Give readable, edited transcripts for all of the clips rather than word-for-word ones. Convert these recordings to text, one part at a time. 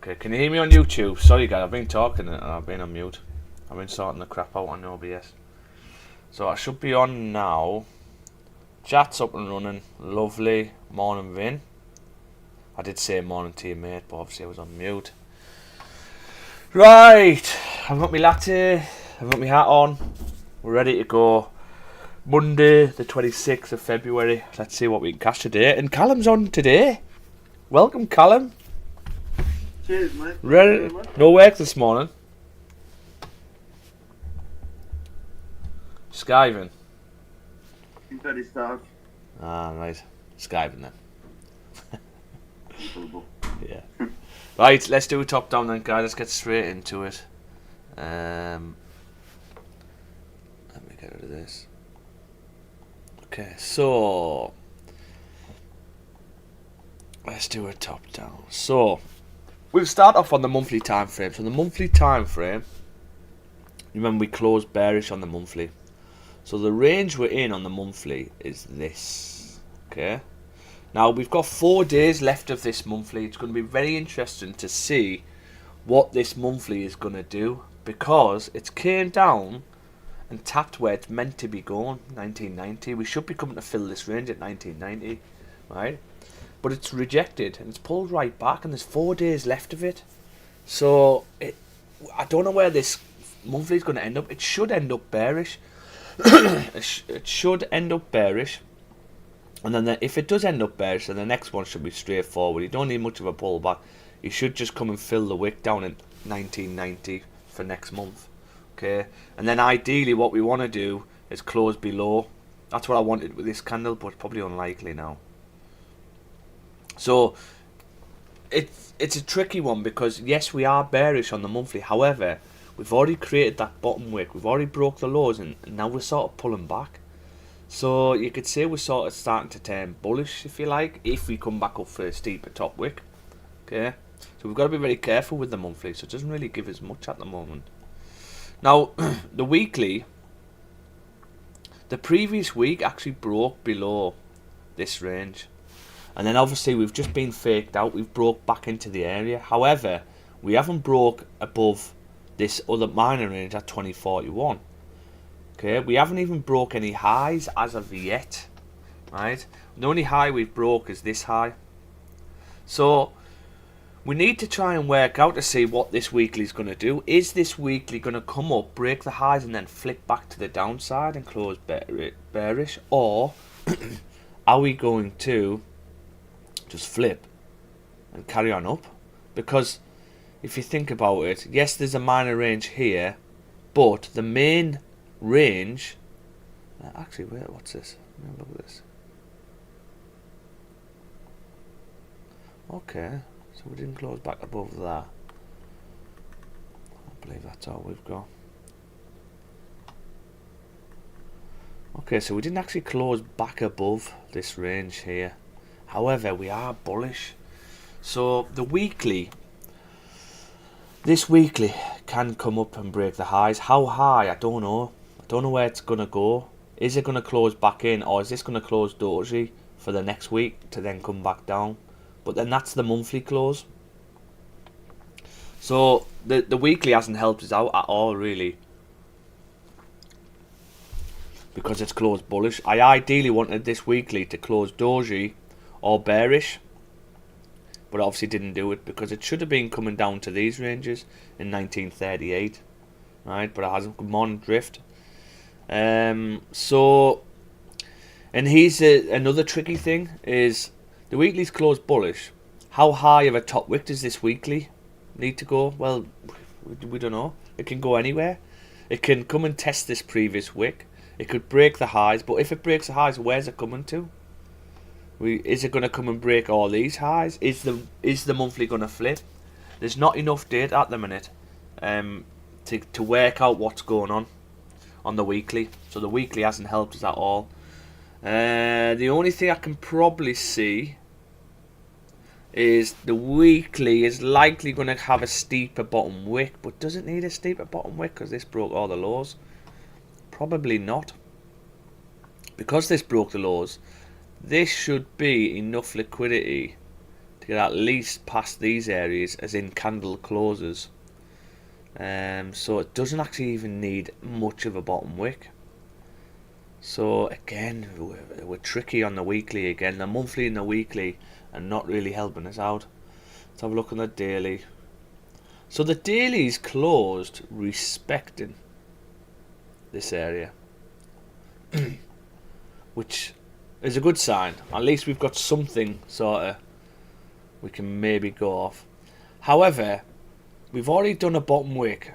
Okay, can you hear me on YouTube? Sorry guys, I've been talking and I've been on mute. I've been sorting the crap out on OBS. So I should be on now. Chat's up and running. Lovely. Morning, Vin. I did say morning to you, mate, but obviously I was on mute. Right, I've got my latte, I've got my hat on. We're ready to go. Monday, the 26th of February. Let's see what we can catch today. And Callum's on today. Welcome, Callum. Cheers, mate. Ready? No work this morning. Skiving. I'm very starved. Ah, right. Skiving then. Yeah. Right, let's do a top down then, guys. Let's get straight into it. Let me get rid of this. Okay, so let's do a top down. So we'll start off on the monthly time frame. So the monthly time frame, remember we closed bearish on the monthly. So the range we're in on the monthly is this. Okay. Now we've got 4 days left of this monthly. It's going to be very interesting to see what this monthly is going to do, because it's came down and tapped where it's meant to be going, 1990. We should be coming to fill this range at 1990, right? But it's rejected and it's pulled right back, and there's 4 days left of it. So I don't know where this monthly is going to end up. It should end up bearish. It should end up bearish. And then if it does end up bearish, then the next one should be straightforward. You don't need much of a pullback. You should just come and fill the wick down at 1990 for next month. Okay, and then ideally what we want to do is close below. That's what I wanted with this candle, but probably unlikely now. So it's a tricky one, because yes, we are bearish on the monthly. However, we've already created that bottom wick. We've already broke the lows, and now we're sort of pulling back. So you could say we're sort of starting to turn bullish, if you like, if we come back up for a steeper top wick. Okay, so we've got to be very careful with the monthly. So it doesn't really give us much at the moment. Now, the weekly, the previous week actually broke below this range. And then obviously we've just been faked out. We've broke back into the area. However, we haven't broke above this other minor range at 2041. Okay, we haven't even broke any highs as of yet, right? The only high we've broke is this high. So we need to try and work out to see what this weekly is going to do. Is this weekly going to come up, break the highs, and then flip back to the downside and close bearish? Or are we going to just flip and carry on up? Because if you think about it, yes, there's a minor range here, but the main range, actually, wait, what's this? Let me look at this. Okay, so we didn't close back above that. I believe that's all we've got. Okay, so we didn't actually close back above this range here. However, we are bullish. So the weekly, this weekly can come up and break the highs. How high? I don't know. I don't know where it's going to go. Is it going to close back in, or is this going to close doji for the next week to then come back down? But then that's the monthly close. So the weekly hasn't helped us out at all, really, because it's closed bullish. I ideally wanted this weekly to close doji or bearish, but obviously didn't do it, because it should have been coming down to these ranges in 1938, right? But it hasn't. Come on, drift. So, and here's another tricky thing, is the weekly's closed bullish. How high of a top wick does this weekly need to go? Well, we don't know. It can go anywhere. It can come and test this previous wick. It could break the highs, but if it breaks the highs, where's it coming to? Is it going to come and break all these highs? Is the monthly going to flip? There's not enough data at the minute to work out what's going on the weekly. So the weekly hasn't helped us at all. The only thing I can probably see is the weekly is likely going to have a steeper bottom wick, but does it need a steeper bottom wick because this broke all the lows? Probably not. Because this broke the lows, this should be enough liquidity to get at least past these areas, as in candle closes. So it doesn't actually even need much of a bottom wick. So again, we're tricky on the weekly again. The monthly and the weekly are not really helping us out. Let's have a look on the daily. So the daily's closed respecting this area, which is a good sign. At least we've got something sort of we can maybe go off. However, we've already done a bottom wick,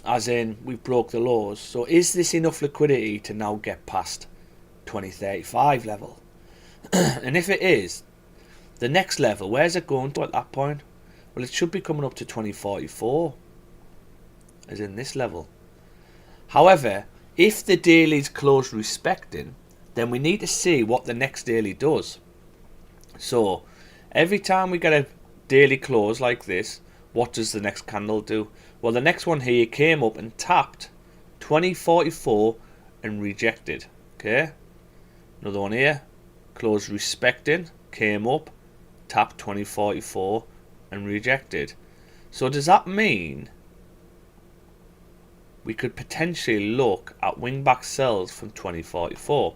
as in we broke the lows. So is this enough liquidity to now get past 2035 level? And if it is, the next level, where's it going to at that point? Well, it should be coming up to 2044, as in this level. However, if the daily's close respecting, then we need to see what the next daily does. So every time we get a daily close like this, what does the next candle do? Well, the next one here came up and tapped 2044 and rejected. Okay, another one here, closed respecting, came up, tapped 2044 and rejected. So does that mean we could potentially look at wingback sells from 2044?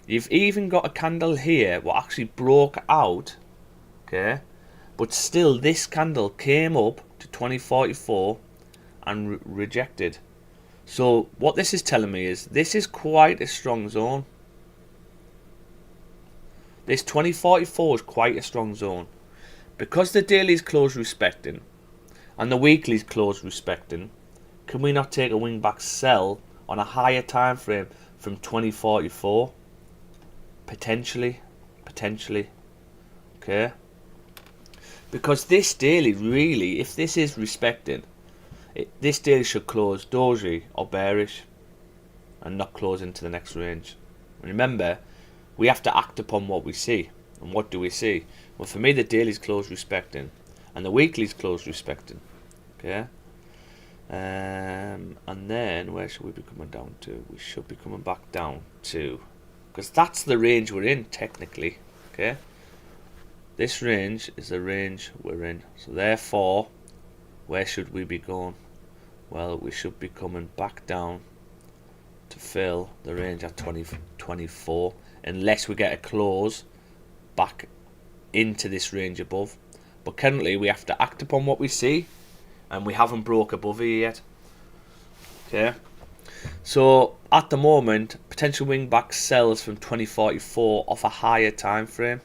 You've even got a candle here what actually broke out, okay, but still this candle came up to 2044 and rejected. So what this is telling me is this is quite a strong zone. This 2044 is quite a strong zone. Because the daily's close respecting and the weekly's close respecting, can we not take a wingback sell on a higher time frame from 2044? Potentially. Okay. Because this daily really, if this is respecting, this daily should close doji or bearish and not close into the next range. Remember, we have to act upon what we see. And what do we see? Well, for me, the daily's close respecting and the weekly's close respecting. Okay. And then where should we be coming down to? We should be coming back down to, because that's the range we're in technically. Okay. This range is the range we're in. So therefore, where should we be going? Well, we should be coming back down to fill the range at 2024, unless we get a close back into this range above. But currently we have to act upon what we see, and we haven't broke above here yet. Okay, so at the moment, potential wingback sells from 2044 off a higher time frame,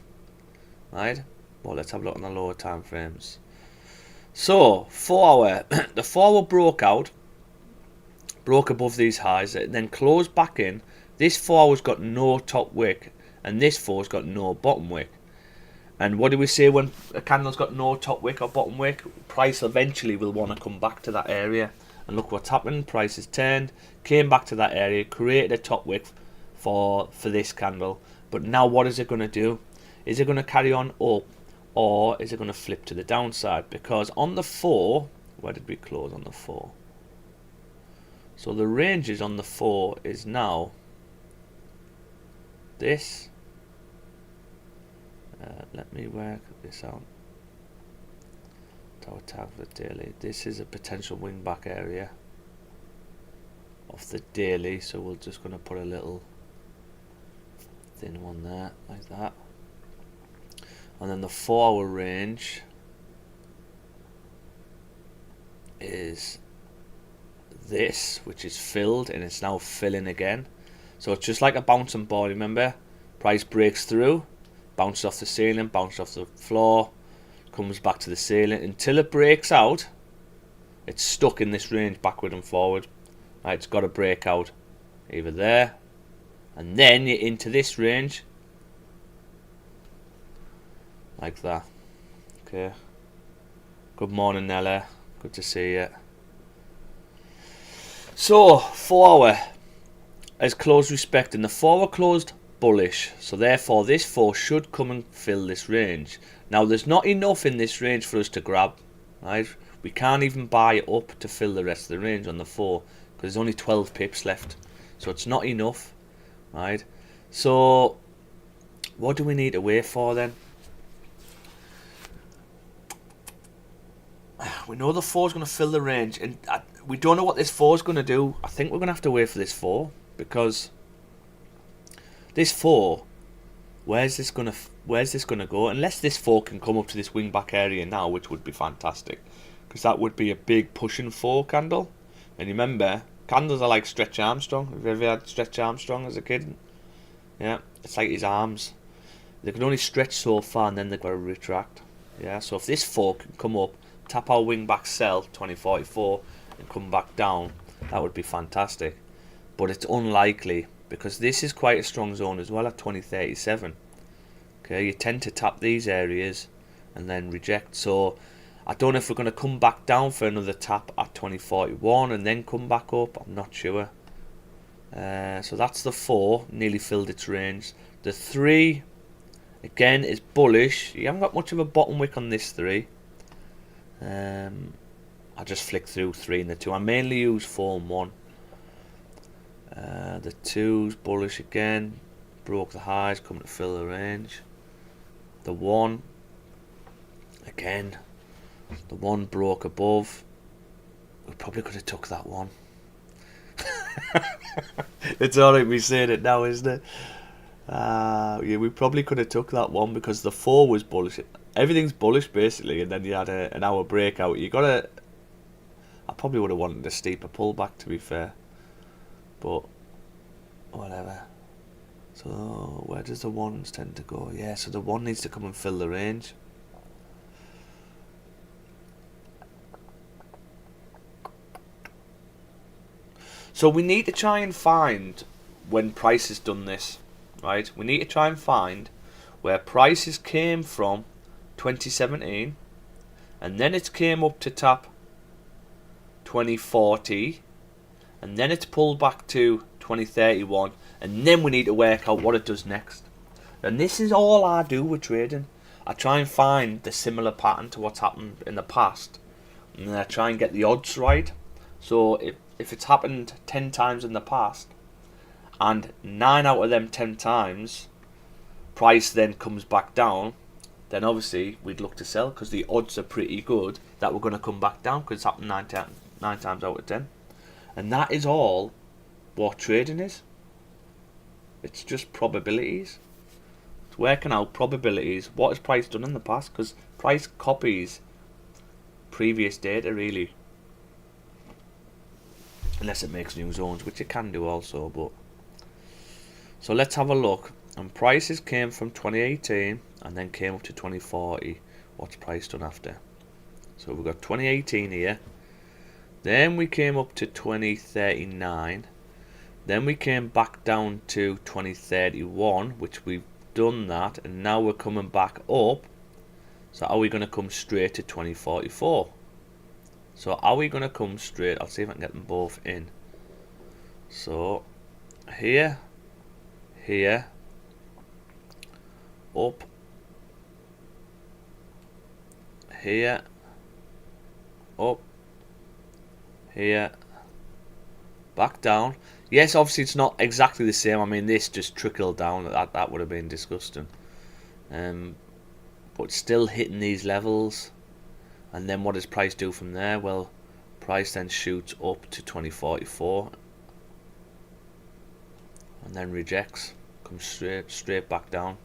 right? Well, let's have a look on the lower time frames. So 4 hour the 4 hour broke out, broke above these highs, and then closed back in. This 4 hour's got no top wick, and this 4's got no bottom wick. And what do we say when a candle's got no top wick or bottom wick? Price eventually will want to come back to that area. And look what's happened. Price has turned, came back to that area, created a top wick for this candle. But now what is it going to do? Is it going to carry on up, or is it going to flip to the downside? Because on the 4, where did we close on the 4? So the ranges on the 4 is now this. Let me work this out. Tower tab for daily. This is a potential wingback area of the daily, so we're just going to put a little thin one there, like that. And then the 4 hour range is this, which is filled, and it's now filling again. So it's just like a bouncing ball, remember? Price breaks through, bounces off the ceiling, bounces off the floor, comes back to the ceiling until it breaks out. It's stuck in this range backward and forward. Right, it's got to break out either there, and then you're into this range like that. Okay. Good morning, Nella. Good to see you. So 4 hour has closed respecting. The 4 hour closed bullish, so therefore this 4 should come and fill this range. Now there's not enough in this range for us to grab, right? We can't even buy it up to fill the rest of the range on the 4, because there's only 12 pips left, so it's not enough, right? So what do we need to wait for then? We know the 4 is going to fill the range, and we don't know what this 4 is going to do. I think we're going to have to wait for this 4, because this 4, where's this going to go? Unless this 4 can come up to this wing back area now, which would be fantastic, because that would be a big pushing 4 candle. And remember, candles are like Stretch Armstrong. Have you ever had Stretch Armstrong as a kid? Yeah, it's like his arms. They can only stretch so far, and then they've got to retract. Yeah, so if this 4 can come up, tap our wing back sell 2044 and come back down, that would be fantastic. But it's unlikely, because this is quite a strong zone as well at 2037. Okay, you tend to tap these areas and then reject. So I don't know if we're going to come back down for another tap at 2041 and then come back up. I'm not sure. So that's the 4, nearly filled its range. The 3 again is bullish. You haven't got much of a bottom wick on this 3. I just flick through 3 and the 2. I mainly use 4 and 1. The 2's bullish again. Broke the highs, come to fill the range. The 1 again. The 1 broke above. We probably could have took that 1. It's alright me saying it now, isn't it? Yeah, we probably could have took that 1, because the 4 was bullish. Everything's bullish basically, and then you had an hour breakout. You gotta. I probably would have wanted a steeper pullback, to be fair, but whatever. So where does the 1s tend to go? Yeah, so the 1 needs to come and fill the range. So we need to try and find when price has done this, right? We need to try and find where prices came from 2017, and then it came up to tap 2040, and then it's pulled back to 2031, and then we need to work out what it does next. And this is all I do with trading. I try and find the similar pattern to what's happened in the past, and then I try and get the odds right. So if it's happened 10 times in the past, and 9 out of them 10 times price then comes back down, then obviously we'd look to sell, because the odds are pretty good that we're going to come back down, because it's happened 9 times out of 10. And that is all what trading is. It's just probabilities. It's working out probabilities. What has price done in the past? Because price copies previous data, really. Unless it makes new zones, which it can do also. But so let's have a look. And prices came from 2018 and then came up to 2040. What's price done after? So we've got 2018 here. Then we came up to 2039. Then we came back down to 2031, which we've done that, and now we're coming back up. So are we going to come straight to 2044? So are we going to come straight? I'll see if I can get them both in. So here, here, up, here, up, here, back down. Yes, obviously it's not exactly the same. I mean, this just trickled down. That would have been disgusting. But still hitting these levels. And then what does price do from there? Well, price then shoots up to 2044 and then rejects, comes straight back down.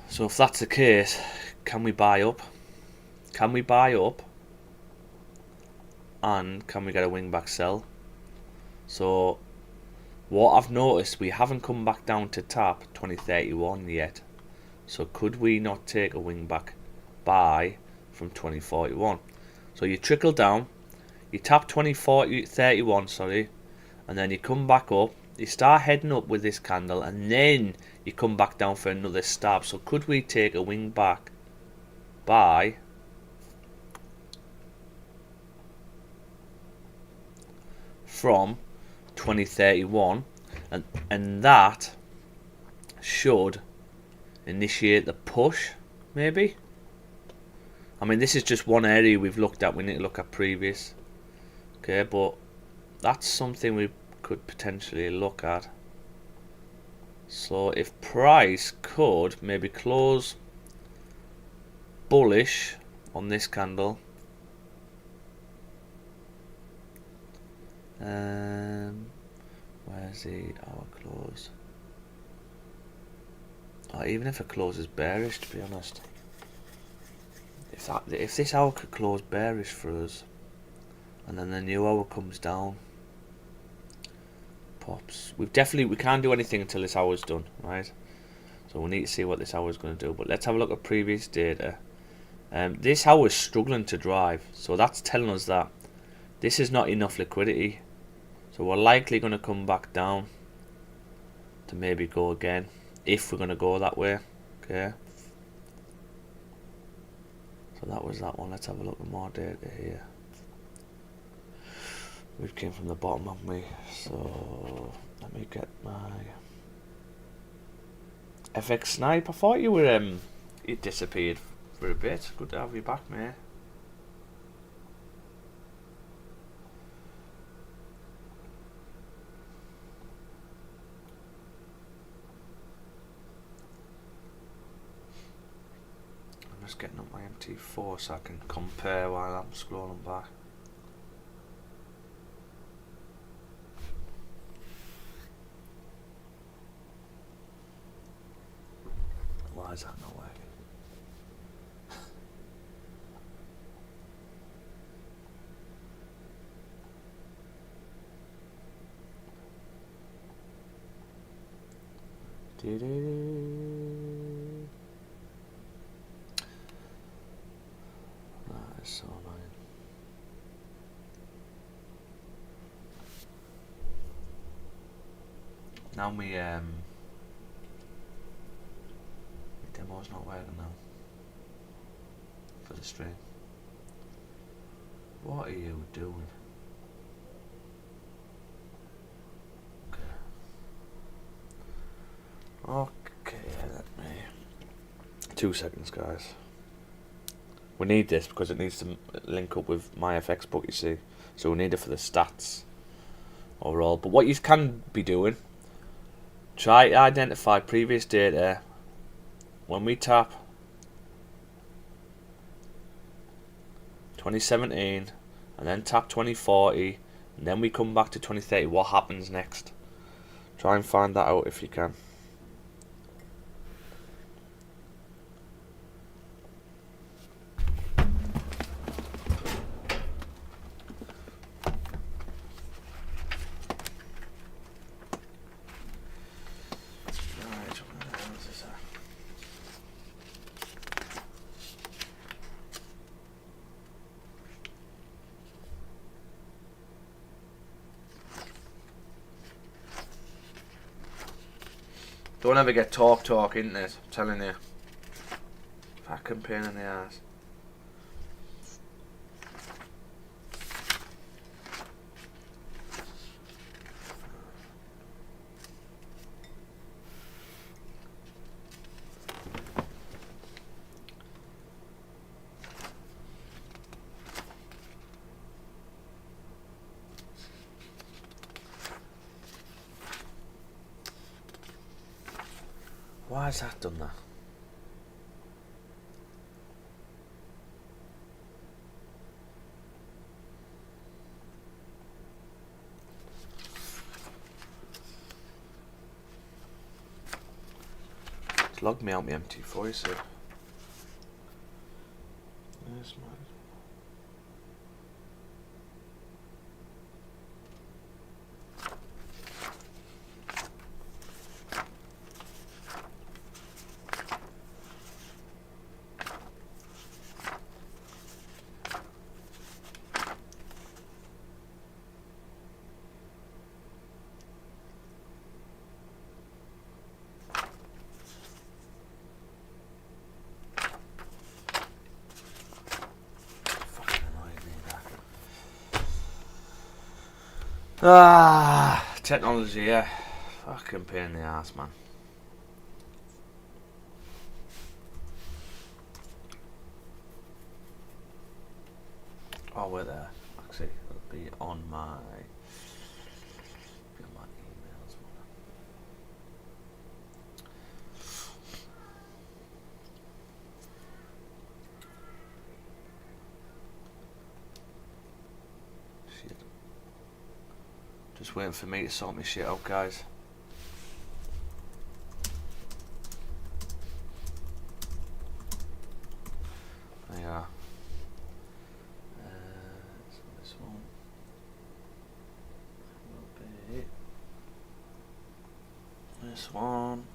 So if that's the case, can we buy up? Can we buy up? And can we get a wing back sell? So what I've noticed, we haven't come back down to tap 2031 yet. So could we not take a wing back buy from 2041? So you trickle down, you tap 2031, sorry, and then you come back up, you start heading up with this candle, and then you come back down for another stab. So could we take a wing back buy from 2031, and that should initiate the push, maybe? I mean, this is just one area we've looked at. We need to look at previous. Okay, but that's something we could potentially look at. So if price could maybe close bullish on this candle. Where's the hour close? Oh, even if it closes bearish, to be honest. If this hour could close bearish for us, and then the new hour comes down, pops. We can't do anything until this hour's done, right? So we need to see what this hour is going to do. But let's have a look at previous data. This hour is struggling to drive, so that's telling us that this is not enough liquidity. So we're likely going to come back down to maybe go again, if we're going to go that way. Okay. So that was that one. Let's have a look at more data here. We came from the bottom, haven't we? So let me get my FX Snipe. I thought you were you disappeared for a bit. Good to have you back, mate. I'm just getting up my MT4 so I can compare while I'm scrolling back. Why is that not working? That is so annoying. Now my demo's not working now for the stream. What are you doing? Okay, let me 2 seconds, guys. We need this because it needs to link up with my FX book, you see. So we need it for the stats overall. But what you can be doing, try to identify previous data. When we tap 2017 and then tap 2040 and then we come back to 2030, what happens next? Try and find that out if you can. Don't ever get talk in this, I'm telling you. Fucking pain in the ass. Why has that done that? It's logged me out my MT4, you see. Yes, man. Technology, yeah. Fucking pain in the ass, man. Oh, we're there. Actually, it'll be on my emails. Just waiting for me to sort my shit out, guys. There you are. So this one will be this one.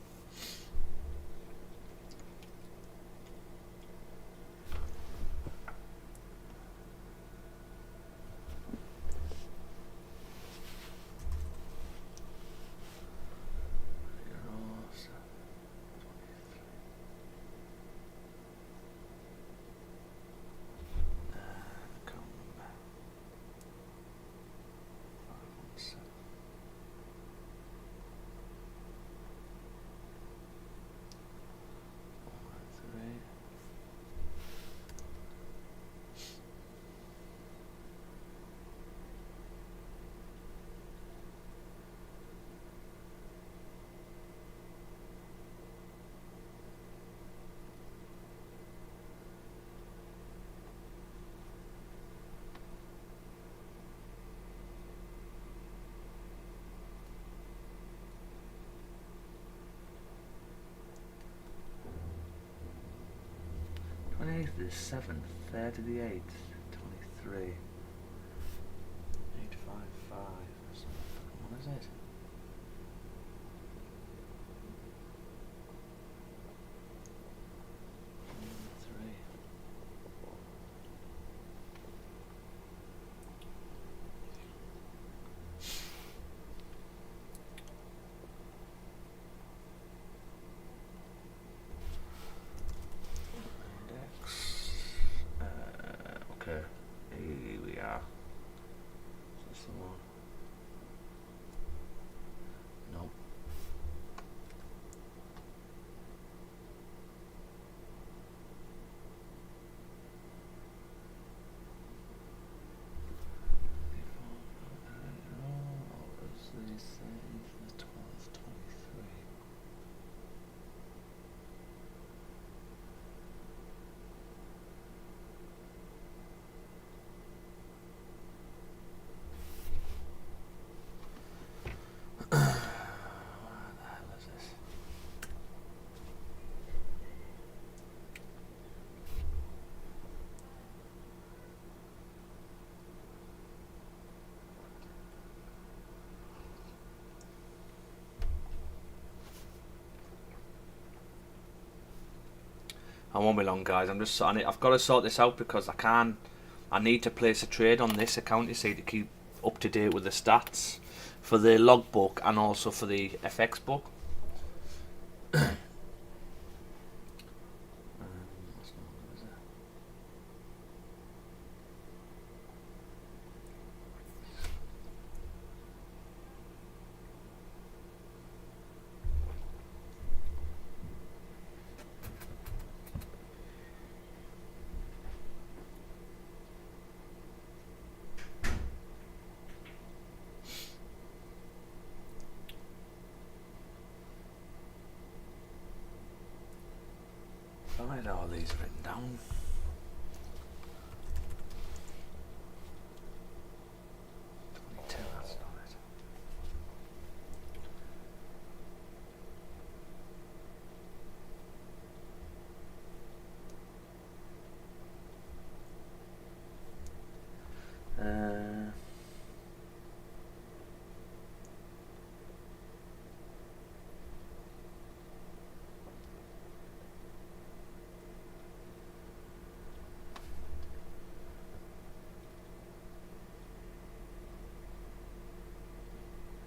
To the 7th, 3rd to the 8th, 23, 855, what is it? Okay, here we are. Is this the one? Nope. What was this? The 12th, 23. I won't be long, guys. I've got to sort this out because I need to place a trade on this account, you see, to keep up to date with the stats for the logbook and also for the FX book. Why are all these written down? That's not it.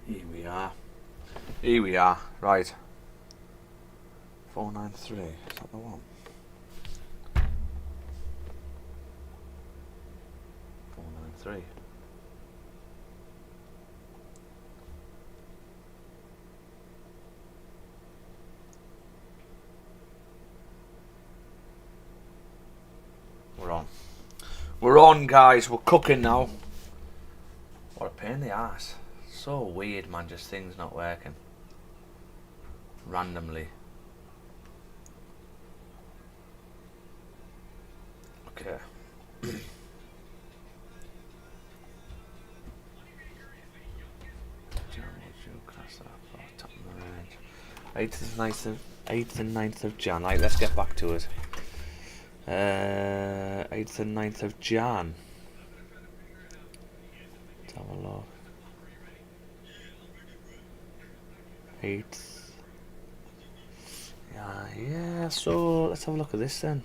Here we are. Here we are. Right. 493. Is that the one? 493. We're on. We're on, guys. We're cooking now. What a pain in the ass. So weird, man, just things not working randomly. Okay. 8th and 9th of Jan. Right, let's get back to it. 8th and 9th of Jan. Let's have a look. 8th. Yeah, so let's have a look at this then.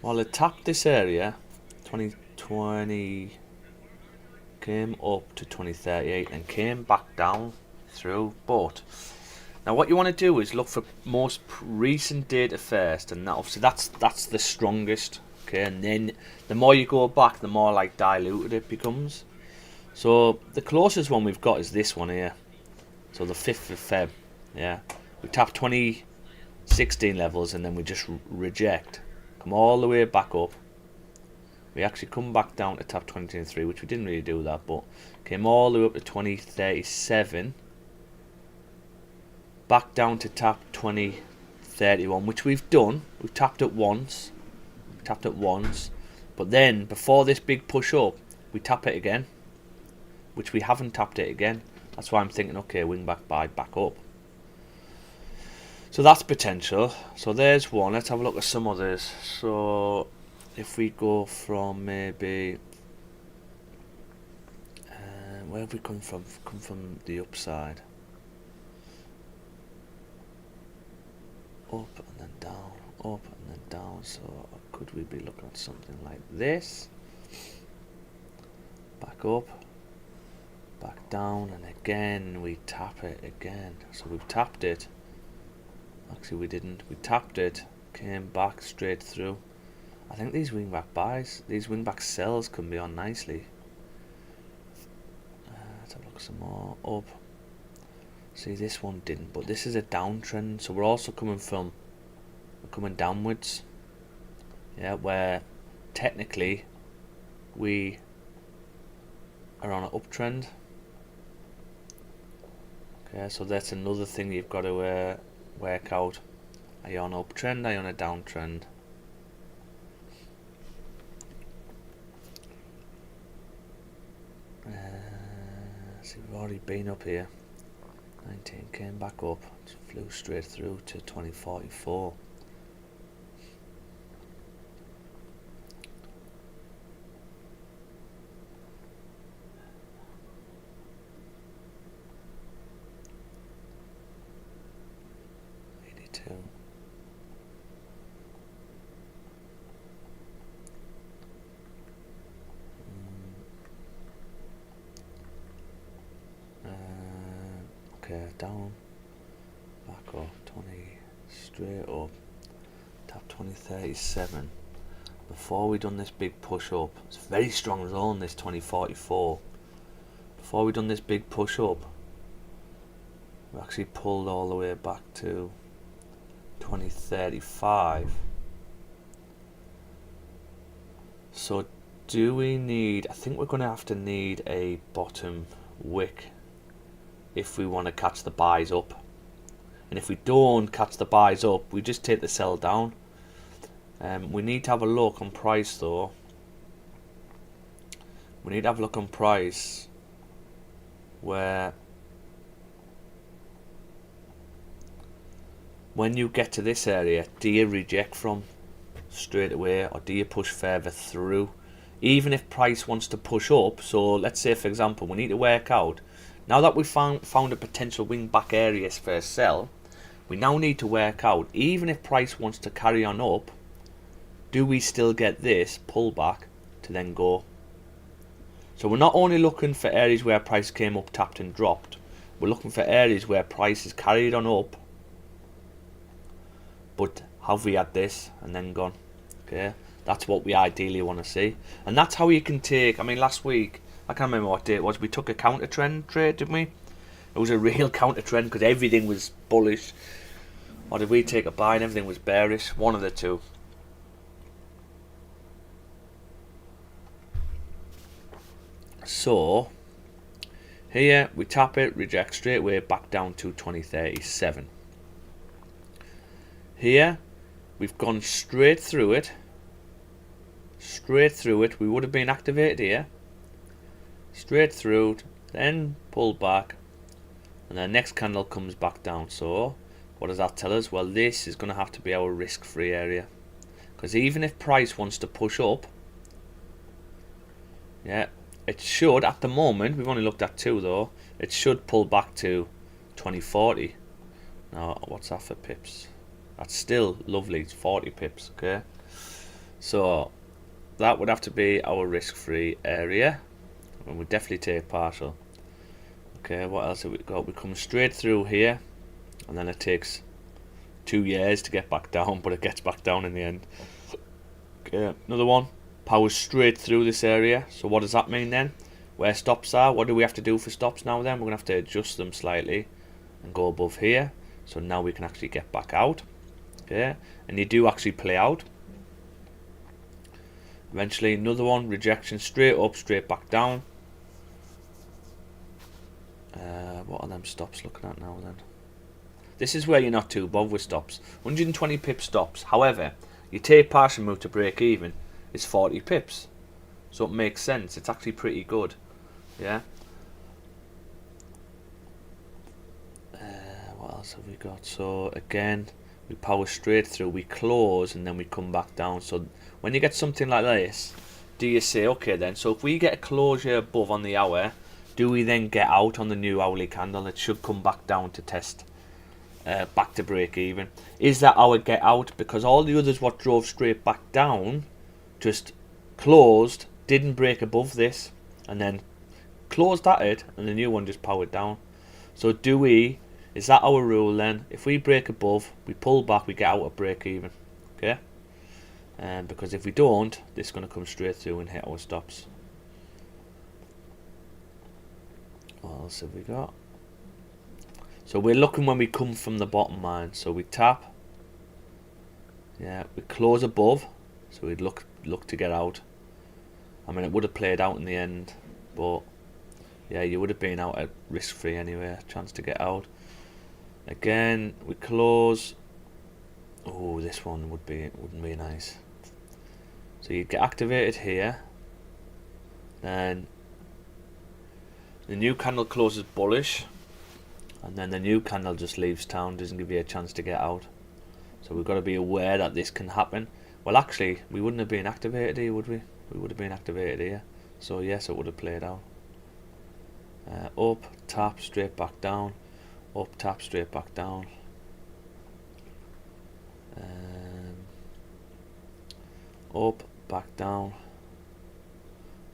Well, it tapped this area, 2020, came up to 2038 and came back down through, but now what you want to do is look for most recent data first, and that obviously that's the strongest, okay, and then the more you go back, the more like diluted it becomes. So the closest one we've got is this one here, so the 5th of Feb, yeah, we tap 2016 levels and then we just reject, come all the way back up. We actually come back down to tap 2023, which we didn't really do that, but came all the way up to 2037, back down to tap 2031, which we've done. We've tapped it once, but then before this big push up, we tap it again, which we haven't tapped it again. That's why I'm thinking, okay, wing back, buy back up. So that's potential. So there's one. Let's have a look at some others. So if we go from maybe, where have we come from? Come from the upside, up and then down, up and then down. So could we be looking at something like this? Back up, back down, and again we tap it again. So we've tapped it. Actually, we didn't. We tapped it, came back straight through. I think these wingback buys, these wingback sells can be on nicely. Let's have a look some more. Up. See, this one didn't, but this is a downtrend, so we're also coming downwards. Yeah, where technically we are on an uptrend. Okay, so that's another thing you've got to work out. Are you on an uptrend? Are you on a downtrend? See, we've already been up here. 19 came back up, flew straight through to 2044. Okay, down, back up, 20, straight up, tap 2037. Before we done this big push up, it's a very strong zone, this 2044. Before we done this big push up, we actually pulled all the way back to 2035. So do we need, I think we're going to have to need a bottom wick if we want to catch the buys up, and if we don't catch the buys up, we just take the sell down. We need to have a look on price though. We need to have a look on price where when you get to this area, do you reject from straight away or do you push further through? Even if price wants to push up, so let's say for example we need to work out, now that we've found a potential wing back areas for a sell, we now need to work out, even if price wants to carry on up, do we still get this pullback to then go? So we're not only looking for areas where price came up, tapped and dropped, we're looking for areas where price is carried on up, but have we had this and then gone? Okay, that's what we ideally want to see, and that's how you can take, I mean last week, I can't remember what day it was, we took a counter trend trade, didn't we? It was a real counter trend because everything was bullish. Or did we take a buy and everything was bearish? One of the two. So here we tap it, reject straight away, back down to 2037. Here we've gone straight through it. We would have been activated here. Straight through, then pulled back, and the next candle comes back down. So what does that tell us? Well, this is going to have to be our risk-free area, because even if price wants to push up, yeah, it should, at the moment, we've only looked at 2 though, it should pull back to 2040. Now what's that for pips? That's still lovely, it's 40 pips. Okay, so that would have to be our risk-free area, and we'd definitely take partial. Okay, what else have we got? We come straight through here, and then it takes 2 years to get back down, but it gets back down in the end. Okay, another one, powers straight through this area. So what does that mean then? Where stops are, what do we have to do for stops now then? We're going to have to adjust them slightly and go above here. So now we can actually get back out. Okay, and they do actually play out. Eventually another one, rejection, straight up, straight back down. What are them stops looking at now then? This is where you're not too bothered with stops. 120 pip stops. However, you take partial move to break even, it's 40 pips. So it makes sense. It's actually pretty good. Yeah. What else have we got? So again, we power straight through, we close, and then we come back down. So when you get something like this, do you say, okay then, so if we get a closure above on the hour, do we then get out on the new hourly candle? It should come back down to test back to break even. Is that our get out? Because all the others what drove straight back down just closed, didn't break above this, and then closed at it, and the new one just powered down. So do we, is that our rule then? If we break above, we pull back, we get out at break even. Okay, because if we don't, this is going to come straight through and hit our stops. What else have we got? So we're looking when we come from the bottom line. So we tap, yeah, we close above, so we'd look to get out. I mean, it would have played out in the end, but yeah, you would have been out at risk free anyway, chance to get out. Again, we close. Oh, this one wouldn't be nice. So you get activated here, then the new candle closes bullish, and then the new candle just leaves town, doesn't give you a chance to get out. So we've got to be aware that this can happen. Well, actually, we wouldn't have been activated here, would we? We would have been activated here. So yes, it would have played out. Up, tap, straight back down. Up, tap, straight back down. Up, back down.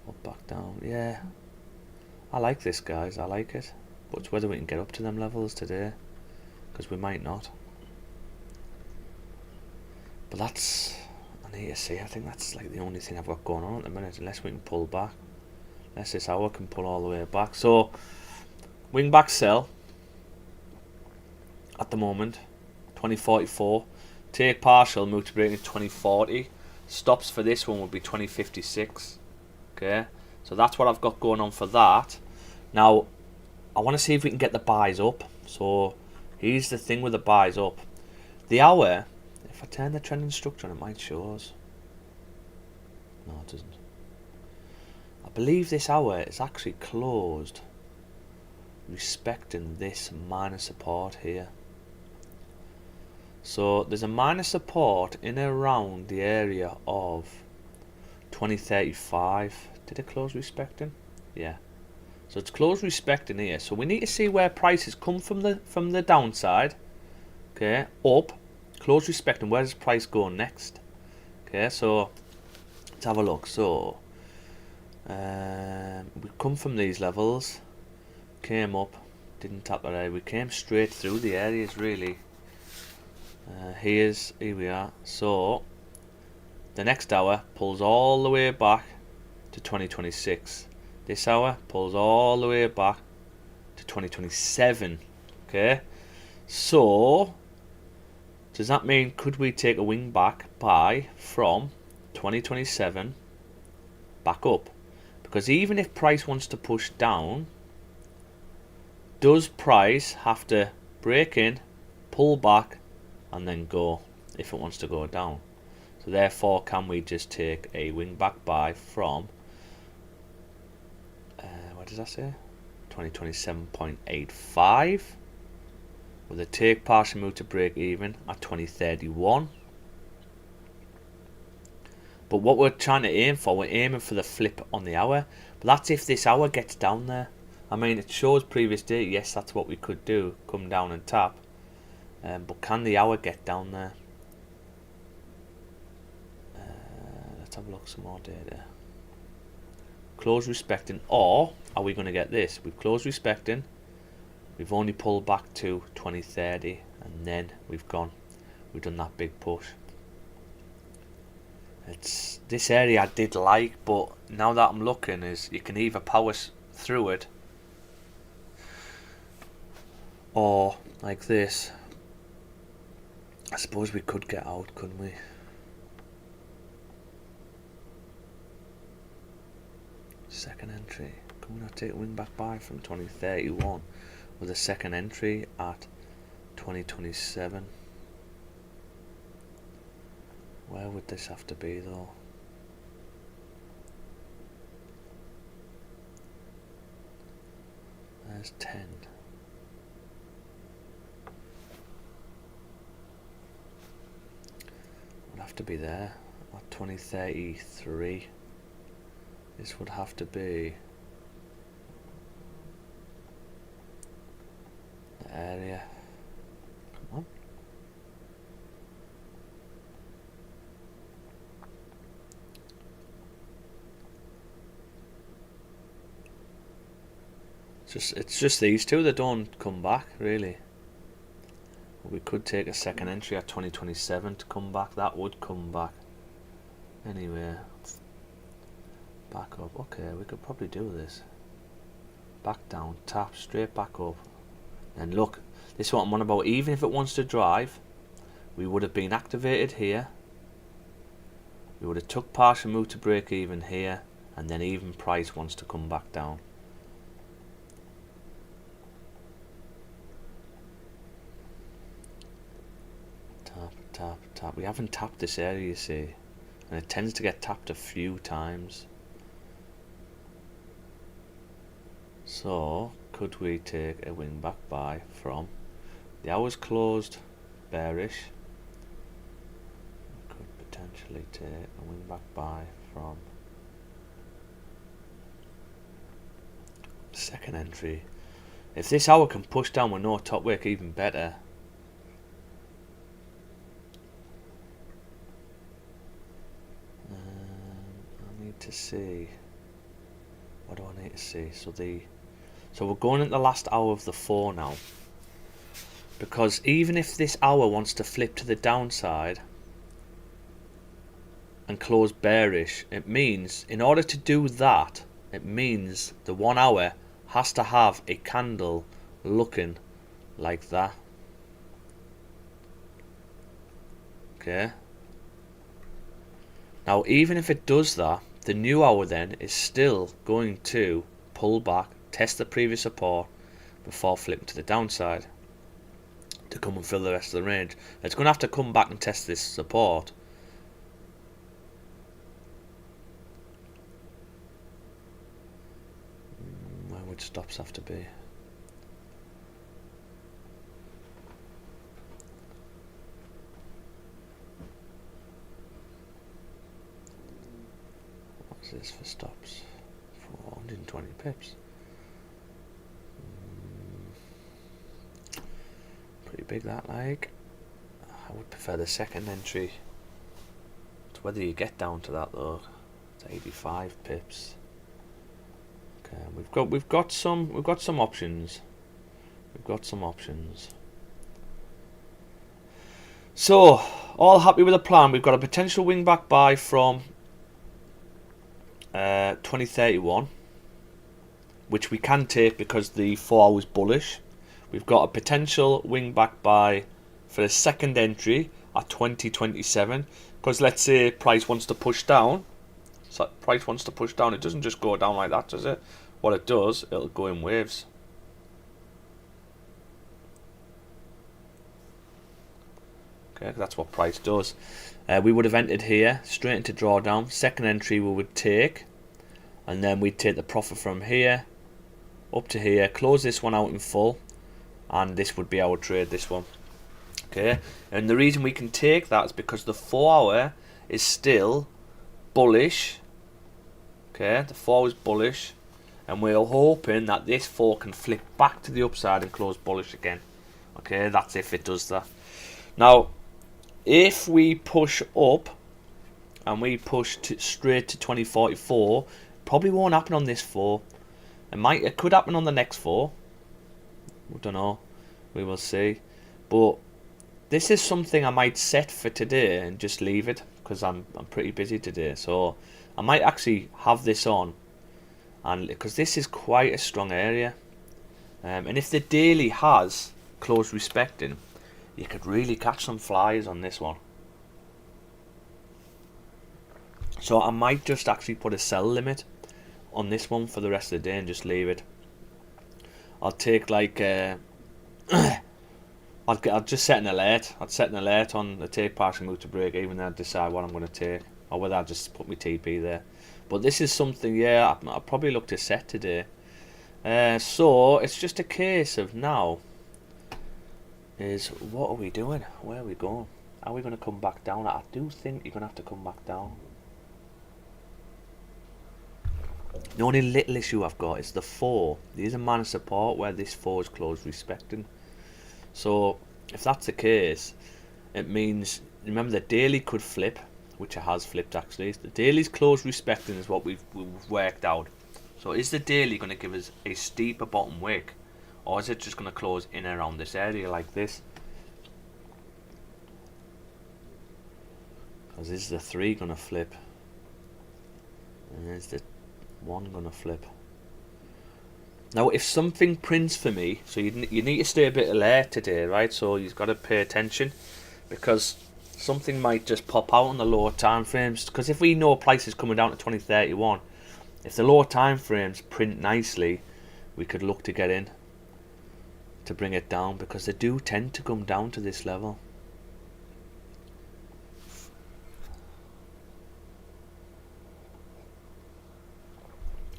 Up, back down. Yeah. I like this, guys. I like it. But it's whether we can get up to them levels today, because we might not. But that's, I need to see. I think that's like the only thing I've got going on at the minute, unless we can pull back. Unless this hour can pull all the way back. So, wing back sell at the moment, 2044. Take partial, move to break in 2040. Stops for this one would be 2056. Okay, so that's what I've got going on for that. Now, I want to see if we can get the buys up. So, here's the thing with the buys up. The hour, if I turn the trend instructor on, it might show us. No, it doesn't. I believe this hour is actually closed respecting this minor support here. So there's a minor support in and around the area of 2035. Did it close respecting? Yeah. So it's closed respecting here. So we need to see where prices come from the downside. Okay, up, close respecting. Where does price go next? Okay, so let's have a look. So we come from these levels, came up, didn't tap that area. We came straight through the areas really. Here we are. So the next hour pulls all the way back to 2026. This hour pulls all the way back to 2027. Okay, so does that mean could we take a wing back buy from 2027 back up? Because even if price wants to push down, does price have to break in, pull back, and then go if it wants to go down? So therefore, can we just take a wing back buy from what does that say? 2027.85 with a take partial move to break even at 2031. But what we're trying to aim for, we're aiming for the flip on the hour. But that's if this hour gets down there. I mean, it shows previous day. Yes, that's what we could do. Come down and tap. But can the hour get down there? Let's have a look some more data. Close respecting, or are we going to get this? We've closed respecting. We've only pulled back to 2030, and then we've done that big push. It's this area I did like, but now that I'm looking, is you can either power through it, or like this. I suppose we could get out, couldn't we? Second entry. Can we not take a wing back buy from 2031 with a second entry at 2027? Where would this have to be though? There's 10. Would have to be there at 2033. This would have to be the area. Come on. It's just these two that don't come back, really. We could take a second entry at 2027 to come back. That would come back. Anyway, back up. Okay, we could probably do this. Back down, tap, straight back up. And look, this is what I'm on about. Even if it wants to drive, we would have been activated here. We would have took partial move to break even here, and then even price wants to come back down. Tap, tap. We haven't tapped this area, you see, and it tends to get tapped a few times. So could we take a wing back buy from the hours closed bearish? We could potentially take a wing back buy from second entry. If this hour can push down with no top wick, even better. I need to see. What do I need to see? So we're going into the last hour of the 4 now. Because even if this hour wants to flip to the downside and close bearish, it means in order to do that, it means the 1 hour has to have a candle looking like that. Okay. Now even if it does that, the new hour then is still going to pull back, test the previous support before flipping to the downside to come and fill the rest of the range. It's going to have to come back and test this support. Where would stops have to be? What's this for stops? 420 pips. Pretty big that, like. I would prefer the second entry. It's whether you get down to that though. It's 85 pips. Okay, we've got some options. We've got some options. So, all happy with the plan. We've got a potential wing back buy from 2031, which we can take because the 4 hours bullish. We've got a potential wing back buy for a second entry at 2027, because let's say price wants to push down. So price wants to push down. It doesn't just go down like that, does it? What it does, it'll go in waves. Okay, that's what price does. We would have entered here straight into drawdown. Second entry we would take, and then we'd take the profit from here up to here, close this one out in full, and this would be our trade, this one. Okay, and the reason we can take that is because the 4 hour is still bullish. Okay, the 4 hour is bullish, and we're hoping that this 4 can flip back to the upside and close bullish again. Okay, that's if it does that. Now, if we push up and we push straight to 2044, probably won't happen on this 4. It could happen on the next 4. We don't know. We will see. But this is something I might set for today and just leave it, because I'm pretty busy today. So I might actually have this on, and because this is quite a strong area, and if the daily has closed respecting, you could really catch some flies on this one. So I might just actually put a sell limit on this one for the rest of the day and just leave it. I'll take like I'll just set an alert. I'd set an alert on the take partial move to break even, then I'd decide what I'm going to take, or whether I just put my TP there. But this is something, yeah, I'll probably look to set today. So it's just a case of now is, what are we doing? Where are we going? Are we going to come back down? I do think you're going to have to come back down. The only little issue I've got is the 4. There's a minor support where this 4 is closed respecting. So if that's the case, it means, remember, the daily could flip, which it has flipped actually. The daily's closed respecting is what we've worked out. So is the daily going to give us a steeper bottom wick, or is it just going to close in and around this area like this? Because is the 3 going to flip? And is the 1 going to flip? Now, if something prints for me, so you need to stay a bit alert today, right? So you've got to pay attention, because something might just pop out on the lower time frames. Because if we know price is coming down to 2031, if the lower time frames print nicely, we could look to get in to bring it down, because they do tend to come down to this level.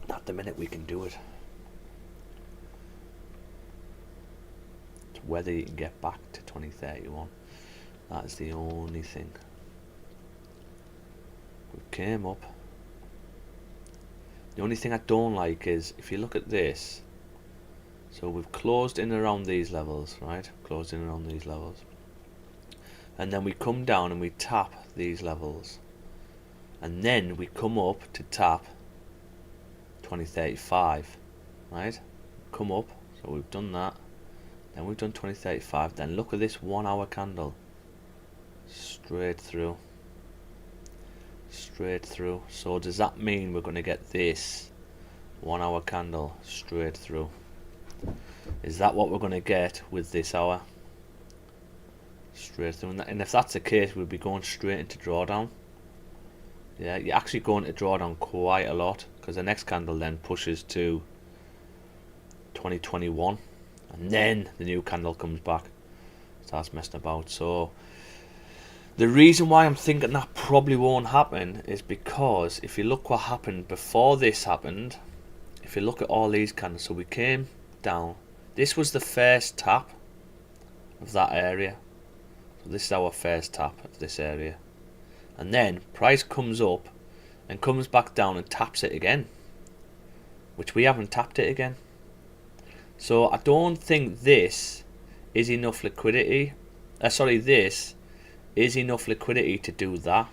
At the minute we can do it. It's whether you can get back to 2031. That is the only thing. We came up. The only thing I don't like is, if you look at this, so we've closed in around these levels, right? Closed in around these levels. And then we come down and we tap these levels. And then we come up to tap 2035, right? Come up, so we've done that. Then we've done 2035. Then look at this 1 hour candle. Straight through. Straight through. So does that mean we're going to get this 1 hour candle straight through? Is that what we're going to get with this hour? Straight through. And if that's the case, we'll be going straight into drawdown. Yeah, you're actually going to drawdown quite a lot, because the next candle then pushes to 2021, and then the new candle comes back, starts messing about. So the reason why I'm thinking that probably won't happen is because if you look what happened before this happened, if you look at all these candles, so we came down, this was the first tap of that area, so this is our first tap of this area, and then price comes up and comes back down and taps it again, which we haven't tapped it again. So I don't think this is enough liquidity. This is enough liquidity to do that,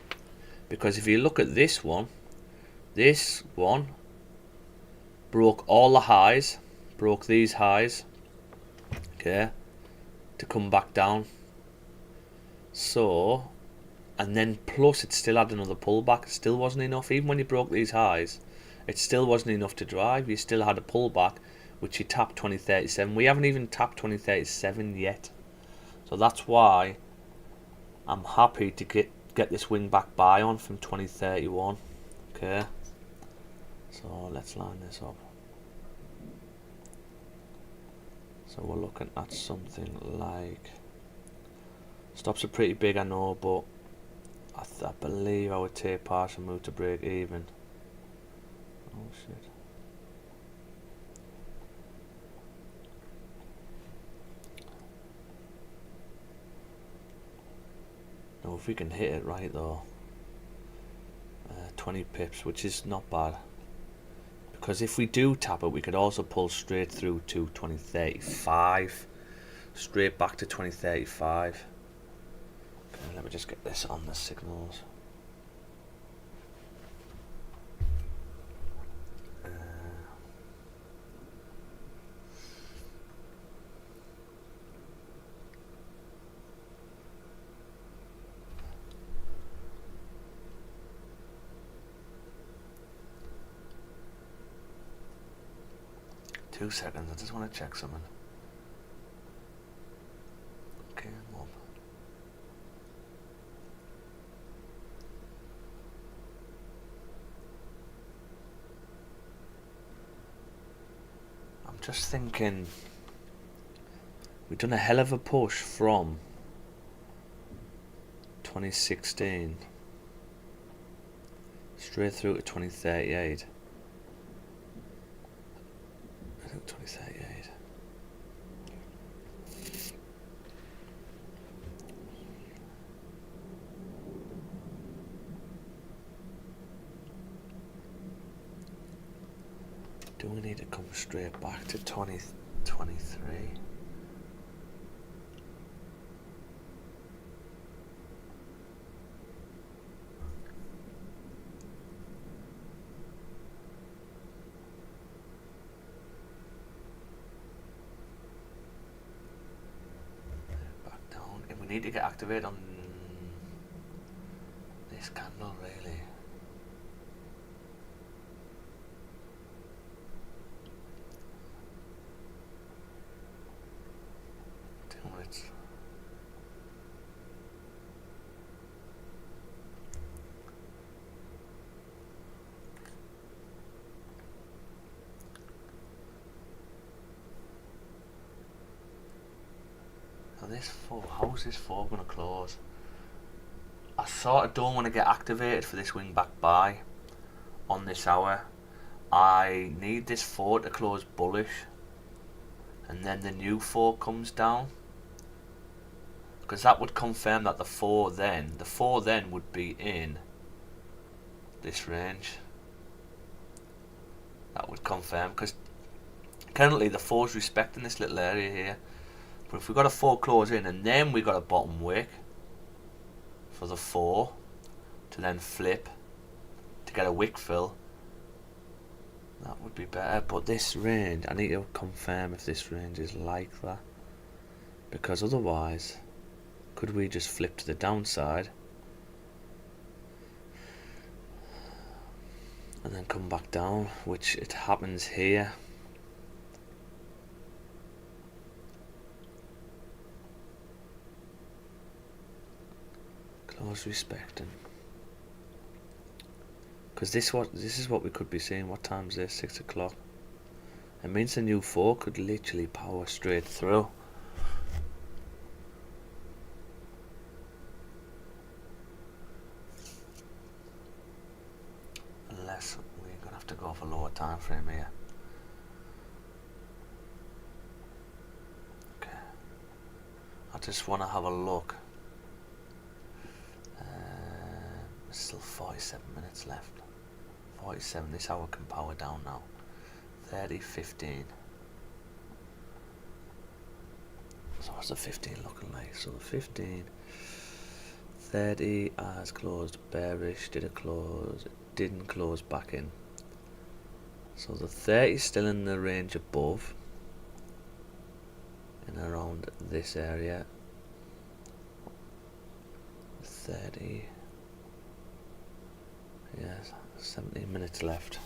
because if you look at this one broke all the highs, broke these highs, okay, to come back down. So, and then plus it still had another pullback. It still wasn't enough. Even when you broke these highs, it still wasn't enough to drive. You still had a pullback, which you tapped 2037. We haven't even tapped 2037 yet. So that's why I'm happy to get this wing back buy on from 2031. Okay, so let's line this up. So we're looking at something like, stops are pretty big, I know, but I believe I would take partial move to break even. Oh shit. know if we can hit it right though. 20 pips, which is not bad. Because if we do tap it, we could also pull straight through to 2035. Straight back to 2035. Okay, let me just get this on the signals. 2 seconds, I just want to check something. Okay, I'm up. I'm just thinking, we've done a hell of a push from 2016 straight through to 2038. 2038. Do we need to come straight back to 2023? Need to get activated on this candle, really. Minutes. This 4, how's this 4 going to close? I sort of don't want to get activated for this wing back buy on this hour. I need this 4 to close bullish, and then the new 4 comes down, because that would confirm that the 4 then would be in this range. That would confirm, because currently the 4 is respecting this little area here. But if we got a 4 close in and then we got a bottom wick for the 4 to then flip to get a wick fill, that would be better. But this range, I need to confirm if this range is like that, because otherwise, could we just flip to the downside and then come back down, which it happens here. Close respecting, because this is what we could be seeing. What time is this? 6 o'clock. It means the new 4 could literally power straight through. Unless we're gonna have to go for lower time frame here. Okay, I just want to have a look. Still 47 minutes left. 47, this hour can power down now. 30, 15. So what's the 15 looking like? So the 15, 30 has closed bearish. Did it close? It didn't close back in. So the 30 is still in the range above, and around this area. 30. Yes, 17 minutes left.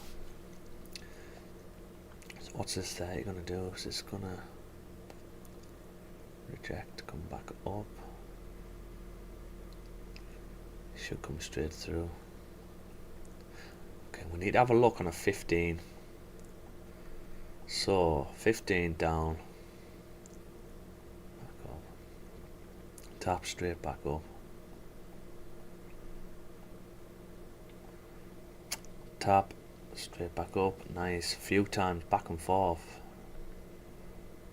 So what's this 30 going to do? Is this going to reject, come back up? It should come straight through. Okay, we need to have a look on a 15. So 15 down, back up, tap straight back up. Tap straight back up, nice, few times back and forth.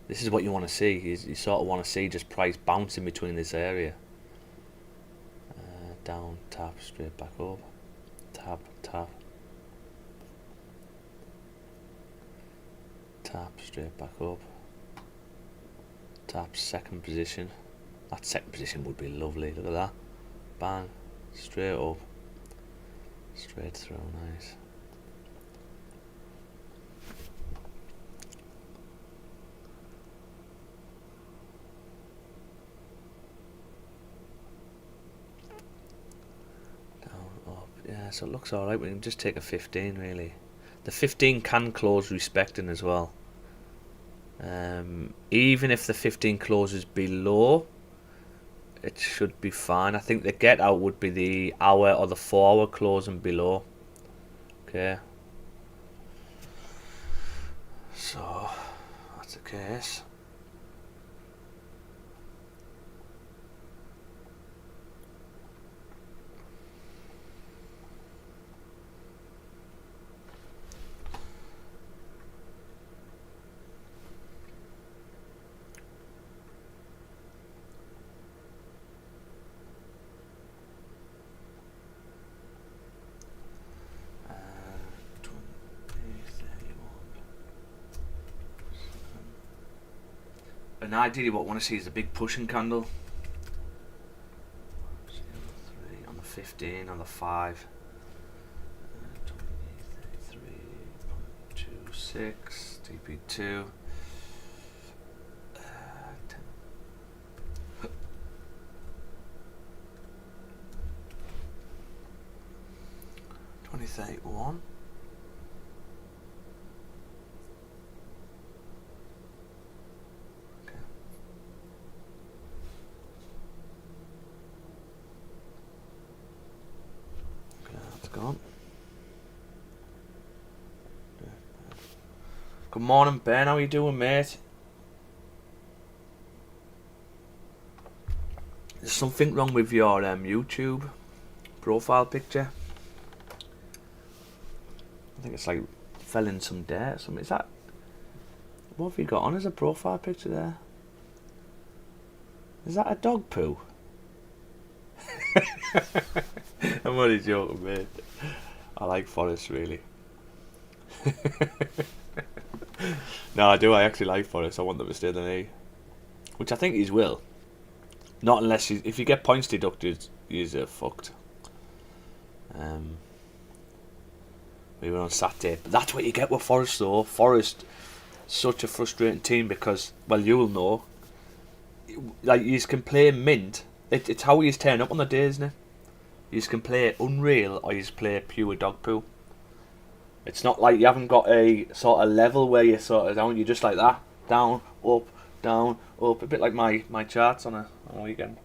This is what you want to see. You sort of want to see just price bouncing between this area. down, tap, straight back up, tap, tap, tap, straight back up, tap, second position. That second position would be lovely. Look at that. Bang, straight up, straight through. Nice. Down, up. Yeah, so it looks alright. We can just take a 15 really. The 15 can close respecting as well. Even if the 15 closes below, it should be fine. I think the get out would be the hour or the 4 hour closing below. Okay. So that's the case. And ideally what I want to see is a big pushing candle. On the 15, on the 5. 33.26, TP2. 2031. Gone. Good morning, Ben. How are you doing, mate? There's something wrong with your YouTube profile picture. I think it's like fell in some dirt or something. Is that, what have you got on as a profile picture there? Is that a dog poo? I'm only joking, mate. I like Forrest, really. No, I do. I actually like Forrest. I want them to stay the knee, which I think he's will. Not unless if you get points deducted, he's fucked. We were on Saturday, but that's what you get with Forrest, though. Forrest, such a frustrating team because, well, you'll know, like you can play mint. It's how you turn up on the day, isn't it? You can play unreal or you play pure dog poo. It's not like you haven't got a sort of level where you're sort of down. You're just like that, down, up, a bit like my charts on a weekend.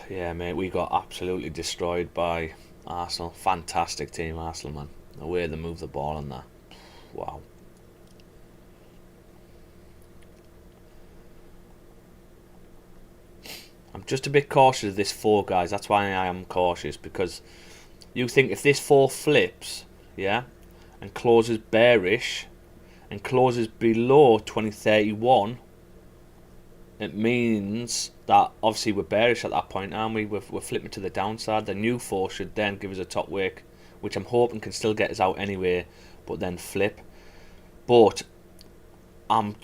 Yeah, mate, we got absolutely destroyed by Arsenal. Fantastic team, Arsenal, man. The way they move the ball and that. Wow. I'm just a bit cautious of this 4, guys. That's why I am cautious, because you think if this 4 flips, yeah, and closes bearish and closes below 2031, it means that obviously we're bearish at that point, aren't we? We're flipping to the downside. The new 4 should then give us a top wick, which I'm hoping can still get us out anyway, but then flip. But I'm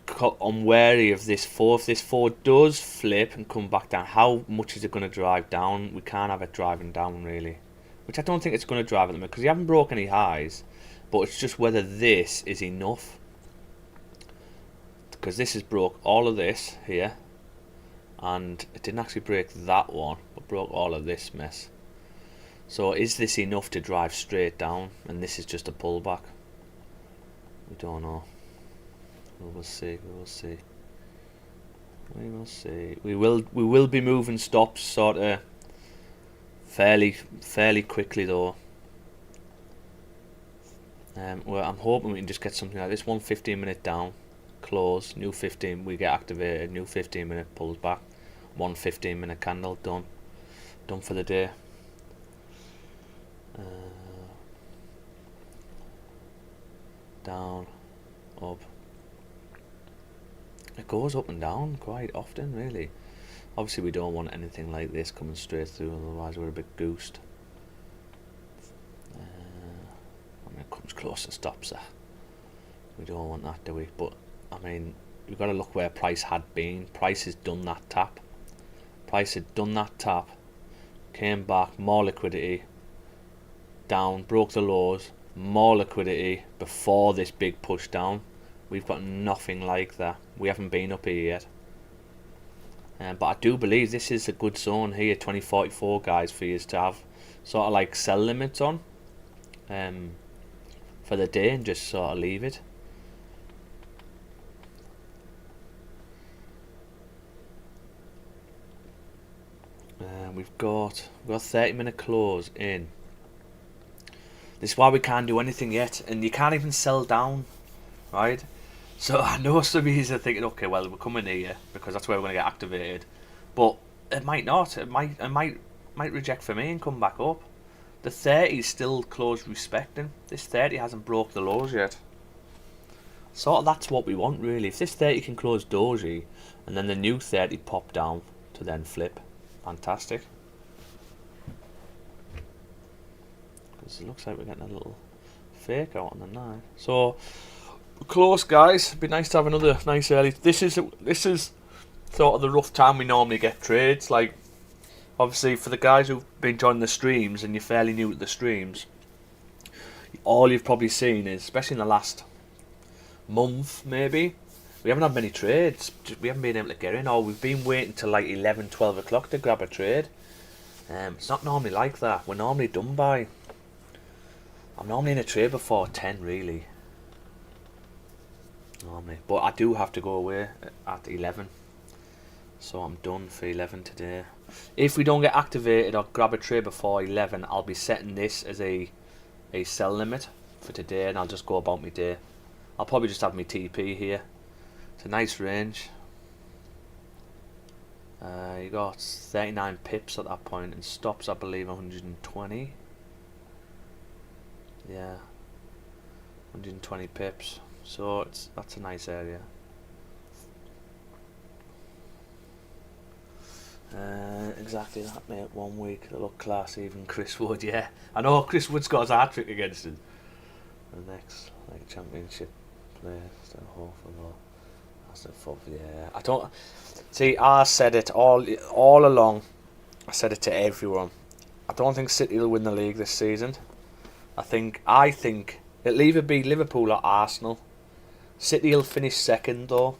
wary of this 4. If this 4 does flip and come back down, how much is it going to drive down? We can't have it driving down, really. Which I don't think it's going to drive at the moment, because you haven't broken any highs. But it's just whether this is enough. Because this has broke all of this here. And it didn't actually break that one, but broke all of this mess. So is this enough to drive straight down? And this is just a pullback? We don't know. We will see. We will see. We will see. We will be moving stops sort of fairly quickly though. Well, I'm hoping we can just get something like this. 1 15-minute down, close, new 15, we get activated, new 15 minute pulls back, one 15-minute candle, done for the day. Down, up. It goes up and down quite often, really. Obviously we don't want anything like this coming straight through, otherwise we're a bit goosed. I mean, it comes close and stops there. We don't want that, do we? But I mean, we've got to look where price had been. Price has done that tap. Price had done that tap, came back, more liquidity, down, broke the lows, more liquidity before this big push down. We've got nothing like that. We haven't been up here yet. But I do believe this is a good zone here, 2044, guys, for you to have sort of like sell limits on for the day and just sort of leave it. We've got 30-minute close in. This is why we can't do anything yet, and you can't even sell down, right? So I know some of you are thinking, okay, well, we're coming here because that's where we're going to get activated, but it might not. It might reject for me and come back up. The 30 is still close respecting. This 30 hasn't broke the lows yet. Sort of that's what we want, really. If this 30 can close doji, and then the new 30 pop down to then flip, fantastic. Because it looks like we're getting a little fake out on the 9. So close, guys. It'd be nice to have another nice early. This is sort of the rough time we normally get trades. Like, obviously, for the guys who've been joining the streams and you're fairly new to the streams, all you've probably seen is, especially in the last month, maybe, we haven't had many trades. We haven't been able to get in, or we've been waiting till like 11, 12 o'clock to grab a trade. It's not normally like that. We're normally done by. I'm normally in a trade before 10, really. Normally, but I do have to go away at 11, so I'm done for 11 today. If we don't get activated or grab a trade before 11, I'll be setting this as a sell limit for today, and I'll just go about my day. I'll probably just have my TP here. It's a nice range. You got 39 pips at that point, and stops, I believe, 120. Yeah, 120 pips. So that's a nice area. Exactly that, mate. 1 week, they look class. Even Chris Wood, yeah. I know Chris Wood scores a hat trick against us. The next like championship player, still hopeful. That's the fourth. Yeah, I don't see. I said it all along. I said it to everyone. I don't think City will win the league this season. I think it'll either be Liverpool or Arsenal. City will finish second though,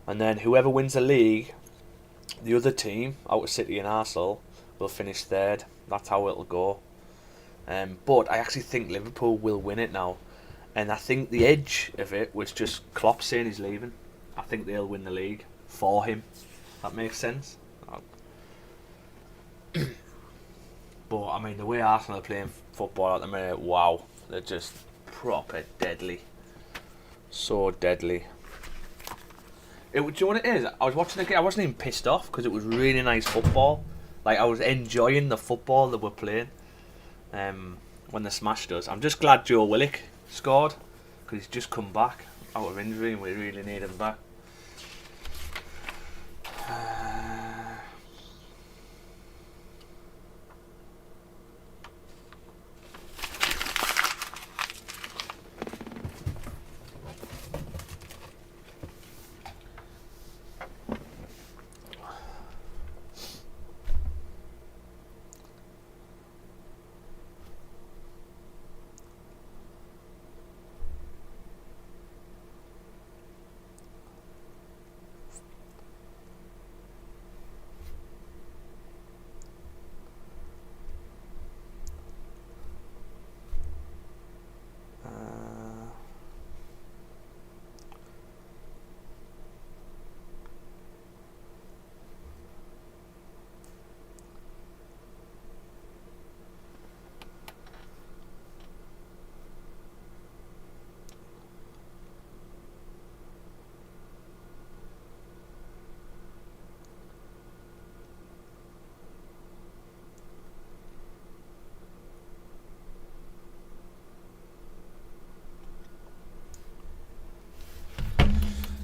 and then whoever wins the league, the other team out of City and Arsenal will finish third. That's how it'll go. But I actually think Liverpool will win it now, and I think the edge of it was just Klopp saying he's leaving. I think they'll win the league for him. That makes sense. But I mean, the way Arsenal are playing football at the minute, wow, they're just proper deadly. So deadly. Do you know what it is? I was watching the game. I wasn't even pissed off because it was really nice football. Like, I was enjoying the football that we're playing. When they smashed us, I'm just glad Joe Willock scored because he's just come back out of injury and we really need him back.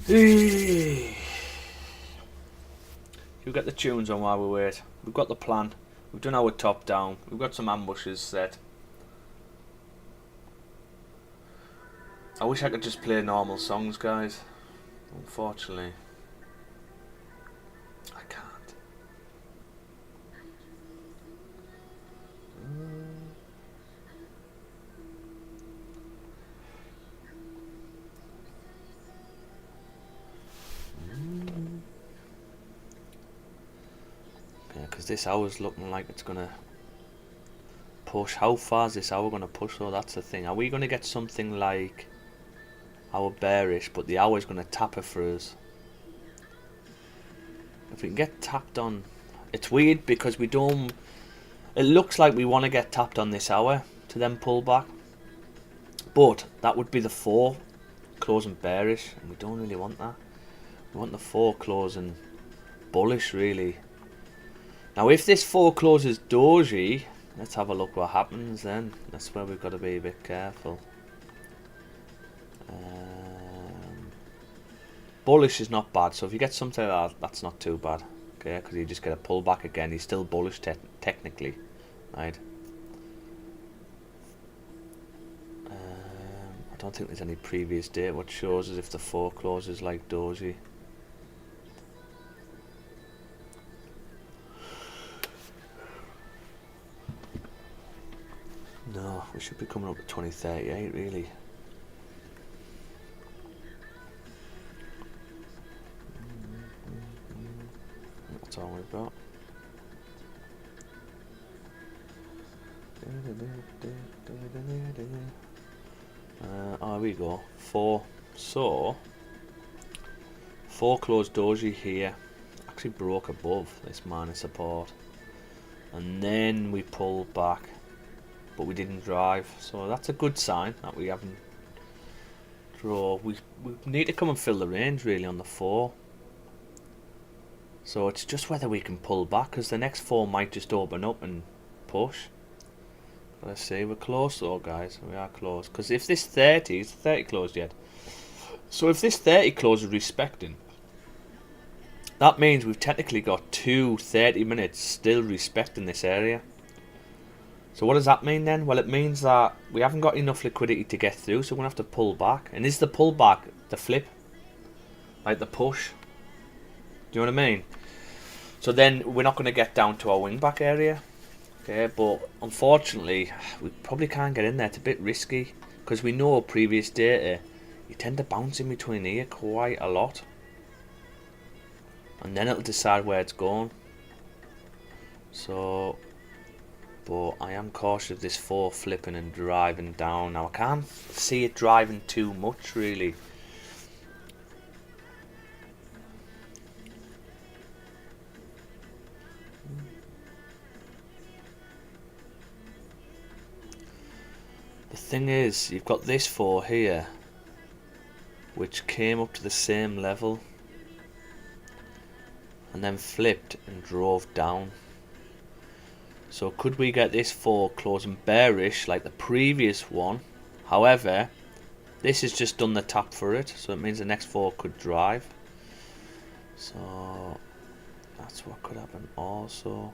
You get the tunes on while we wait. We've got the plan. We've done our top down. We've got some ambushes set. I wish I could just play normal songs, guys. Unfortunately, I can't. Yeah, because this hour's looking like it's gonna push. How far is this hour gonna push though? That's the thing. Are we gonna get something like our bearish, but the hour's gonna tap it for us? If we can get tapped on, it's weird because we don't. It looks like we want to get tapped on this hour to then pull back, but that would be the 4 closing bearish, and we don't really want that. We want the 4 closing bullish, really. Now, if this 4 closes doji, let's have a look what happens then. That's where we've got to be a bit careful. Bullish is not bad, so if you get something like that, that's not too bad. Okay, because you just get a pullback again. He's still bullish technically, right? I don't think there's any previous data. What shows us if the 4 closes like doji. No, we should be coming up to 2038 really. That's all we've got. Here we go. 4. So 4 closed doji here. Actually broke above this minor support, and then we pulled back, but we didn't drive. So that's a good sign that we haven't draw. We need to come and fill the range really on the 4. So it's just whether we can pull back, because the next 4 might just open up and push. Let's see, we're close though, guys. We are close, because if this 30, is 30 closed yet? So if this 30 closes respecting, that means we've technically got 2 30 minutes still respecting this area. So what does that mean then? Well, it means that we haven't got enough liquidity to get through, so we're going to have to pull back. And is the pullback the flip? Like the push? Do you know what I mean? So then we're not going to get down to our wing back area. Okay, but unfortunately, we probably can't get in there. It's a bit risky, because we know previous data, you tend to bounce in between here quite a lot. And then it'll decide where it's going. So, but I am cautious of this 4 flipping and driving down. Now I can't see it driving too much really. The thing is, you've got this 4 here, which came up to the same level and then flipped and drove down. So could we get this 4 closing bearish like the previous one? However, this has just done the tap for it, so it means the next 4 could drive. So that's what could happen also.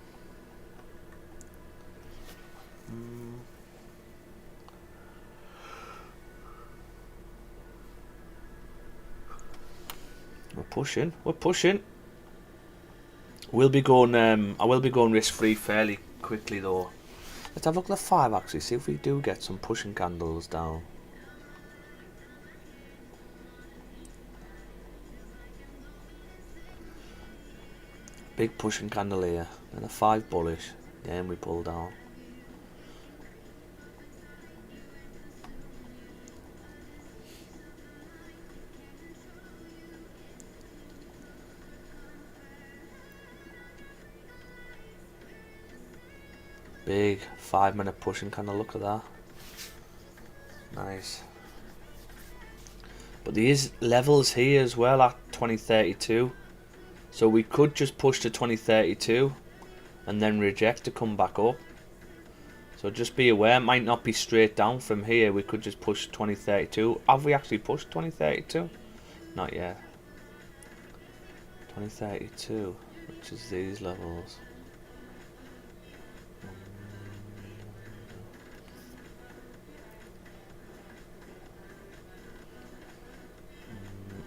We're pushing, we're pushing. We'll be going, I will be going risk free fairly quickly though. Let's have a look at the 5 actually, see if we do get some pushing candles down. Big pushing candle here, and a 5 bullish, then we pull down. Big 5-minute pushing candle, look at that. Nice. But there is levels here as well at 2032. So we could just push to 2032 and then reject to come back up. So just be aware, it might not be straight down from here. We could just push 2032. Have we actually pushed 2032? Not yet. 2032, which is these levels.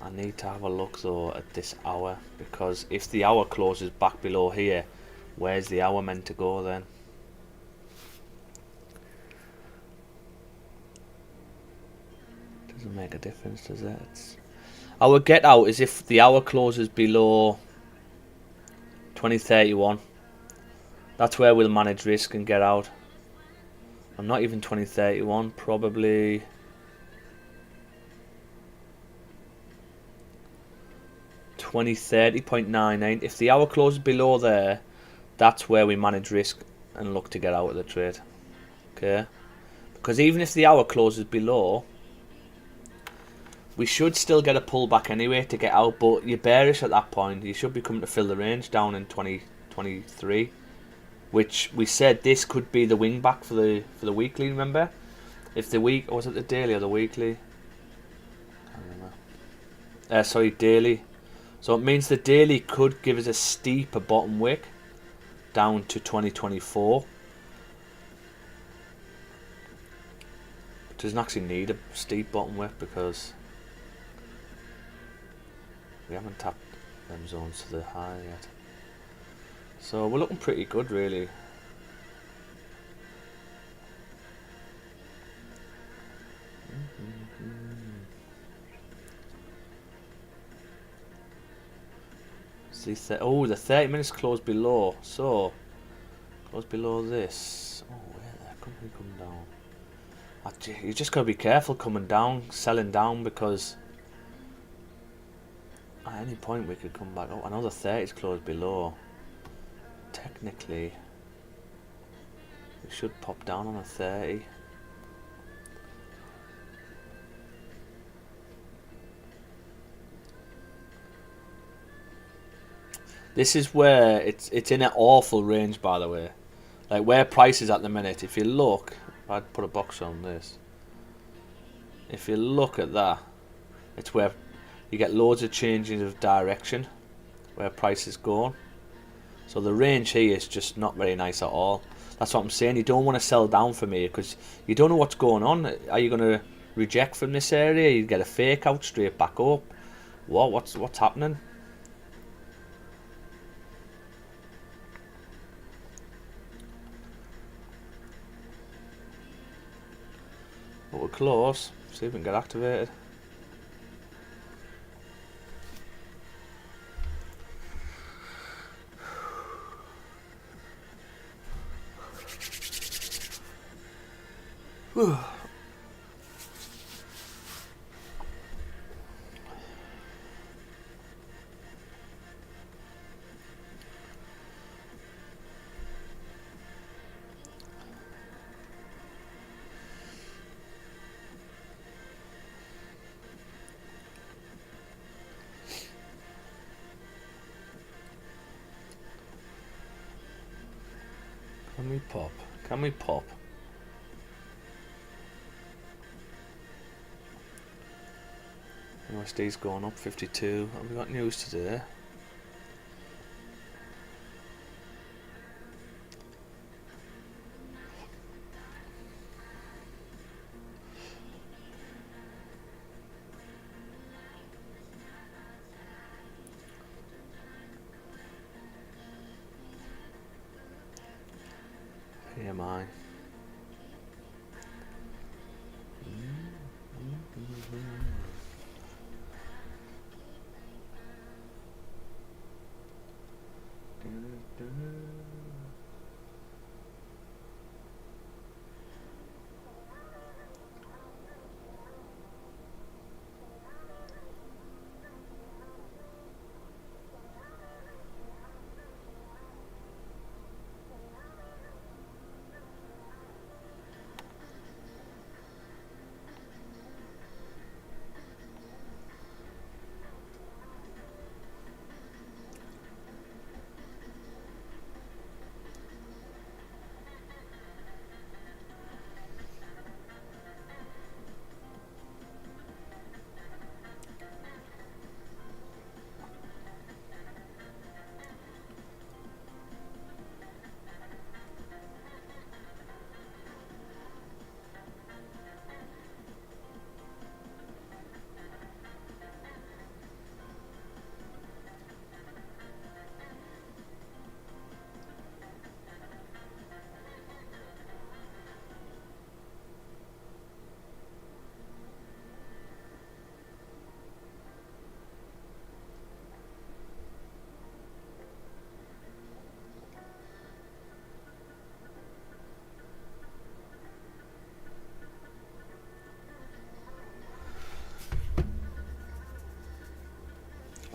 I need to have a look though at this hour, because if the hour closes back below here, where's the hour meant to go then? Doesn't make a difference, does it? Our get out is if the hour closes below 2031. That's where we'll manage risk and get out. I'm not even 2031, probably 2030.99. If the hour closes below there, that's where we manage risk and look to get out of the trade. Okay? Because even if the hour closes below, we should still get a pullback anyway to get out, but you're bearish at that point. You should be coming to fill the range down in 2023, which we said this could be the wing back for the weekly. Remember, if the week, or was it the daily or the weekly? I can't remember. Sorry, daily. So it means the daily could give us a steeper bottom wick down to 2024. It doesn't actually need a steep bottom wick because we haven't tapped them zones to the high yet. So we're looking pretty good, really. Oh, the 30 minutes closed below. So close below this. Oh, where there? Come down. You just gotta be careful coming down, selling down, because at any point we could come back. Oh, another 30 is closed below. Technically, we should pop down on a 30. This is where it's in an awful range, by the way. Like where price is at the minute. If you look, I'd put a box on this. If you look at that, it's where you get loads of changes of direction, where price is going. So the range here is just not very nice at all. That's what I'm saying. You don't want to sell down from here because you don't know what's going on. Are you going to reject from this area? You get a fake out straight back up. What's happening? But we're close. See if we can get activated. Whew. Can we pop? Can we pop? USD's going up 52. Have we got news today? PMI.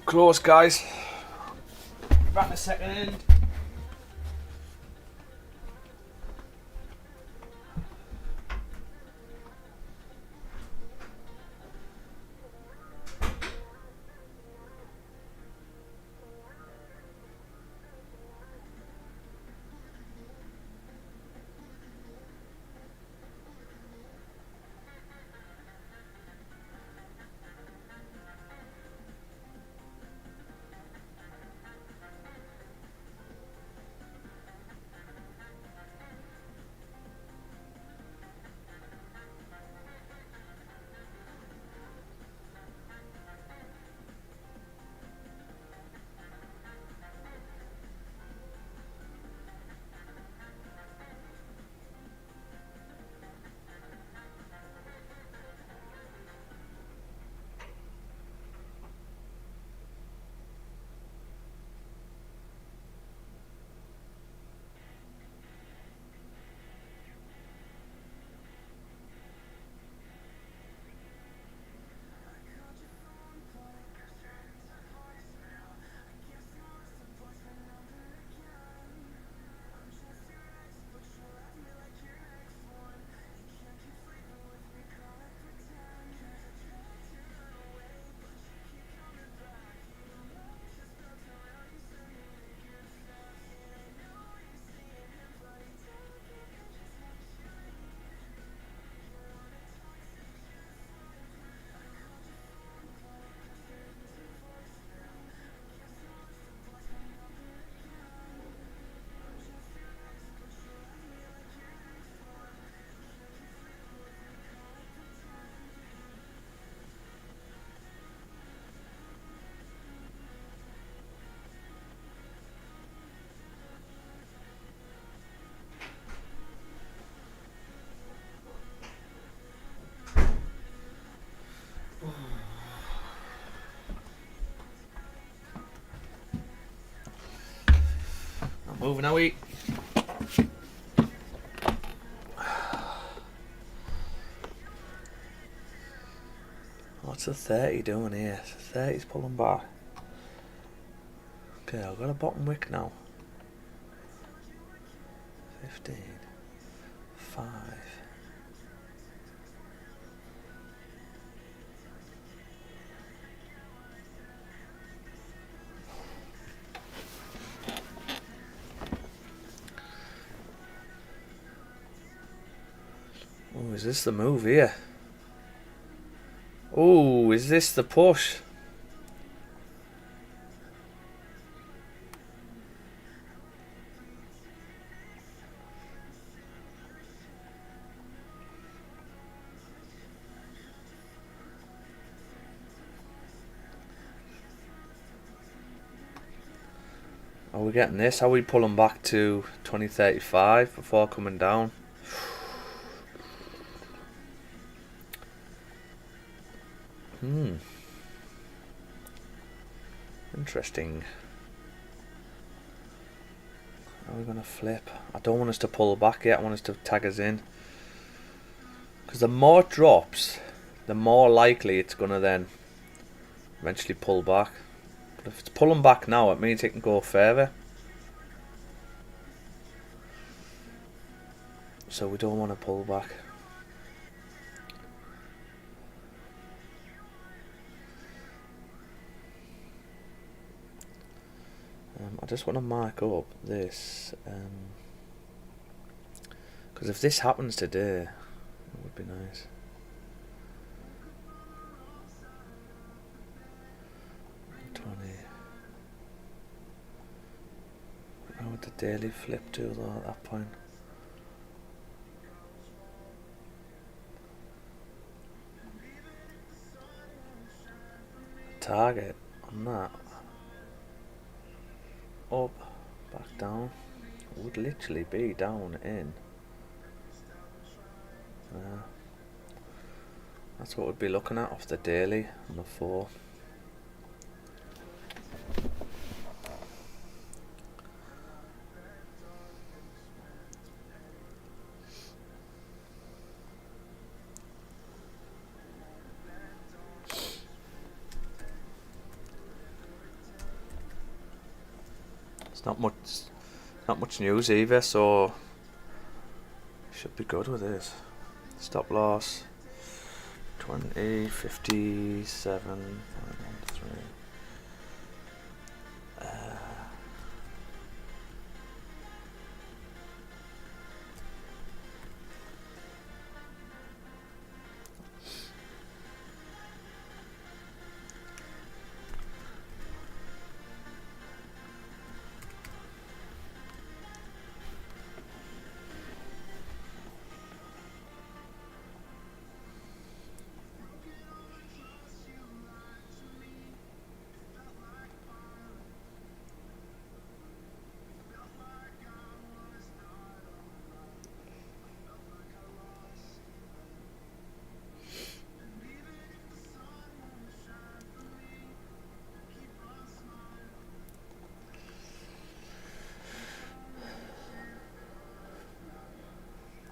close, guys. Back in a second. I'm moving away. What's the 30 doing here? 30's pulling back. Okay, I've got a bottom wick now. 15. 5. Oh, is this the move here? Oh, is this the push? Are we getting this? Are we pulling back to 2035 before coming down? Interesting. Are we going to flip? I don't want us to pull back yet. I want us to tag us in. Because the more it drops, the more likely it's going to then eventually pull back. But if it's pulling back now, it means it can go further. So we don't want to pull back. I just want to mark up this. Because if this happens today, it would be nice. How would the daily flip to though at that point? Target on that. Up, back down. Would literally be down in. That's what we'd be looking at off the daily on the 4. It's not much news either, so should be good with this. Stop loss 20, 57, 513.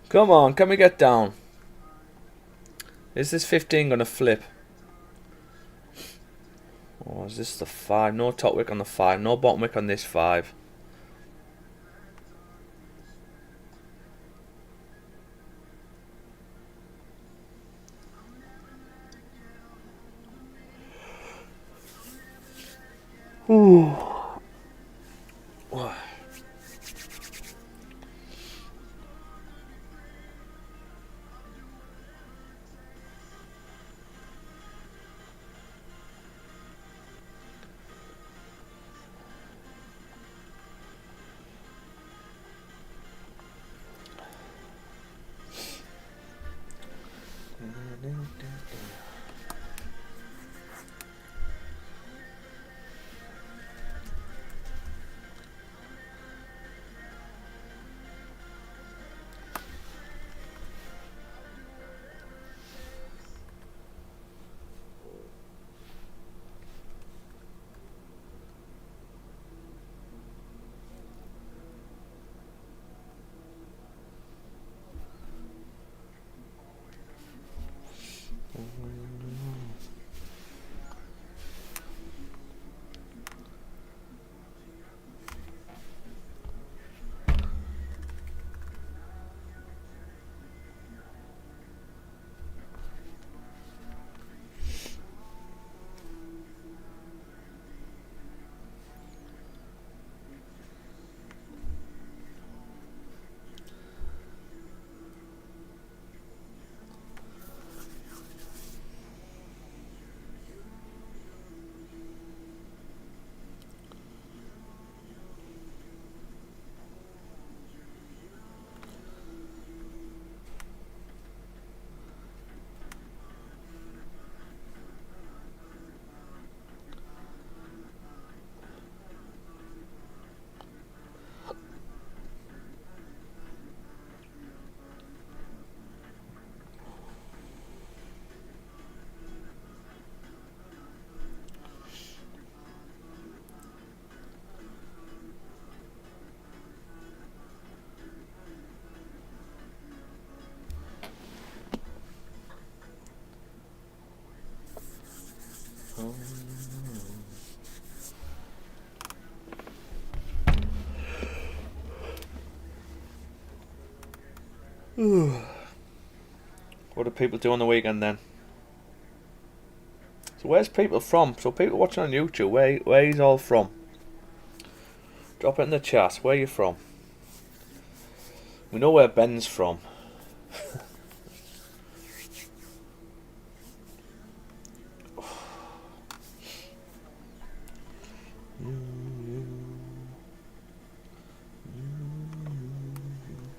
Come on, can we get down? Is this 15 going to flip? Or is this the 5? No top wick on the 5. No bottom wick on this 5. Ooh. What do people do on the weekend then? So where's people from? So people watching on YouTube, where you all from? Drop it in the chat. Where you from? We know where Ben's from.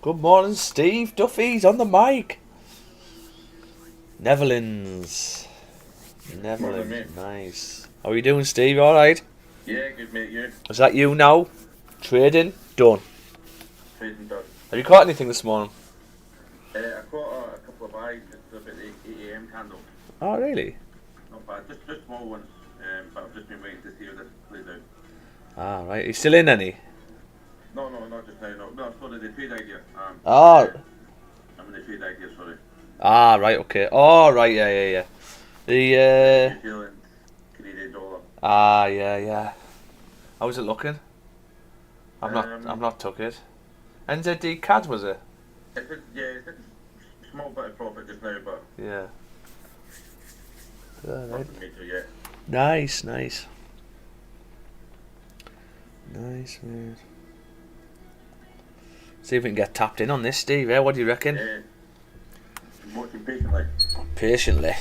Good morning, Steve. Duffy's on the mic. Netherlands. Nice. How are you doing, Steve? All right? Yeah, good mate, you. Is that you now? Trading done. Trading done. Have you caught anything this morning? I caught a couple of buys at about the 8 AM candle. Oh, really? Not bad, just small ones. But I've just been waiting to see how this plays out. Ah, right. Are you still in any? No, not just now. No, sorry, the trade idea. Oh. I'm in the trade idea, sorry. Ah, right. Okay. Oh, right. Yeah. The New Zealand, Canadian dollar. Ah, yeah. How's it looking? I've not took it. NZD CAD was it? It's a small bit of profit just now, but Yeah. nothing major yet. Nice, nice. Nice, man. See if we can get tapped in on this, Steve. What do you reckon? Yeah. I'm watching patiently. Patiently.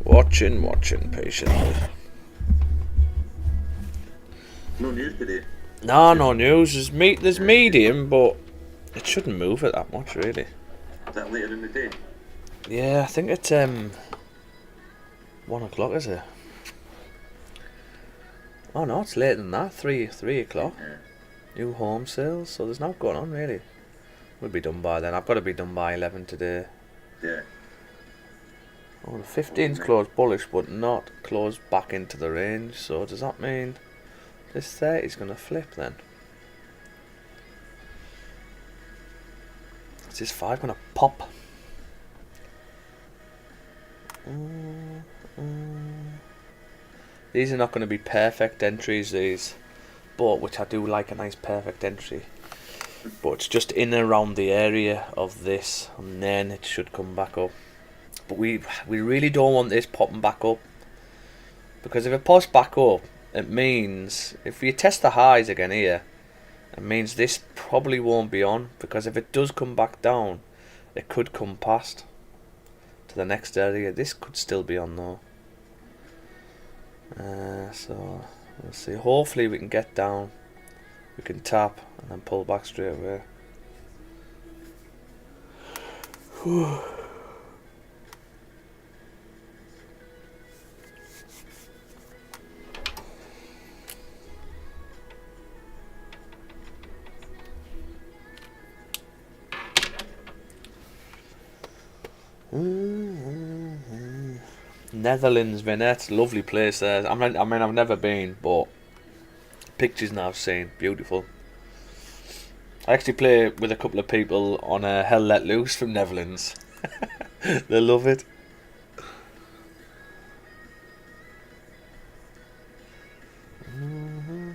Watching patiently. No news today. No news. There's medium, but it shouldn't move it that much, really. Is that later in the day? Yeah, I think it's 1 o'clock, is it? Oh no, it's later than that. 3 o'clock. Yeah. New home sales, so there's not going on really. We'll be done by then. I've got to be done by 11 today. Yeah. Oh, the 15's closed bullish, but not closed back into the range. So does that mean this 30's going to flip then? Is this 5 going to pop? These are not going to be perfect entries, these, but which I do like a nice perfect entry. But it's just in and around the area of this, and then it should come back up. But we really don't want this popping back up, because if it pops back up, it means if you test the highs again here, it means this probably won't be on, because if it does come back down, it could come past to the next area. This could still be on though. So we'll see. Hopefully we can get down, we can tap and then pull back straight away. Whew. Netherlands, Venet, lovely place there. I mean, I've never been, but pictures now I've seen, beautiful. I actually play with a couple of people on a Hell Let Loose from Netherlands. They love it.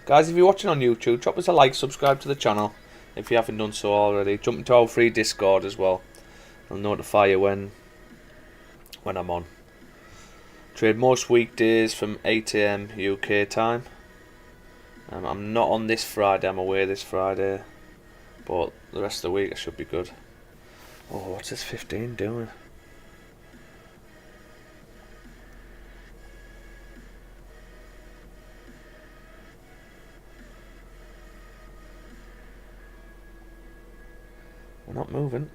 Guys, if you're watching on YouTube, drop us a like, subscribe to the channel if you haven't done so already. Jump into our free Discord as well. I'll notify you when I'm on. Trade most weekdays from 8 AM UK time. I'm not on this Friday, I'm away this Friday, but the rest of the week I should be good. Oh, what's this 15 doing? We're not moving.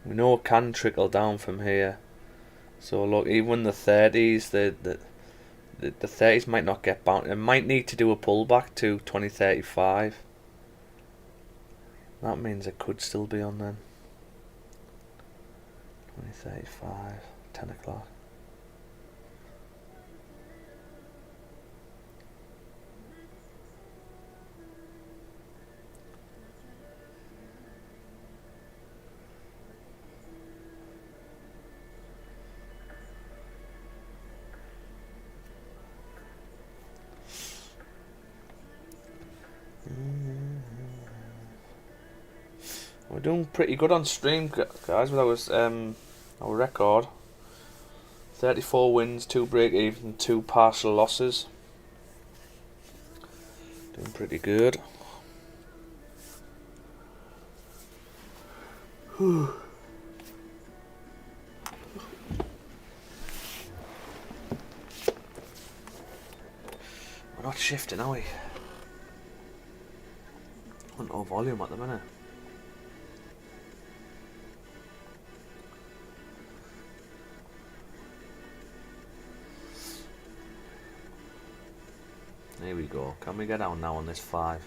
We know it can trickle down from here. So look, even the 30s, the 30s might not get bound. It might need to do a pullback to 2035. That means it could still be on then. 2035, 10 o'clock. We're doing pretty good on stream, guys. That was our record. 34 wins, 2 break-even, 2 partial losses. Doing pretty good. Whew. We're not shifting, are we? Want no volume at the minute. Here we go. Can we get down now on this 5?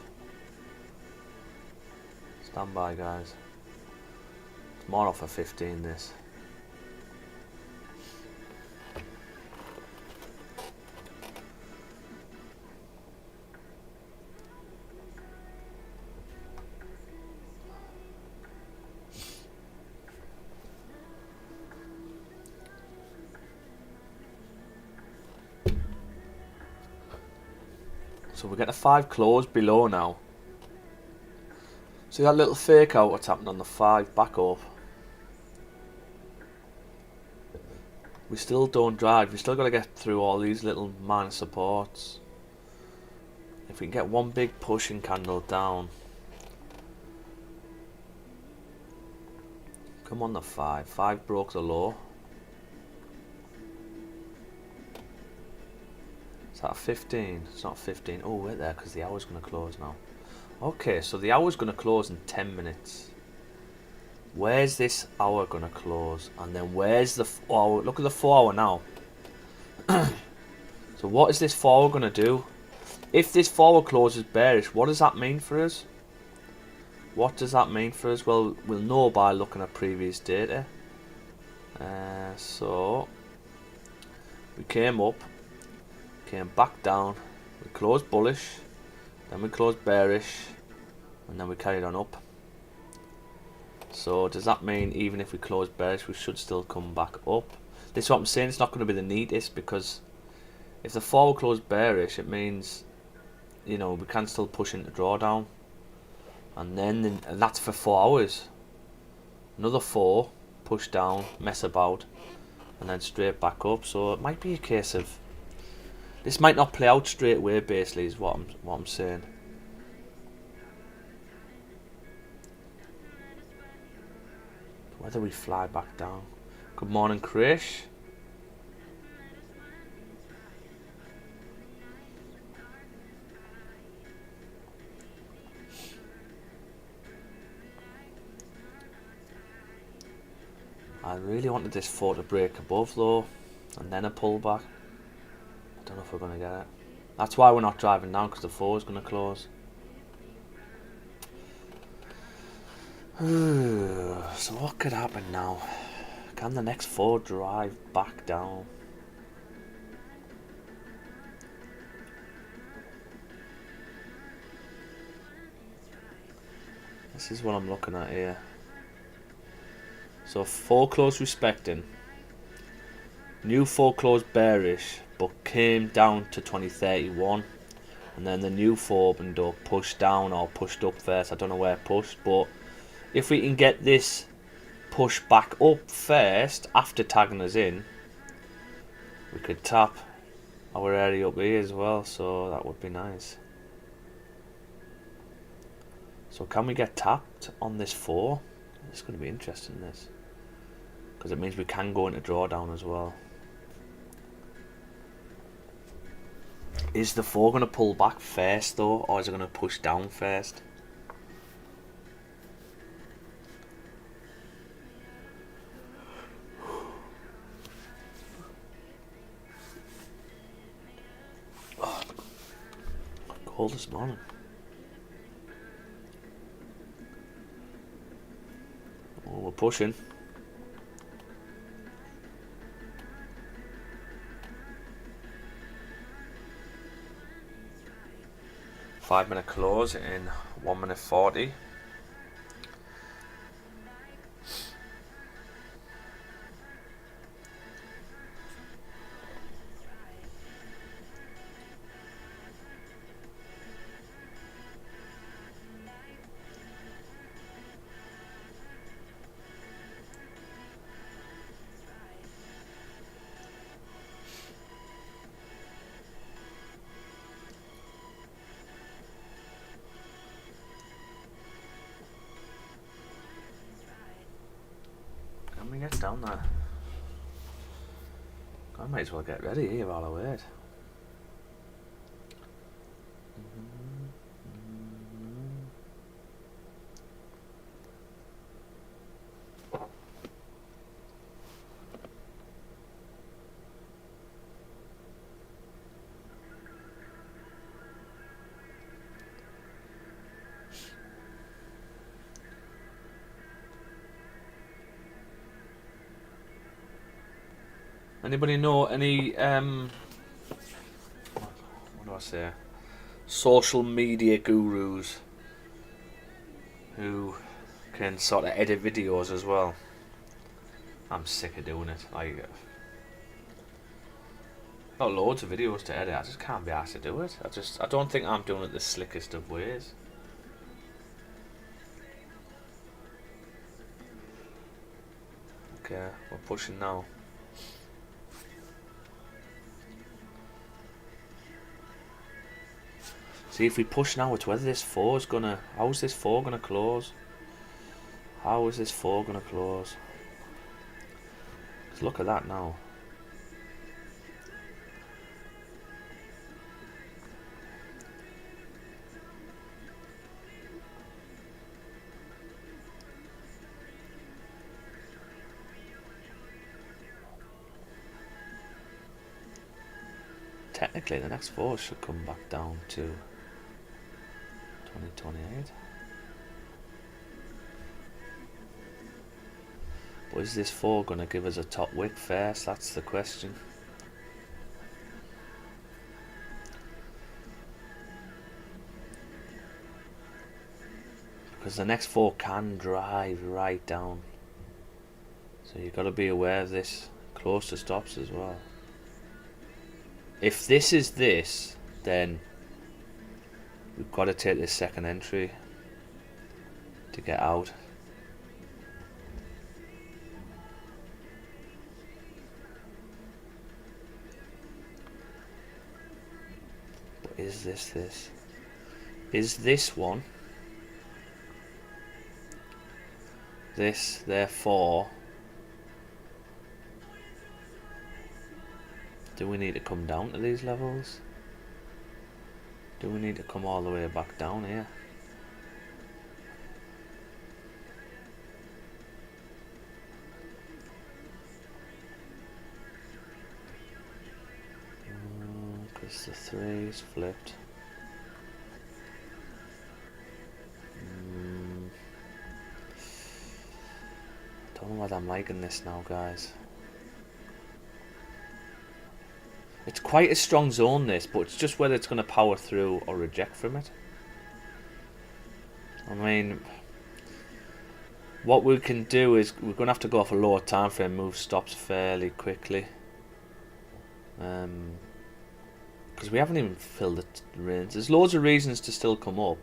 Stand by, guys. It's more off a 15 this. So we get a 5 close below now. See that little fake out what's happened on the 5 back up. We still don't drive. We still got to get through all these little minor supports. If we can get one big pushing candle down. Come on the 5. 5 broke the low. Is that a 15? It's not 15. Oh, wait there, because the hour's going to close now. Okay, so the hour's going to close in 10 minutes. Where's this hour going to close? And then where's the 4 hour? Look at the 4 hour now. So what is this 4 hour going to do? If this 4 hour closes bearish, what does that mean for us? What does that mean for us? Well, we'll know by looking at previous data. So we came up, came back down, we closed bullish, then we closed bearish, and then we carried on up. So does that mean even if we close bearish, we should still come back up? This is what I'm saying. It's not going to be the neatest, because if the 4 hour closed bearish, it means, you know, we can still push into drawdown. And then and that's for 4 hours. Another 4, push down, mess about, and then straight back up. So it might be a case of this might not play out straight away. Basically, is what I'm saying. Whether we fly back down. Good morning, Krish. I really wanted this 4 to break above though, and then a pullback. I don't know if we're going to get it. That's why we're not driving down, because the 4 is going to close. So what could happen now? Can the next 4 drive back down? This is what I'm looking at here. So 4 close respecting, new 4 closed bearish, but came down to 2031, and then the new 4 opened up, pushed down or pushed up first. I don't know where pushed, but if we can get this push back up first after tagging us in, we could tap our area up here as well. So that would be nice. So can we get tapped on this 4? It's going to be interesting, this, because it means we can go into drawdown as well. Is the 4 going to pull back first though, or is it going to push down first? Oh, cold this morning. Oh, we're pushing. Five-minute close in 1:40. Can we get down there? I might as well get ready here while I wait. Anybody know any what do I say? Social media gurus who can sort of edit videos as well? I'm sick of doing it. Got loads of videos to edit. I just can't be asked to do it. I don't think I'm doing it the slickest of ways. Okay, we're pushing now. See, if we push now, it's whether this 4 is gonna. How's this 4 gonna close? How is this 4 gonna close? Let's look at that now. Technically, the next 4 should come back down to 2028. But is this 4 going to give us a top wick first? That's the question. Because the next 4 can drive right down. So you've got to be aware of this. Close to stops as well. If this is this, then we've got to take this second entry to get out. But is this? Is this one? This, therefore, do we need to come down to these levels? Do we need to come all the way back down here? Because the 3's flipped. Don't know whether I'm liking this now, guys. It's quite a strong zone, this, but it's just whether it's going to power through or reject from it. I mean, what we can do is we're going to have to go off a lower time frame, move stops fairly quickly. Because we haven't even filled the range. There's loads of reasons to still come up.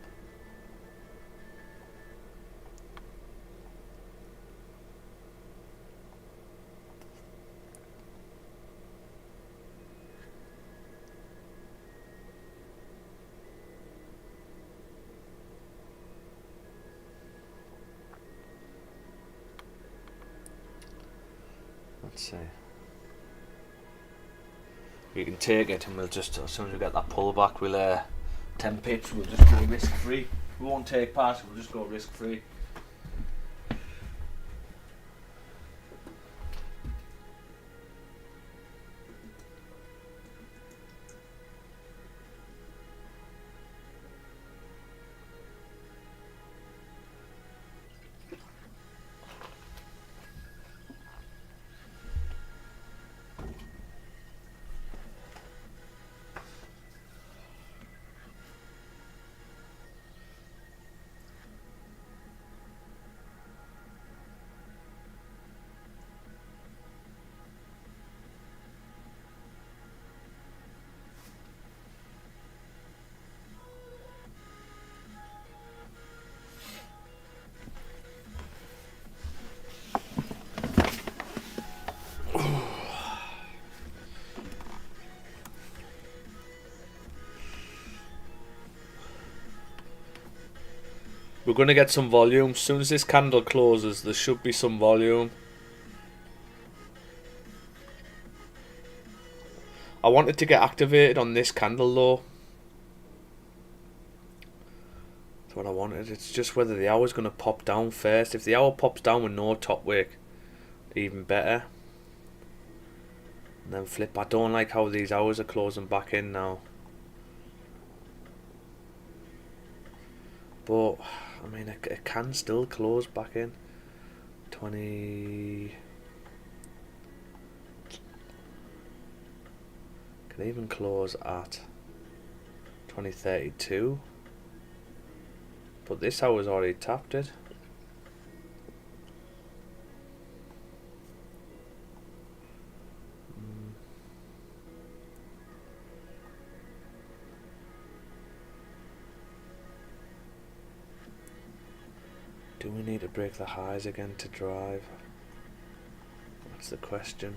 Let's see. You can take it, and we'll just, as soon as we get that pullback, we'll 10 pips, we'll just go risk free. We won't take part, we'll just go risk free. We're going to get some volume. As soon as this candle closes, there should be some volume. I wanted to get activated on this candle though. That's what I wanted. It's just whether the hour's going to pop down first. If the hour pops down with no top wick, even better. And then flip. I don't like how these hours are closing back in now. But I mean, it can still close back in. 20. Can even close at 2032. But this hour's already tapped it. Do we need to break the highs again to drive? That's the question.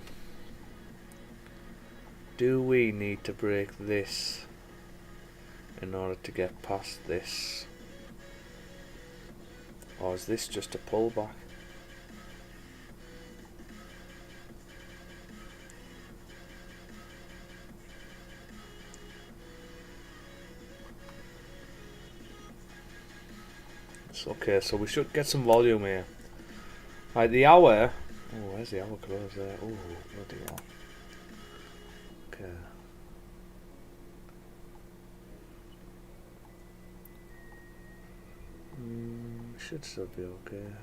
Do we need to break this in order to get past this? Or is this just a pullback? Okay, so we should get some volume here. Right, the hour. Oh, where's the hour close there? Oh, bloody hell. Okay. Should still be okay.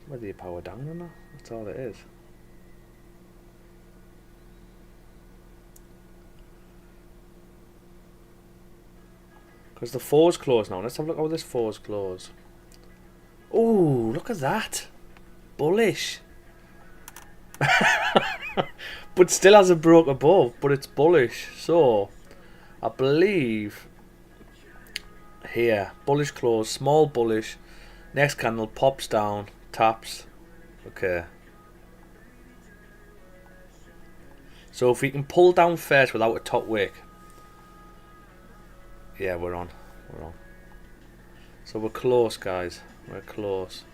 Whether you power down or not, that's all it is. Because the 4's closed now. Let's have a look how this 4's closed. Oh, look at that. Bullish. But still hasn't broke above, but it's bullish. So, I believe here, bullish close, small bullish. Next candle pops down, taps. Okay. So if we can pull down first without a top wick. Yeah, we're on. We're on. So we're close, guys. We're close.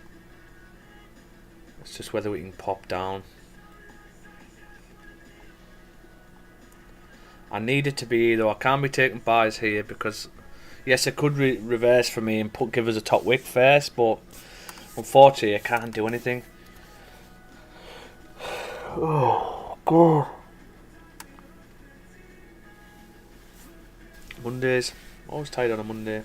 It's just whether we can pop down. I need it to be either. I can't be taking buys here because, yes, it could reverse for me and give us a top wick first, but unfortunately I can't do anything. Oh, God. Mondays. Always tight on a Monday.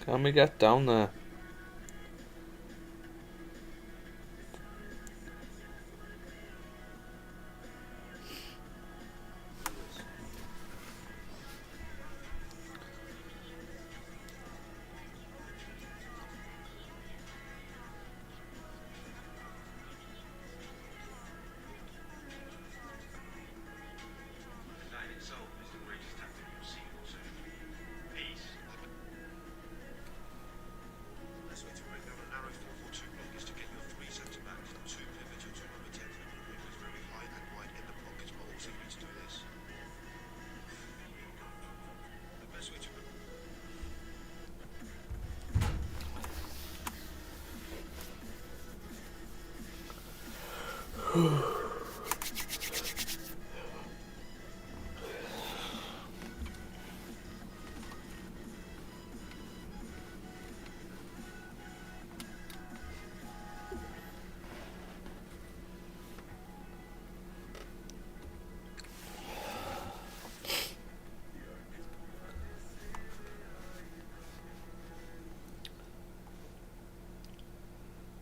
Can we get down there?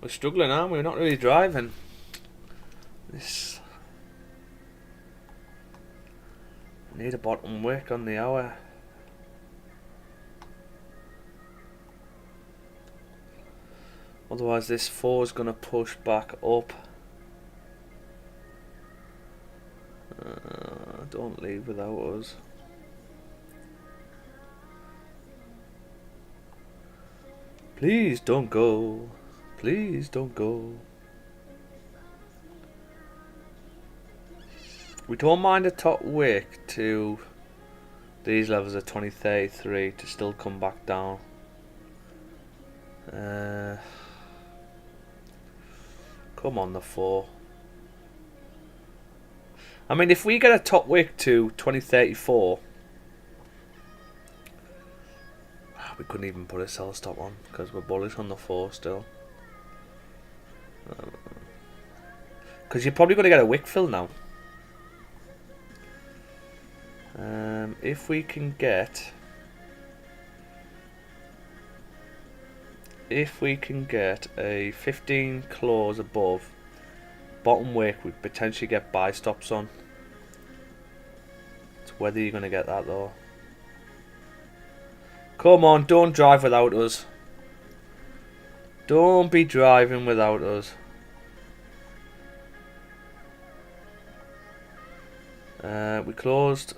We're struggling, aren't we? We're not really driving. This. We need a bottom wick on the hour. Otherwise this 4 is going to push back up. Don't leave without us. Please don't go. Please don't go. We don't mind a top wick to these levels of 2033 to still come back down. Come on, the 4. I mean, if we get a top wick to 2034, we couldn't even put a sell stop on because we're bullish on the 4 still. Because you're probably going to get a wick fill now. If we can get a 15 close above bottom wick, we potentially get buy stops on. It's whether you're going to get that though. Come on, don't drive without us. Don't be driving without us. We closed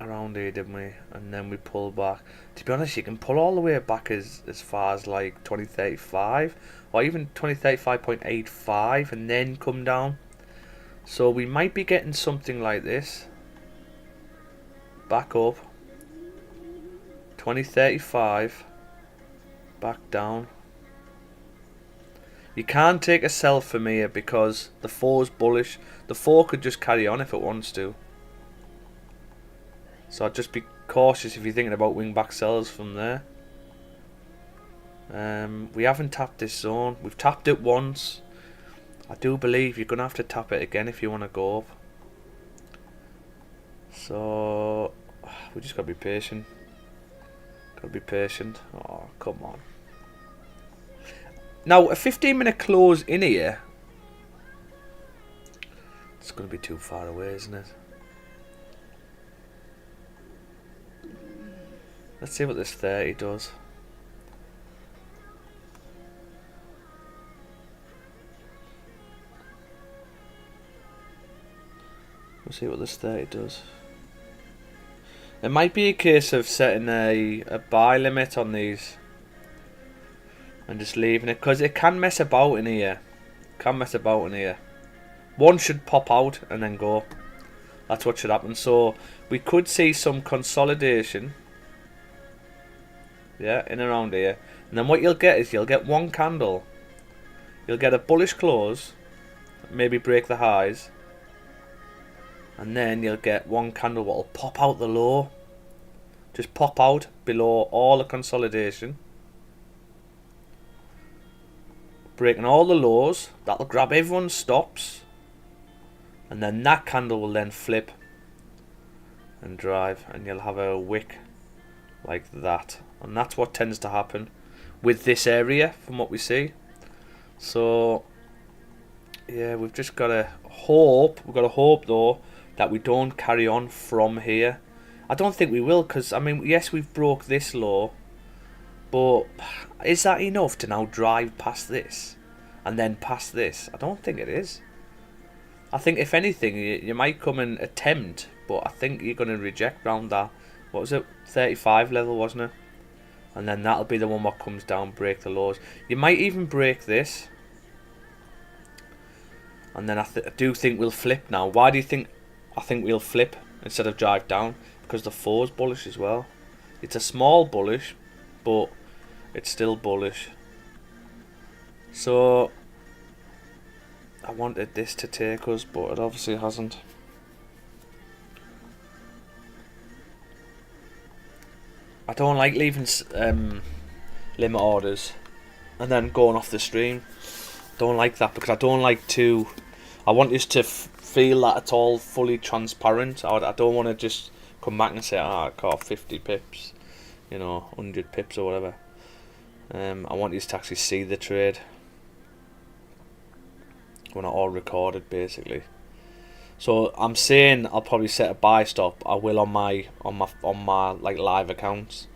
around here, didn't we? And then we pulled back. To be honest, you can pull all the way back as far as like 2035 or even 2035.85 and then come down. So we might be getting something like this. Back up. 2035. Back down. You can't take a sell from here because the 4 is bullish. The 4 could just carry on if it wants to. So I'd just be cautious if you're thinking about wing back sells from there. We haven't tapped this zone. We've tapped it once. I do believe you're going to have to tap it again if you want to go up. So we just got to be patient. Got to be patient. Oh, come on. Now, a 15-minute close in here. It's going to be too far away, isn't it? Let's see what this 30 does. Let's see what this 30 does. It might be a case of setting a buy limit on these and just leaving it, because it can mess about in here. One should pop out and then go. That's what should happen. So we could see some consolidation. Yeah, in around here. And then what you'll get is you'll get one candle. You'll get a bullish close. Maybe break the highs. And then you'll get one candle that will pop out the low. Just pop out below all the consolidation. Breaking all the lows. That'll grab everyone's stops. And then that candle will then flip and drive. And you'll have a wick like that. And that's what tends to happen with this area from what we see. So yeah, we've just got to hope. We've got to hope though that we don't carry on from here. I don't think we will, because I mean, yes, we've broke this low, but is that enough to now drive past this and then past this? I don't think it is. I think if anything, you might come and attempt, but I think you're going to reject round that. What was it? 35 level, wasn't it? And then that'll be the one that comes down, break the lows. You might even break this. And then I do think we'll flip now. Why do you think I think we'll flip instead of drive down? Because the 4 is bullish as well. It's a small bullish, but it's still bullish. So I wanted this to take us, but it obviously hasn't. I don't like leaving limit orders and then going off the stream. Don't like that, because I don't like to. I want us to feel that it's all fully transparent. I don't want to just come back and say, I caught 50 pips, 100 pips or whatever. I want you to actually see the trade. I want it all recorded, basically. So I'm saying I'll probably set a buy stop. I will on my like live accounts.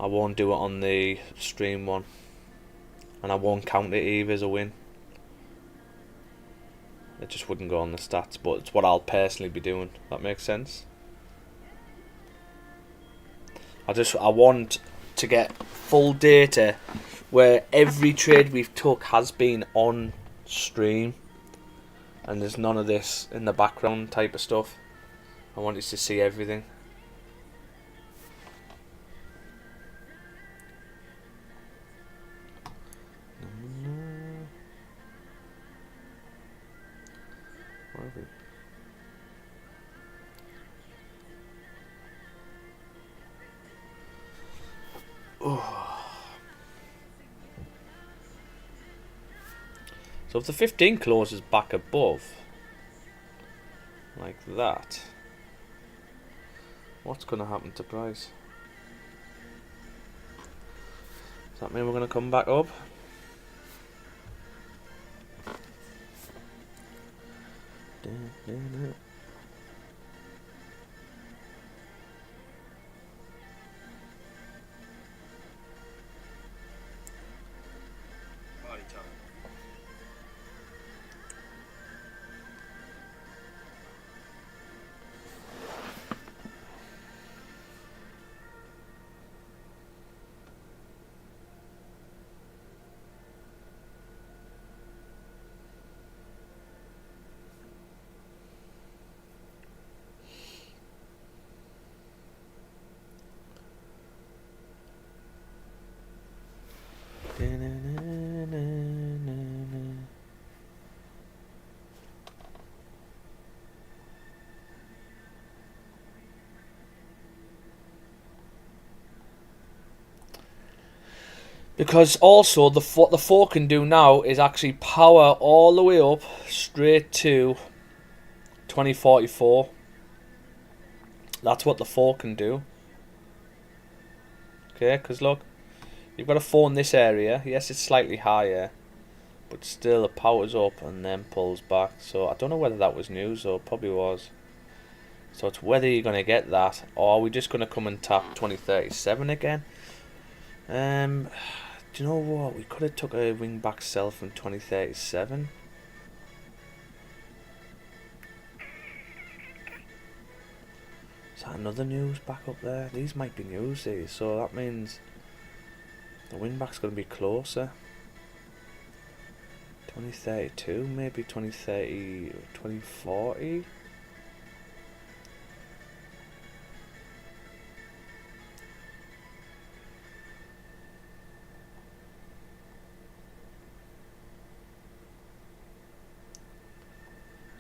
I won't do it on the stream one, and I won't count it either as a win. It just wouldn't go on the stats, but it's what I'll personally be doing. That makes sense. I want to get full data where every trade we've took has been on stream. And there's none of this in the background type of stuff. I want you to see everything. Where are we? Oh. So if the 15 closes back above, like that, what's going to happen to price? Does that mean we're going to come back up? Because also what the 4 can do now is actually power all the way up straight to 2044. That's what the 4 can do. Okay, because look, you've got a 4 in this area. Yes, it's slightly higher, but still it powers up and then pulls back. So I don't know whether that was news, or it probably was. So it's whether you're going to get that, or are we just going to come and tap 2037 again? Do you know what? We could have took a wing back sell from 2037. Is that another news back up there? These might be news, these. So that means the wing back's going to be closer. 2032, maybe 2030, 2040.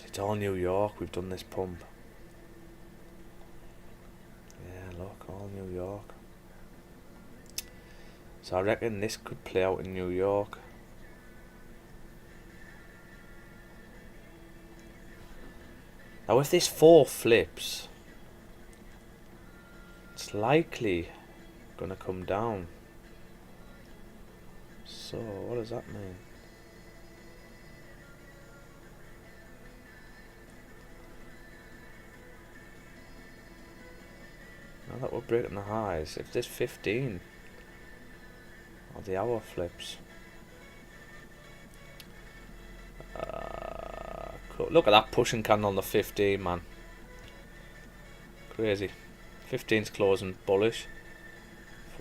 It's all New York, we've done this pump. Yeah, look, all New York. So I reckon this could play out in New York. Now if this 4 flips, it's likely gonna come down. So what does that mean? Now that we're breaking the highs, if this 15 or the hour flips, cool. Look at that pushing candle on the 15, man. Crazy. 15's closing bullish.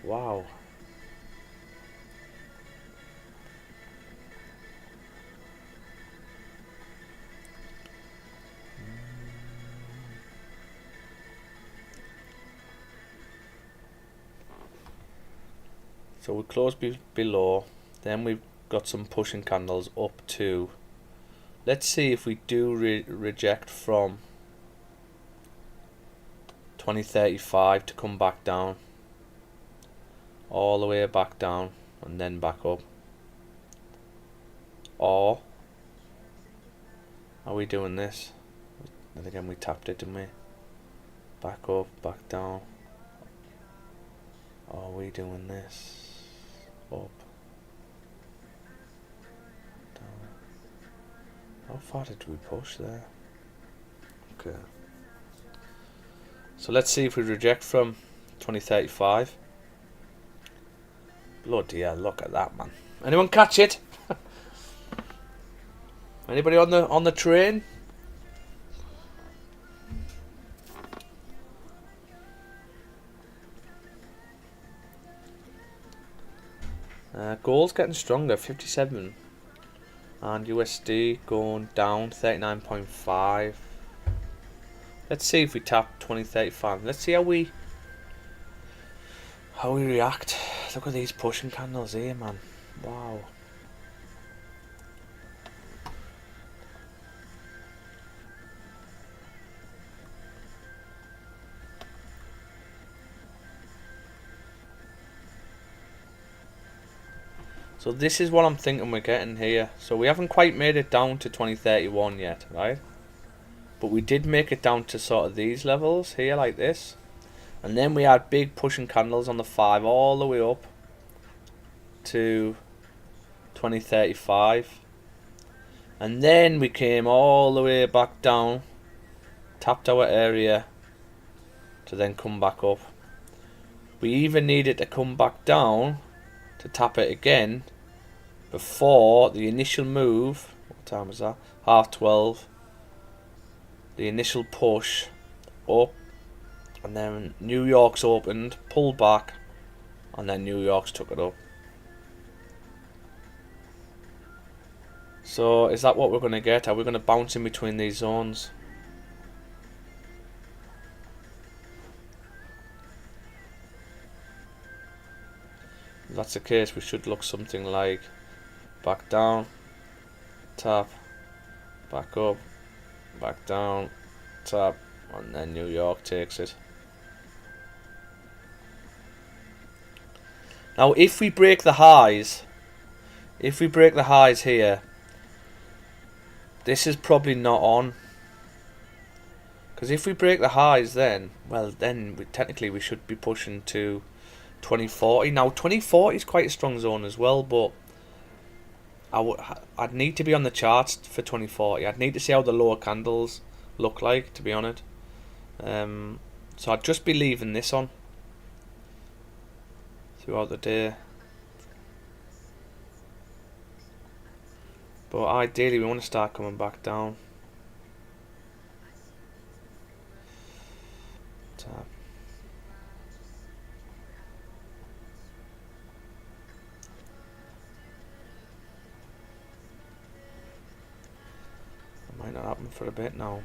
Wow. So we close below, then we've got some pushing candles up to, let's see if we do reject from 2035 to come back down, all the way back down and then back up. Or are we doing this? And again we tapped it, didn't we? Back up, back down. Or are we doing this? Up, down. How far did we push there? Okay. So let's see if we reject from 2035. Bloody hell, look at that, man. Anyone catch it? Anybody on the train? Gold's getting stronger, 57, and USD going down 39.5. Let's see if we tap 2035. Let's see how we react. Look at these pushing candles here, man. Wow. So this is what I'm thinking we're getting here. So we haven't quite made it down to 2031 yet, right? But we did make it down to sort of these levels here, like this. And then we had big pushing candles on the 5 all the way up to 2035. And then we came all the way back down, tapped our area to then come back up. We even needed to come back down to tap it again before the initial move. What time was that? 12:30. The initial push up, and then New York's opened, pulled back, and then New York's took it up. So is that what we're going to get? Are we going to bounce in between these zones? If that's the case, we should look something like back down, tap, back up, back down, tap, and then New York takes it. Now if we break the highs, here, this is probably not on. Because if we break the highs then, well then technically we should be pushing to 2040. Now 2040 is quite a strong zone as well, but I'd need to be on the charts for 2040. I'd need to see how the lower candles look like, to be honest. So I'd just be leaving this on throughout the day. But ideally we want to start coming back down. Tap. That might not happen for a bit now.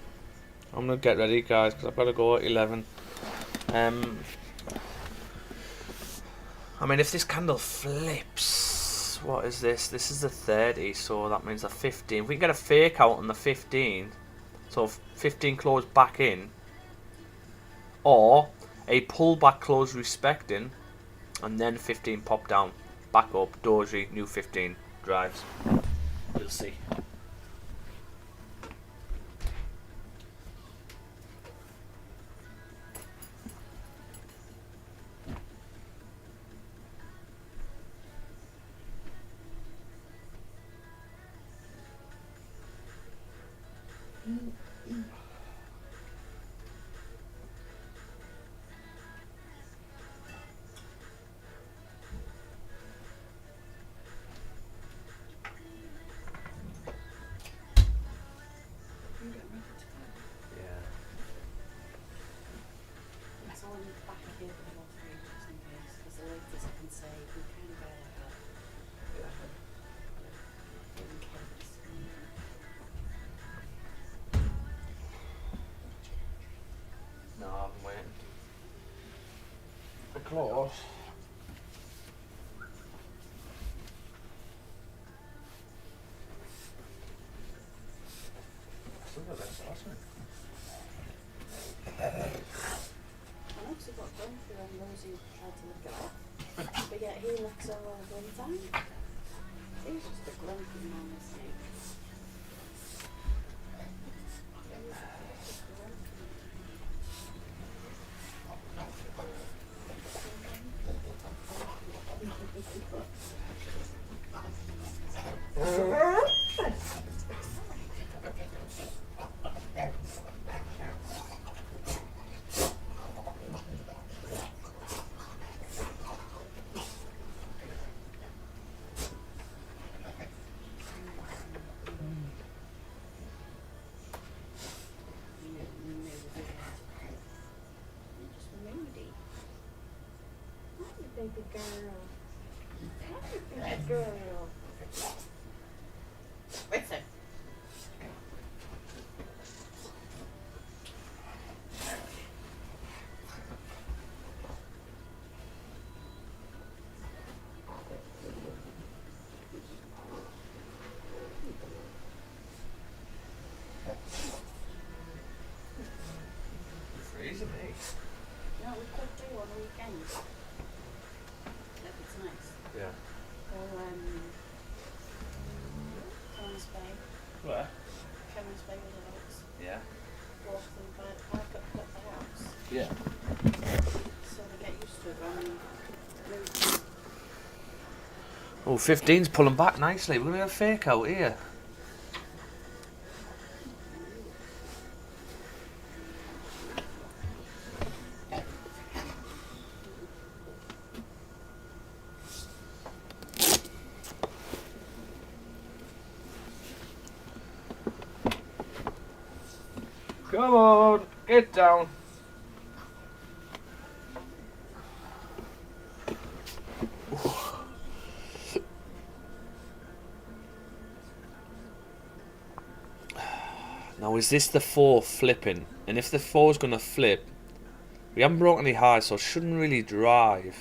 I'm going to get ready, guys, because I've got to go at 11. I mean, if this candle flips, what is this? This is the 30, so that means the 15. If we can get a fake out on the 15, so 15 close back in, or a pullback close respecting, and then 15 pop down, back up, doji, new 15 drives. We'll see. No, I'm waiting. The close. Still got that sauce, man. I also got going through on those who tried to look it up. But yet he looks all the time. It was just a grumpy man, isn't it? Baby girl. Baby girl. Wait a sec. Freezing me. No, we could do on the weekends. Yeah. Walk them by the park at the house. Yeah. So they get used to it running routes. Oh, 15's pulling back nicely. We're going to have a fake out here. Come on, get down. Now is this the 4 flipping? And if the 4 is going to flip, we haven't broken any highs, so it shouldn't really drive.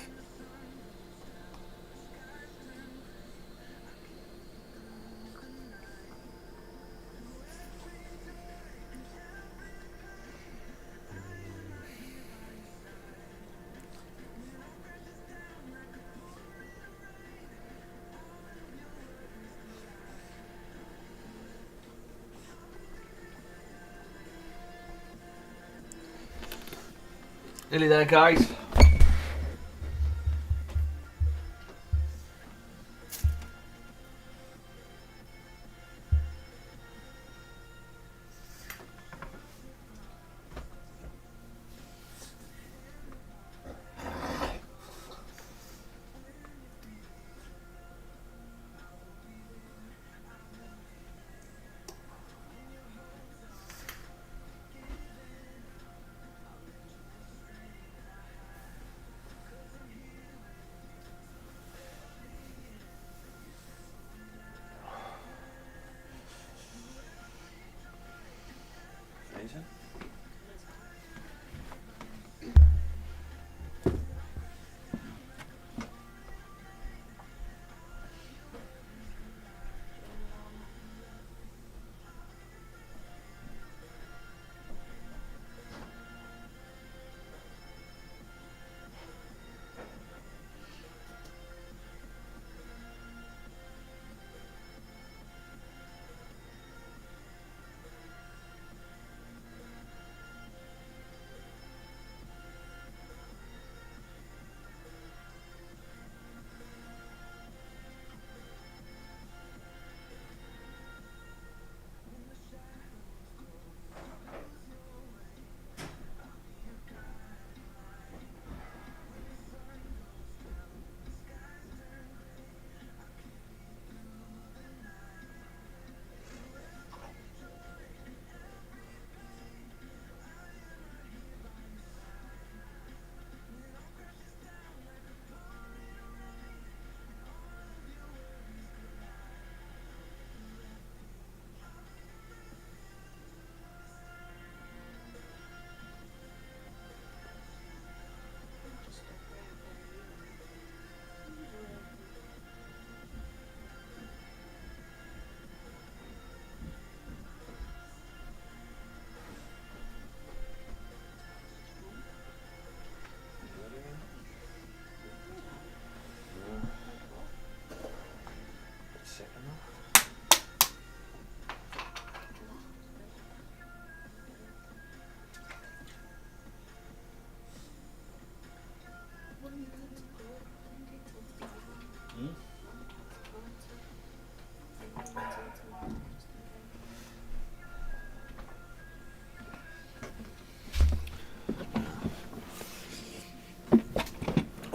Nearly there, guys.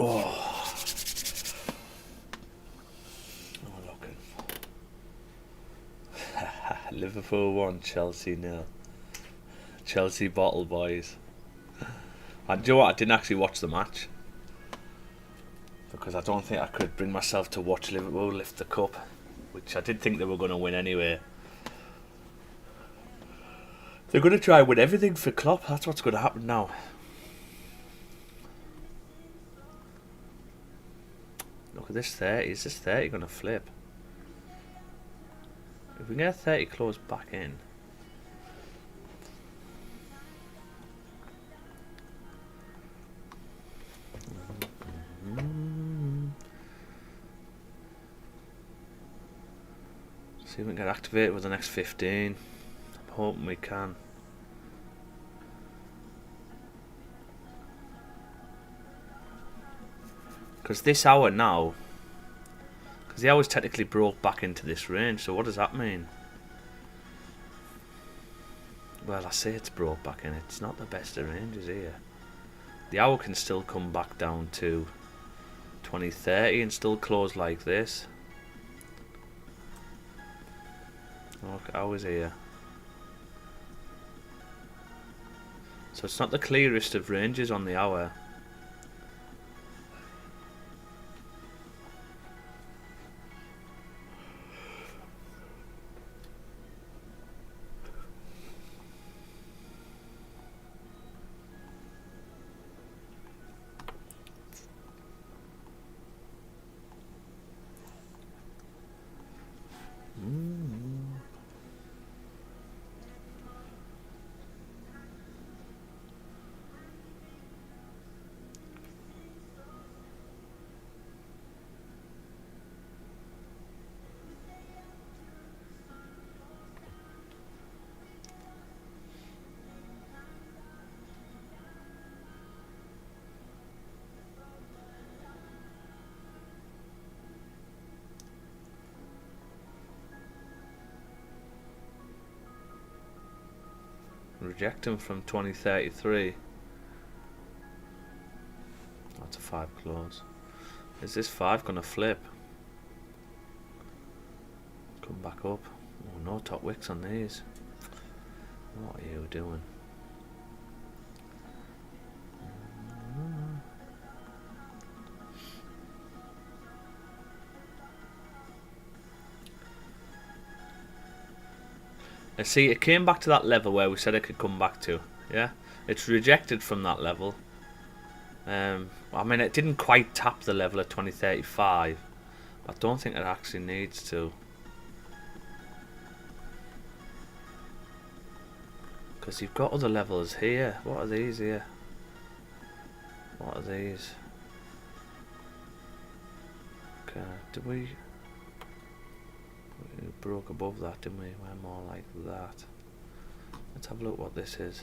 Oh, looking. Liverpool 1, Chelsea 0. Chelsea bottle, boys. And do you know what? I didn't actually watch the match because I don't think I could bring myself to watch Liverpool lift the cup, which I did think they were going to win anyway. They're going to try and win everything for Klopp. That's what's going to happen now. Look at this 30. Is this 30 going to flip? If we can get 30 close back in. See if we can get activated with the next 15. hoping we can. Because this hour now, because the hour's technically broke back into this range, so what does that mean? Well, I say it's broke back in. It's not the best of ranges here. The hour can still come back down to 2030 and still close like this. Look, hours here. So it's not the clearest of ranges on the hour. Reject him from 2033. That's a 5 close. Is this 5 gonna flip? Come back up. Oh, no top wicks on these. What are you doing? See, it came back to that level where we said it could come back to. Yeah, it's rejected from that level. I mean, it didn't quite tap the level at 2035. I don't think it actually needs to, because you've got other levels here. What are these here? What are these? Okay, did we broke above that, didn't we? We're more like that. Let's have a look what this is.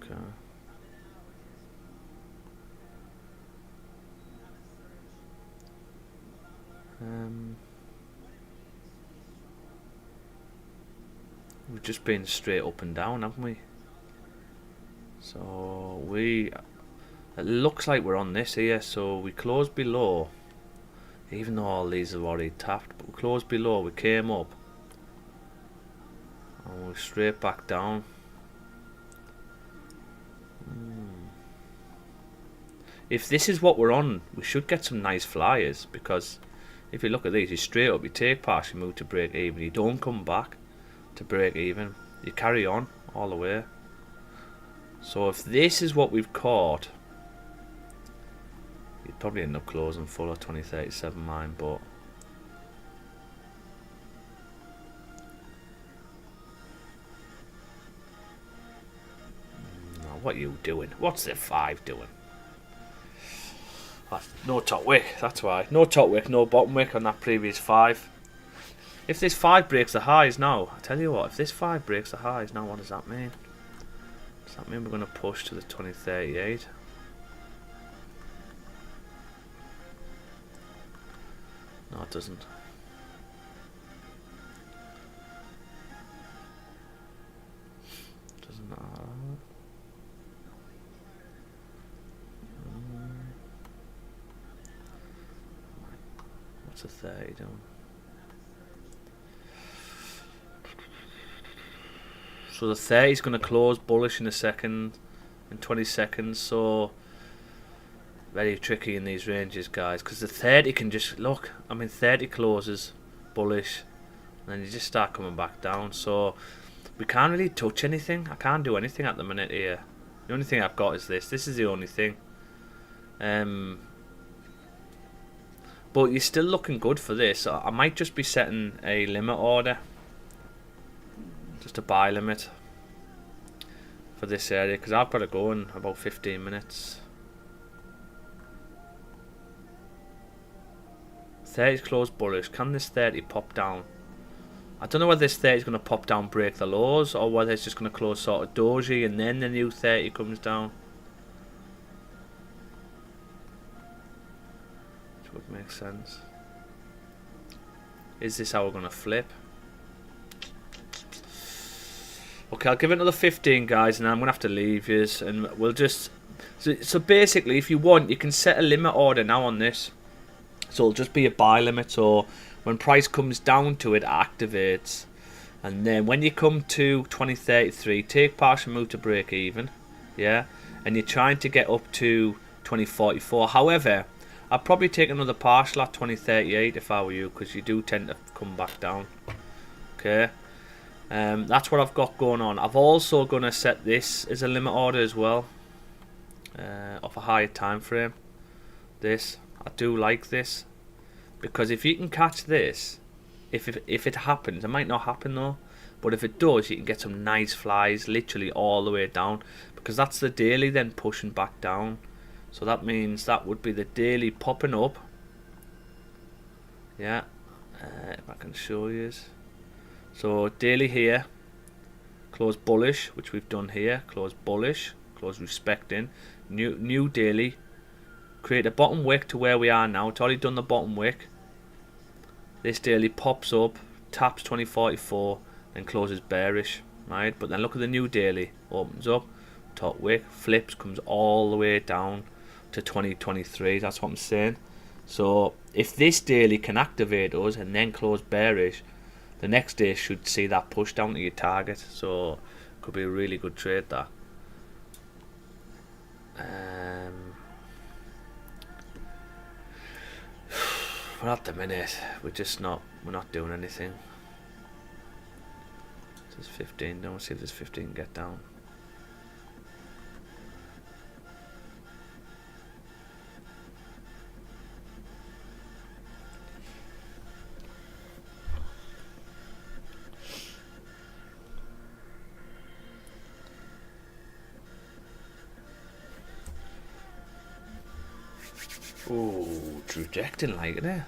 Okay. We've just been straight up and down, haven't we? So it looks like we're on this here. So we closed below, even though all these have already tapped, but we closed below, we came up and we're straight back down. If this is what we're on, we should get some nice flyers, because if you look at these, you straight up, you take pass, you move to break even, you don't come back to break even, you carry on all the way. So if this is what we've caught, you'd probably end up closing full of 2037 mine, but no, what are you doing? What's the 5 doing? No top wick, that's why. No top wick, no bottom wick on that previous 5. If this 5 breaks the highs now, I tell you what, if this 5 breaks the highs now, what does that mean? Does that mean we're going to push to the 2038? No, it doesn't. Doesn't matter. What's a 30 doing? So the 30 is going to close bullish in a second, in 20 seconds. So very tricky in these ranges, guys, because the 30 can just look. I mean, 30 closes bullish, and then you just start coming back down. So we can't really touch anything. I can't do anything at the minute here. The only thing I've got is this. This is the only thing. But you're still looking good for this. I might just be setting a limit order. Just a buy limit for for this area because I've got to go in about 15 minutes. 30's closed bullish. Can this 30 pop down? I don't know whether this 30 is going to pop down, break the lows, or whether it's just going to close sort of doji and then the new 30 comes down. Which would make sense. Is this how we're going to flip? Okay, I'll give it another 15, guys, and I'm going to have to leave you. And we'll just... So basically, if you want, you can set a limit order now on this. So it'll just be a buy limit, so when price comes down to it, it activates. And then when you come to 2033, take partial move to break even. Yeah? And you're trying to get up to 2044. However, I'd probably take another partial at 2038 if I were you, because you do tend to come back down. Okay? That's what I've got going on. I've also going to set this as a limit order as well. Of a higher time frame. This. I do like this. Because if you can catch this, if it happens, it might not happen though, but if it does, you can get some nice flies literally all the way down, because that's the daily then pushing back down. So that means that would be the daily popping up. Yeah, if I can show you. So daily here, close bullish, which we've done here, close bullish, close respecting, new daily, create a bottom wick to where we are now. It's already done the bottom wick. This daily pops up, taps 2044, then closes bearish, right? But then look at the new daily, opens up, top wick, flips, comes all the way down to 2023. That's what I'm saying. So if this daily can activate us and then close bearish, the next day should see that push down to your target. So could be a really good trade that. But at the minute, we're not doing anything. There's 15. Don't see if there's 15 get down. Oh, it's rejecting like it.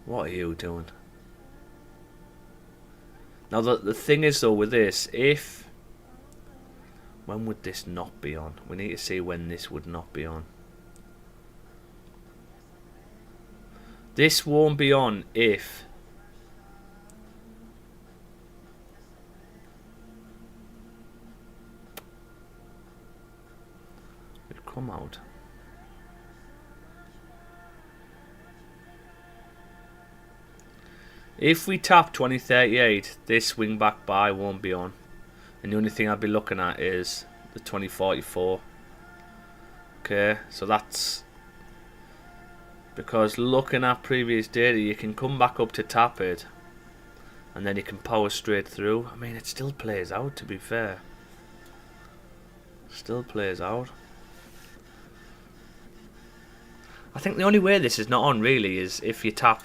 What are you doing? Now the thing is though with this, when would this not be on? We need to see when this would not be on. This won't be on if it come out. If we tap 2038, this swing back buy won't be on. And the only thing I'd be looking at is the 2044. Okay, so that's because looking at previous data, you can come back up to tap it and then you can power straight through. I mean, it still plays out, to be fair. Still plays out. I think the only way this is not on really is if you tap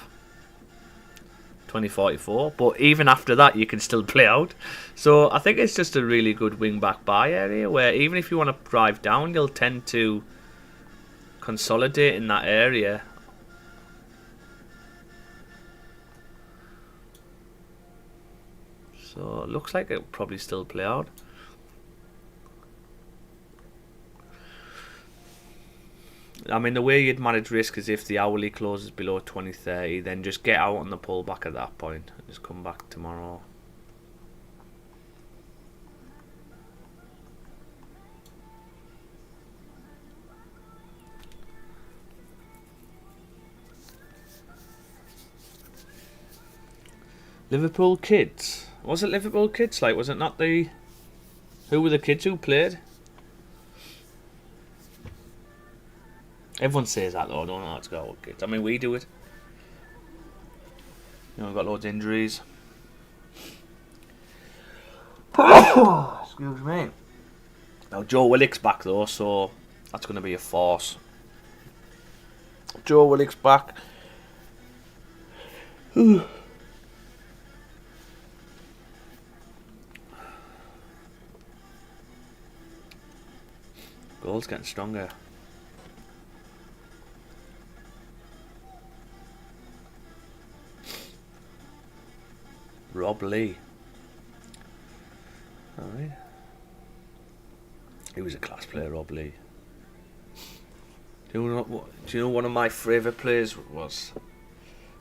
2044, but even after that you can still play out. So I think it's just a really good wing back buy area where even if you want to drive down, you'll tend to consolidate in that area. So it looks like it'll probably still play out. I mean, the way you'd manage risk is if the hourly closes below 2030, then just get out on the pullback at that point and just come back tomorrow. Liverpool kids. Was it Liverpool kids? Like, was it not the... Who were the kids who played? Everyone says that though, I don't know how to go with kids. I mean, we do it. You know, we've got loads of injuries. Excuse me. Now, Joe Willock's back though, so that's going to be a force. Joe Willock's back. Gold's getting stronger. Rob Lee. Alright. He was a class player, Rob Lee. Do you know one of my favourite players was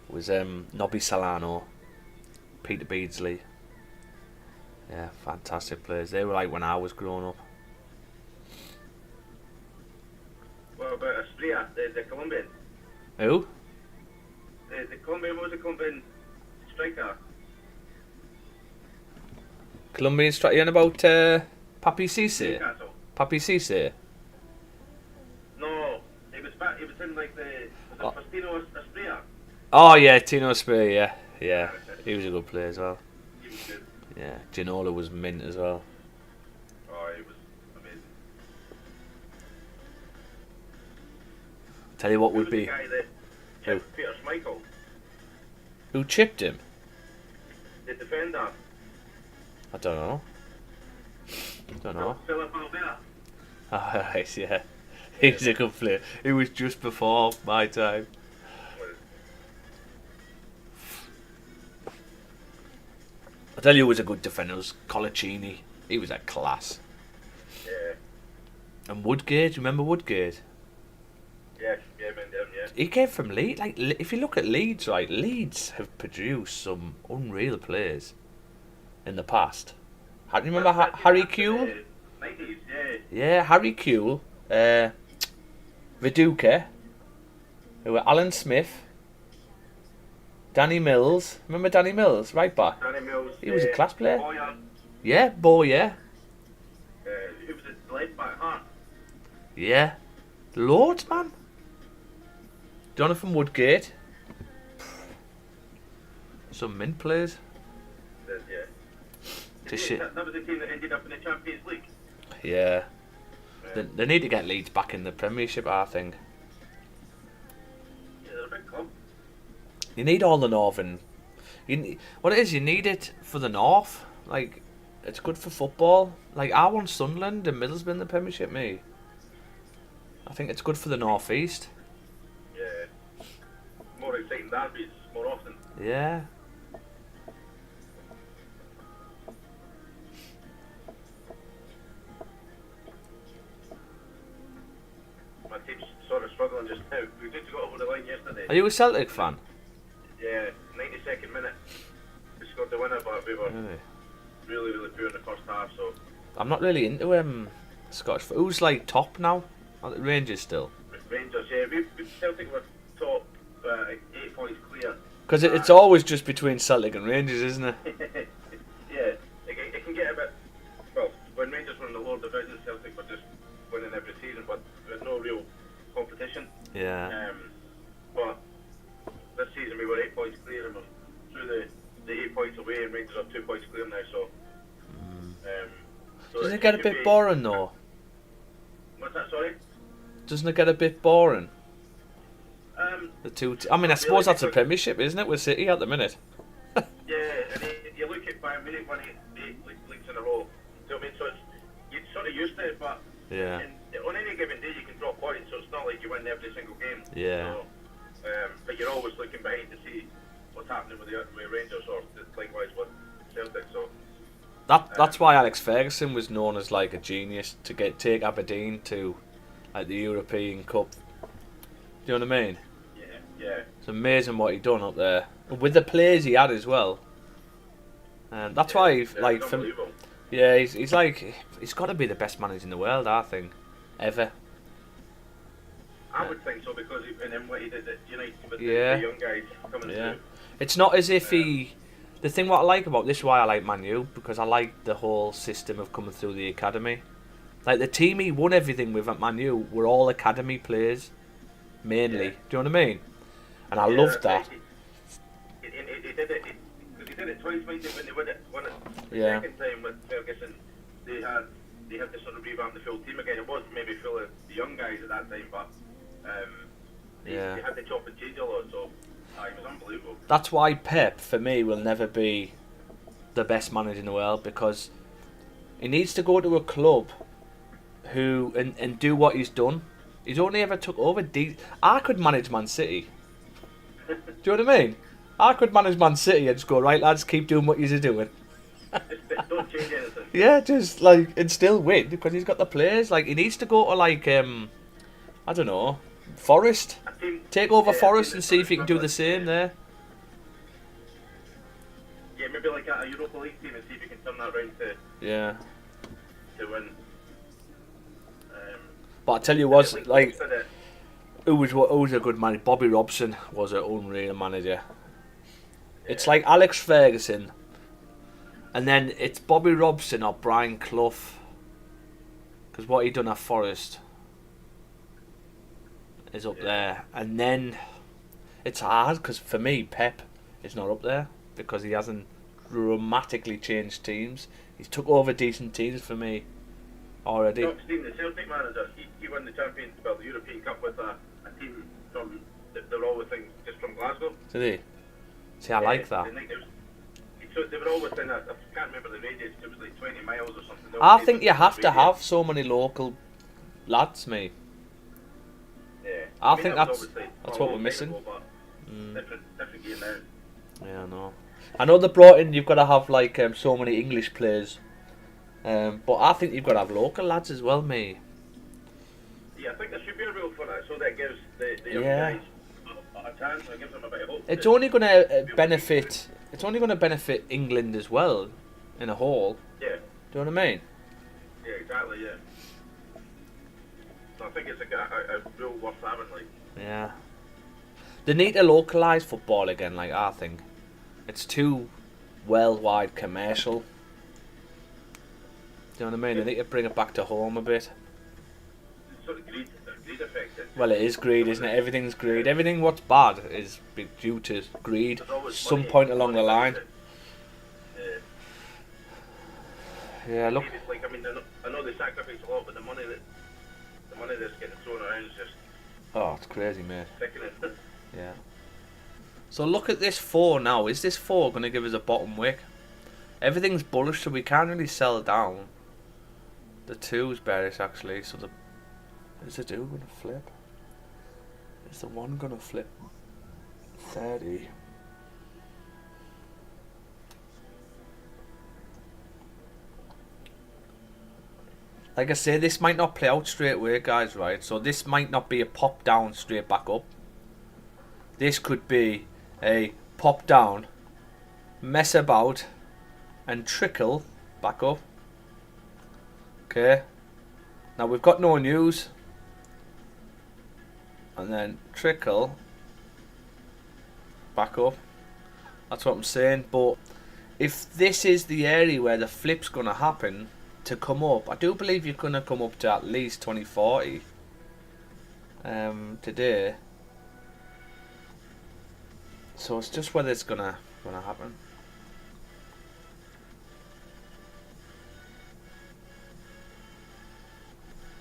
Nobby Solano, Peter Beardsley. Yeah, fantastic players. They were like when I was growing up. What about Estrella, the Colombian? Who? The Colombian, what was the Colombian striker? Colombian striker. You on about Papi Cisse? Newcastle. Papi Cisse? No, he was in like the Faustino Estrella. Oh yeah, Tino Spear. Yeah, yeah. He was a good player as well. He was good. Yeah, Ginola was mint as well. Oh, he was amazing. Tell you what Who would was the be guy that chipped Peter Schmeichel? who chipped him. The defender. I don't know. Don't know. Philip Albert. Ah, right, yeah. He was a good player. He was just before my time. I tell you who was a good defender was Colaccini. He was a class. Yeah. And Woodgate, remember Woodgate? Yeah, man, yeah. He came from Leeds. Like, if you look at Leeds, right, Leeds have produced some unreal players in the past. Do you remember Harry Kuehl? 90s, yeah. Yeah, Harry Kuehl, Viduka, who were Alan Smith, Danny Mills. Remember Danny Mills, right back? Danny Mills. He was a class player. Boyer. Yeah, Boyer. Who was it? Left back, huh? Yeah, loads, man. Jonathan Woodgate. Some mint players. Yeah. To shit. That was the team that ended up in the Champions League. Yeah. They need to get Leeds back in the Premiership, I think. Yeah, they're a big club. You need all the northern. What it is, you need it for the north. Like, it's good for football. Like, I want Sunderland and Middlesbrough in the Premiership, me. I think it's good for the northeast. Yeah. More exciting derbies more often. Yeah. My team's sort of struggling just now. We just got over the line yesterday. Are you a Celtic fan? Yeah, 92nd minute. We scored the winner, but we were really poor in the first half, so... I'm not really into Scottish. Who's like top now? Are the Rangers still? Rangers, yeah. We Celtic were top, 8 points clear. Because it's always just between Celtic and Rangers, isn't it? Yeah, it can get a bit... Well, when Rangers were in the lower division, Celtic were just winning every season, but there was no real competition. Yeah. But this season we were 8 points clear and we're through the 8 points away, and Rangers are 2 points clear now, so... so Doesn't it get a bit boring though? What's that, sorry? Doesn't it get a bit boring? The two. I mean, I suppose that's a Premiership, isn't it? With City at the minute. Yeah, and you look at Bayern Munich winning 8 leagues in a row. So I mean, so you're sort of used to it, but Yeah. on any given day you can drop points, so it's not like you win every single game. Yeah. So, but you're always looking behind to see what's happening with Rangers or likewise with Celtic. So That's why Alex Ferguson was known as like a genius to take Aberdeen to like the European Cup. Do you know what I mean? yeah. It's amazing what he done up there with the players he had as well. And that's why, like, he's like he's got to be the best manager in the world, I think, ever. I would think so because and then what he did at United with the young guys coming through. It's not as if he. The thing what I like about this, why I like Man U, because I like the whole system of coming through the academy. Like the team he won everything with at Man U were all academy players, mainly. Yeah. Do you know what I mean? And I loved that. He did it. Because he did it twice, when they won it the second time with Ferguson. They had to sort of revamp the full team again. It was maybe full of the young guys at that time, but they had to chop and change a lot. So it was unbelievable. That's why Pep, for me, will never be the best manager in the world, because he needs to go to a club who and do what he's done. He's only ever took over I could manage Man City. Do you know what I mean? I could manage Man City and just go, right lads, keep doing what you're doing. Don't change anything. Yeah, just like, and still win because he's got the players. Like, he needs to go to like I don't know, Forest. Take over Forest and see if he can do the same there. Yeah, maybe like a Europa League team and see if you can turn that round to win. But I tell you what, like, who was a good manager? Bobby Robson was an unreal manager. It's like Alex Ferguson, and then it's Bobby Robson or Brian Clough, because what he done at Forest is up there. And then it's hard because for me, Pep is not up there because he hasn't dramatically changed teams. He's took over decent teams for me already. The Celtic manager, he won the the European Cup with a team from, they were all within, just from Glasgow. Did he? See, I like that. They were all within, I can't remember the radius, it was like 20 miles or something. I think you have to have so many local lads, mate. Yeah. I think that's what we're missing. Different game now. Yeah, I know they brought in, you've got to have like so many English players. But I think you've got to have local lads as well, mate. Yeah, I think there should be a rule for that, so that gives the young guys a chance, and gives them a bit of hope. It's only going to benefit. It's only going to benefit England as well, in a whole. Yeah. Do you know what I mean? Yeah, exactly. Yeah. So I think it's a rule worth having, like. Yeah. They need to localise football again, like, I think. It's too worldwide commercial. Do you know what I mean? They need to bring it back to home a bit. Sort of greed effect. Well, it is greed, isn't it? Everything's greed. Everything what's bad is due to greed. Some point along the line. Yeah, look. Like, I mean, I know they sacrifice a lot, but the money that's getting thrown around is just. Oh, it's crazy, mate. Sickening. Yeah. So look at this 4 now. Is this 4 going to give us a bottom wick? Everything's bullish, so we can't really sell down. The 2's bearish, actually. So is the 2 going to flip? Is the 1 going to flip? 30. Like I say, this might not play out straight away, guys, right? So this might not be a pop down straight back up. This could be a pop down, mess about, and trickle back up. Okay. Now we've got no news. And then trickle back up. That's what I'm saying. But if this is the area where the flip's going to happen to come up, I do believe you're going to come up to at least 2040 today. So it's just whether it's gonna happen.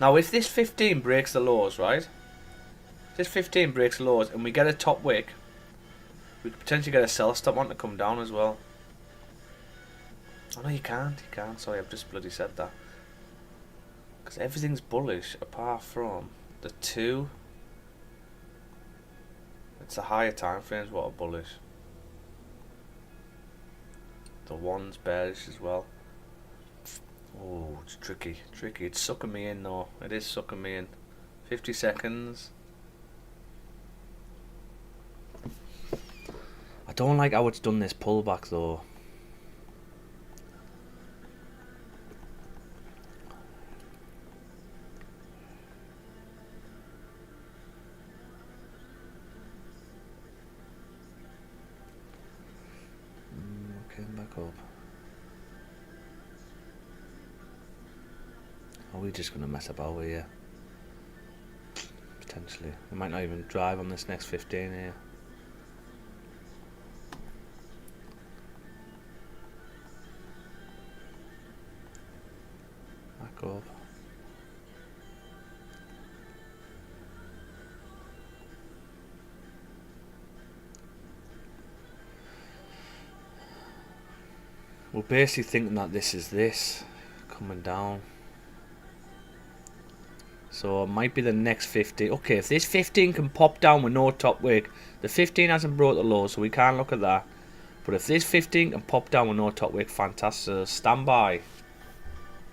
Now if this 15 breaks the lows, right? If this 15 breaks the lows and we get a top wick, we could potentially get a sell stop on to come down as well. Oh no, you can't. Sorry, I've just bloody said that. Because everything's bullish apart from the 2. It's the higher time frames what are bullish. The 1's bearish as well. Oh, it's tricky. It's sucking me in though. It is sucking me in. 50 seconds. I don't like how it's done this pullback though. Back up. Are we just going to mess about here? Potentially. We might not even drive on this next 15 here. Back up. We're basically thinking that this is this coming down. So it might be the next 15. Okay, if this 15 can pop down with no top wick, the 15 hasn't brought the low, so we can't look at that. But if this 15 can pop down with no top wick, fantastic. So stand by.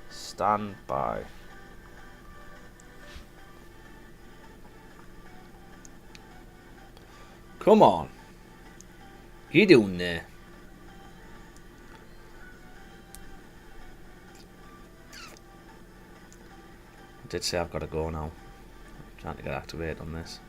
Stand by. Come on. What you doing there? I did say I've got to go now. I'm trying to get activated on this.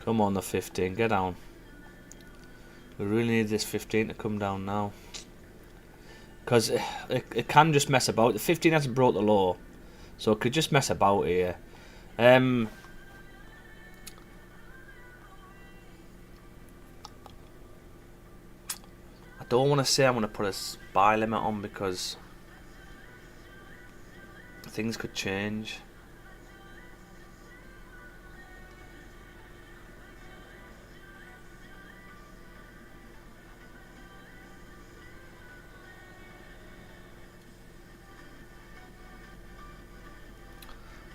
Come on, the 15, get down. We really need this 15 to come down now. Because it can just mess about. The 15 hasn't brought the low, so it could just mess about here. I don't want to say I'm going to put a buy limit on because things could change.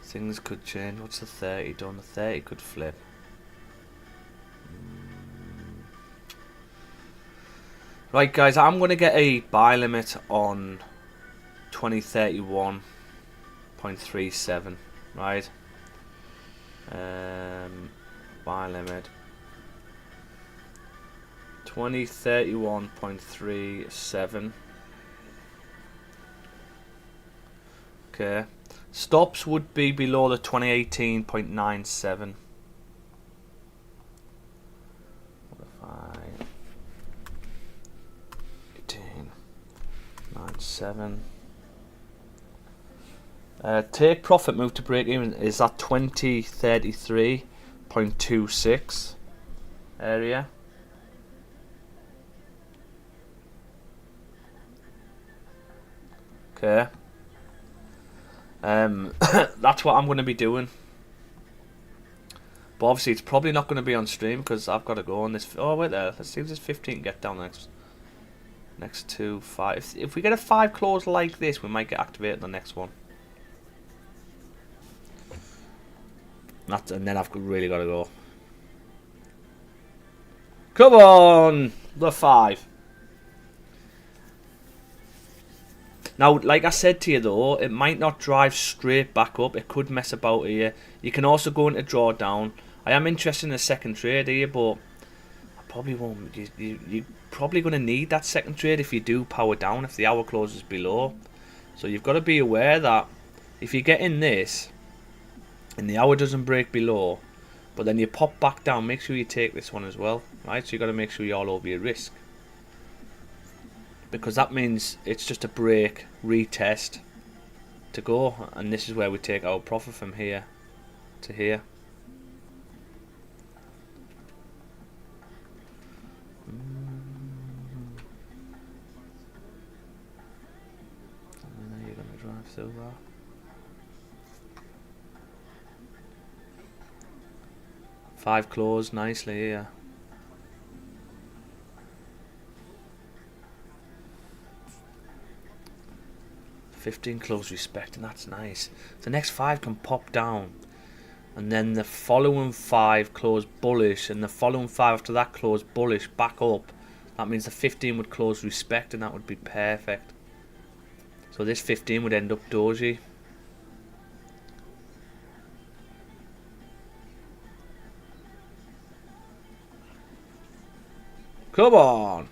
Things could change. What's the 30 done? The 30 could flip. Right, guys, I'm going to get a buy limit on 2031.37. Right. Buy limit 2031.37. Okay. Stops would be below the 2018.97. What if 18.97. Take profit move to break even is at 2033.26 area. Okay. That's what I'm going to be doing. But obviously it's probably not going to be on stream because I've got to go on this. Oh wait there, let's see if this 15 can get down next to 5. If we get a 5 close like this, we might get activated the next one. And then I've really got to go. Come on, the 5. Now, like I said to you though, it might not drive straight back up. It could mess about here. You can also go into drawdown. I am interested in a second trade here, but I probably won't. You're probably going to need that second trade if you do power down, if the hour closes below. So you've got to be aware that if you get in this and the hour doesn't break below, but then you pop back down, make sure you take this one as well. Right, so you've got to make sure you're all over your risk. Because that means it's just a break, retest to go, and this is where we take our profit from here to here. I know you're going to drive through that. Five closed nicely here. $15 close respect, and that's nice. The next 5 can pop down, and then the following 5 close bullish, and the following 5 after that close bullish back up. That means the 15 would close respect, and that would be perfect. So this 15 would end up doji. Come on.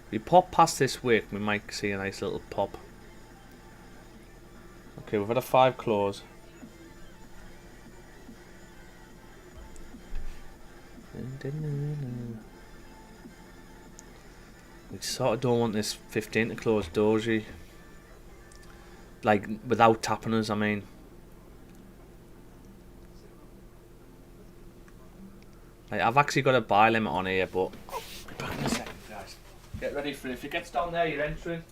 If we pop past this wick, we might see a nice little pop. Okay, we've had a 5 close. We sort of don't want this 15 to close doji. Like, without tapping us, I mean. Like, I've actually got a buy limit on here, but I'll be back in a second, guys. Get ready for it. If it gets down there, you're entering.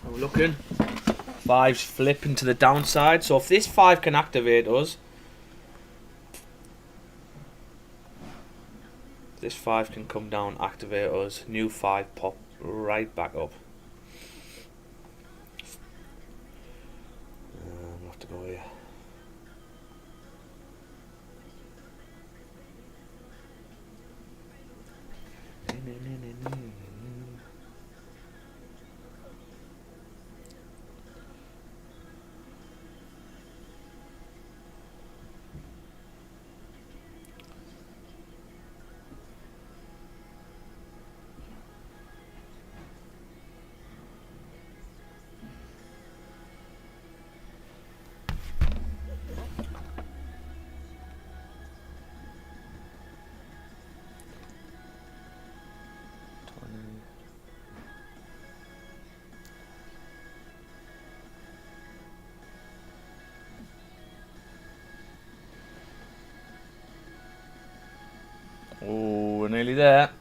We're looking. 5's flipping to the downside. So if this 5 can activate us, this 5 can come down, activate us. New 5 pop right back up. We'll have to go here. Oh, we're nearly there.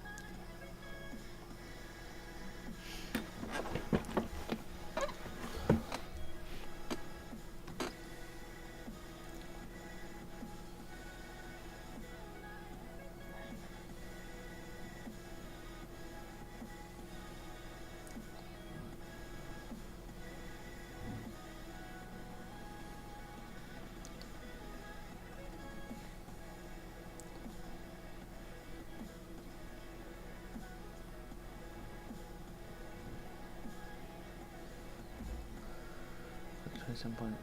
Some 9.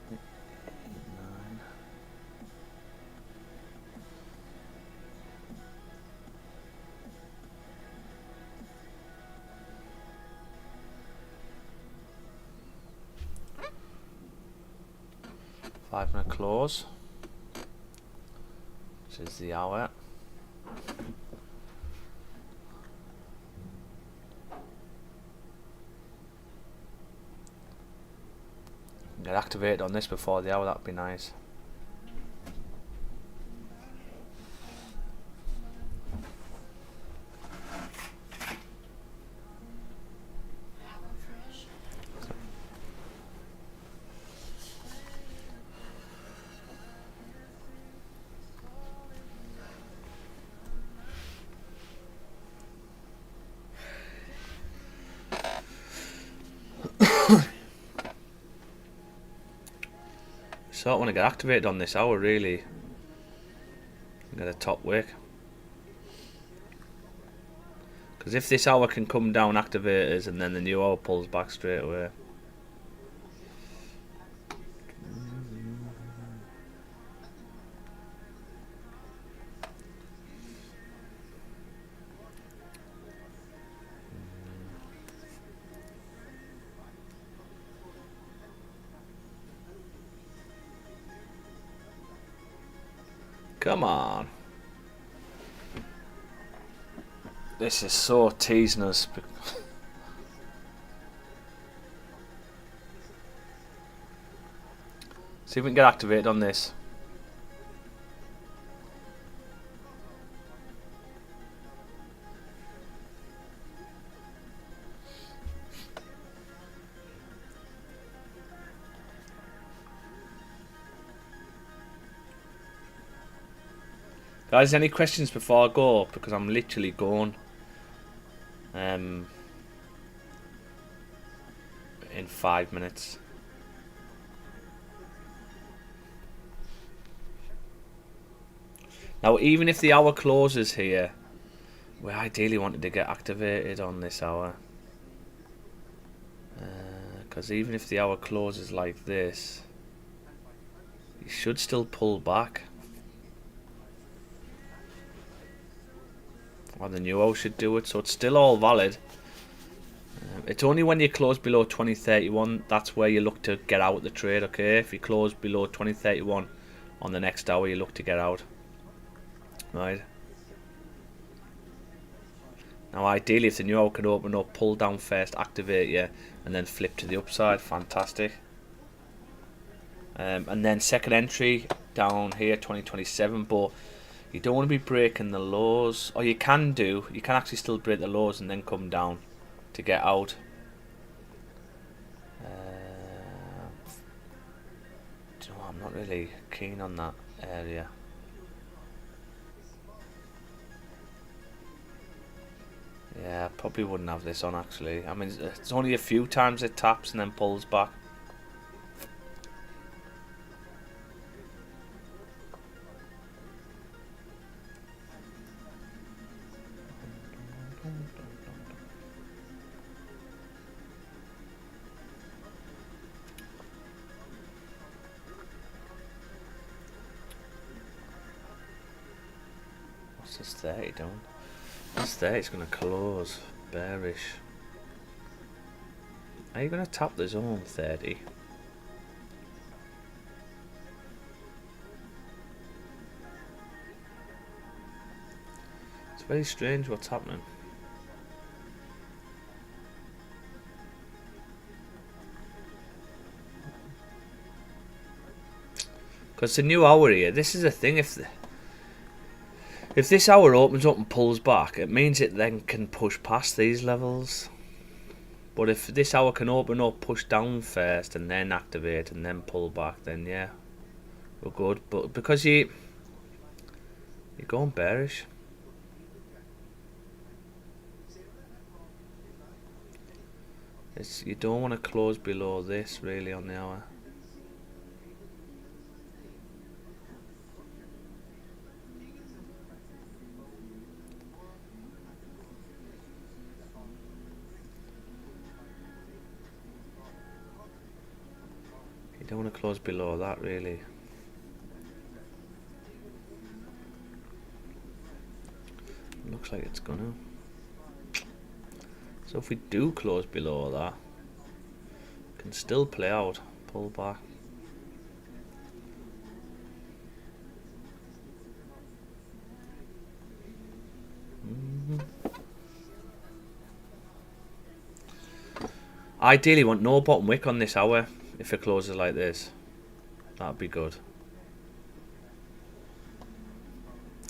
Five-minute close, which is the hour. Get activated on this before the hour, that'd be nice. So I want to get activated on this hour, really. Get a top wick. Because if this hour can come down, activate us, and then the new hour pulls back straight away. Come on. This is so teasing us. See if we can get activated on this. Guys, any questions before I go? Because I'm literally going. In 5 minutes. Now, even if the hour closes here, we ideally wanted to get activated on this hour. Because even if the hour closes like this, you should still pull back. Or the new hour should do it, so it's still all valid. It's only when you close below 2031 that's where you look to get out of the trade, okay? If you close below 2031 on the next hour, you look to get out. Right. Now ideally if the new hour could open up, pull down first, activate you, and then flip to the upside, fantastic. And then second entry down here 2027, but you don't want to be breaking the lows, or you can actually still break the lows and then come down to get out. Do you know what, I'm not really keen on that area. Yeah, I probably wouldn't have this on actually. I mean, it's only a few times it taps and then pulls back. What's this 30 doing? This 30 is going to close. Bearish. Are you going to tap the zone 30? It's very strange what's happening. Because the new hour here, this is the thing, if this hour opens up and pulls back, it means it then can push past these levels. But if this hour can open up, push down first, and then activate, and then pull back, then yeah, we're good. But because you're going bearish. You don't want to close below this really on the hour. You don't want to close below that really. Looks like it's gonna. So if we do close below that, it can still play out, pull back. Ideally want no bottom wick on this hour. If it closes like this, that'd be good.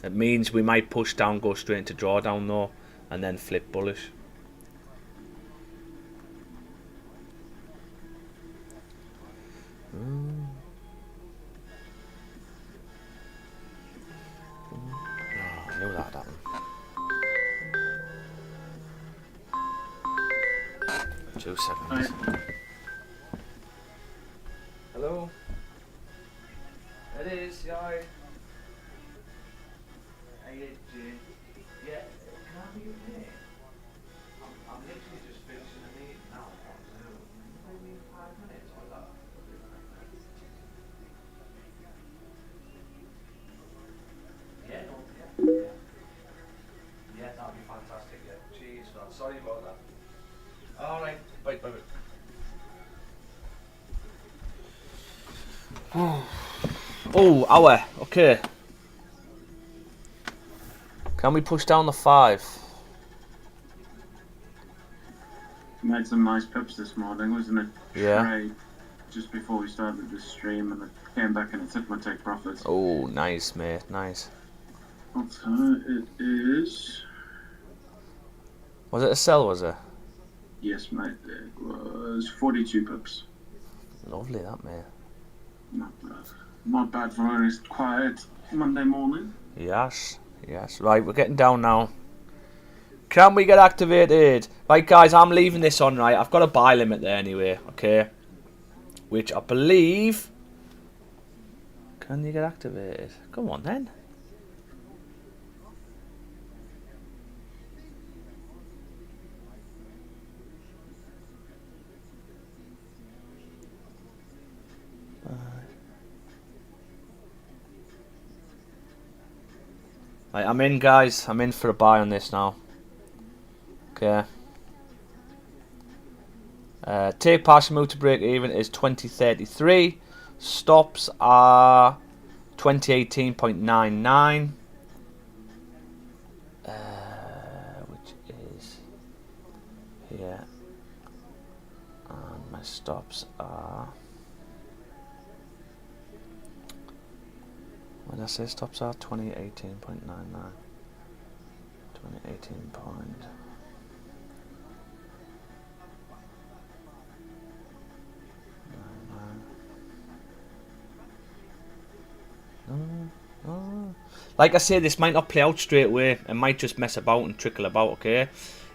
It means we might push down, go straight into drawdown though, and then flip bullish. Oh, I knew that'd happen. 2 seconds. Right. Hello? It is, yeah. Yeah, can I be with me? I'm literally just finishing a meeting now. Maybe 5 minutes or that. Yeah, no, yeah. Yeah, that'd be fantastic, yeah. Cheers for that. Sorry about that. Alright, bye. Oh, hour, okay. Can we push down the 5? Made some nice pips this morning, wasn't it? Yeah. Trade just before we started the stream, and it came back and it took my take profits. Oh, nice, mate. Nice. So it is. Was it a sell, was it? Yes, mate. It was 42 pips. Lovely, that, mate. Not bad. Not bad for a quiet Monday morning. Yes. Yes. Right, we're getting down now. Can we get activated? Right, guys, I'm leaving this on, right? I've got a buy limit there anyway, okay? Which I believe... Can you get activated? Come on, then. Right, I'm in, guys. I'm in for a buy on this now. Okay. Take partial move to break even is 2033. Stops are 2018.99. Which is here. And my stops are... What did I say stops are? 2018.99. 2018 point. Like I say, this might not play out straight away. It might just mess about and trickle about. Okay,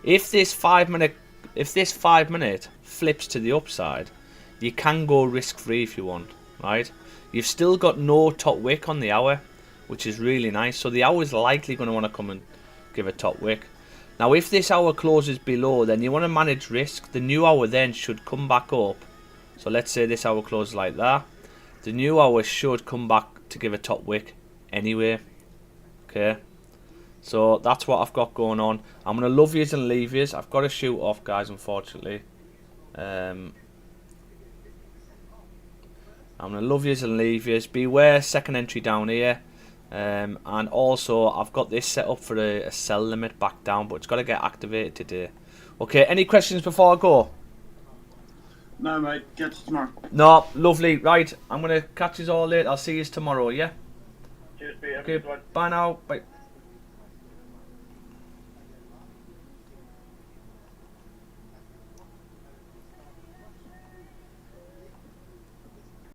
if this 5 minute flips to the upside, you can go risk free if you want. Right, you've still got no top wick on the hour, which is really nice. So the hour is likely going to want to come and give a top wick. Now, if this hour closes below, then you want to manage risk. The new hour then should come back up. So let's say this hour closes like that. The new hour should come back to give a top wick anyway. Okay, so that's what I've got going on. I'm gonna love yous and leave yous. I've got to shoot off, guys, unfortunately. I'm gonna love yous and leave yous. Beware second entry down here. And also I've got this set up for a sell limit back down, but it's got to get activated today. Okay, any questions before I go? No, mate. Catch you tomorrow. No, lovely. Right, I'm gonna catch you all later. I'll see you tomorrow. Yeah. Cheers, Peter. Okay. Bye now. Bye.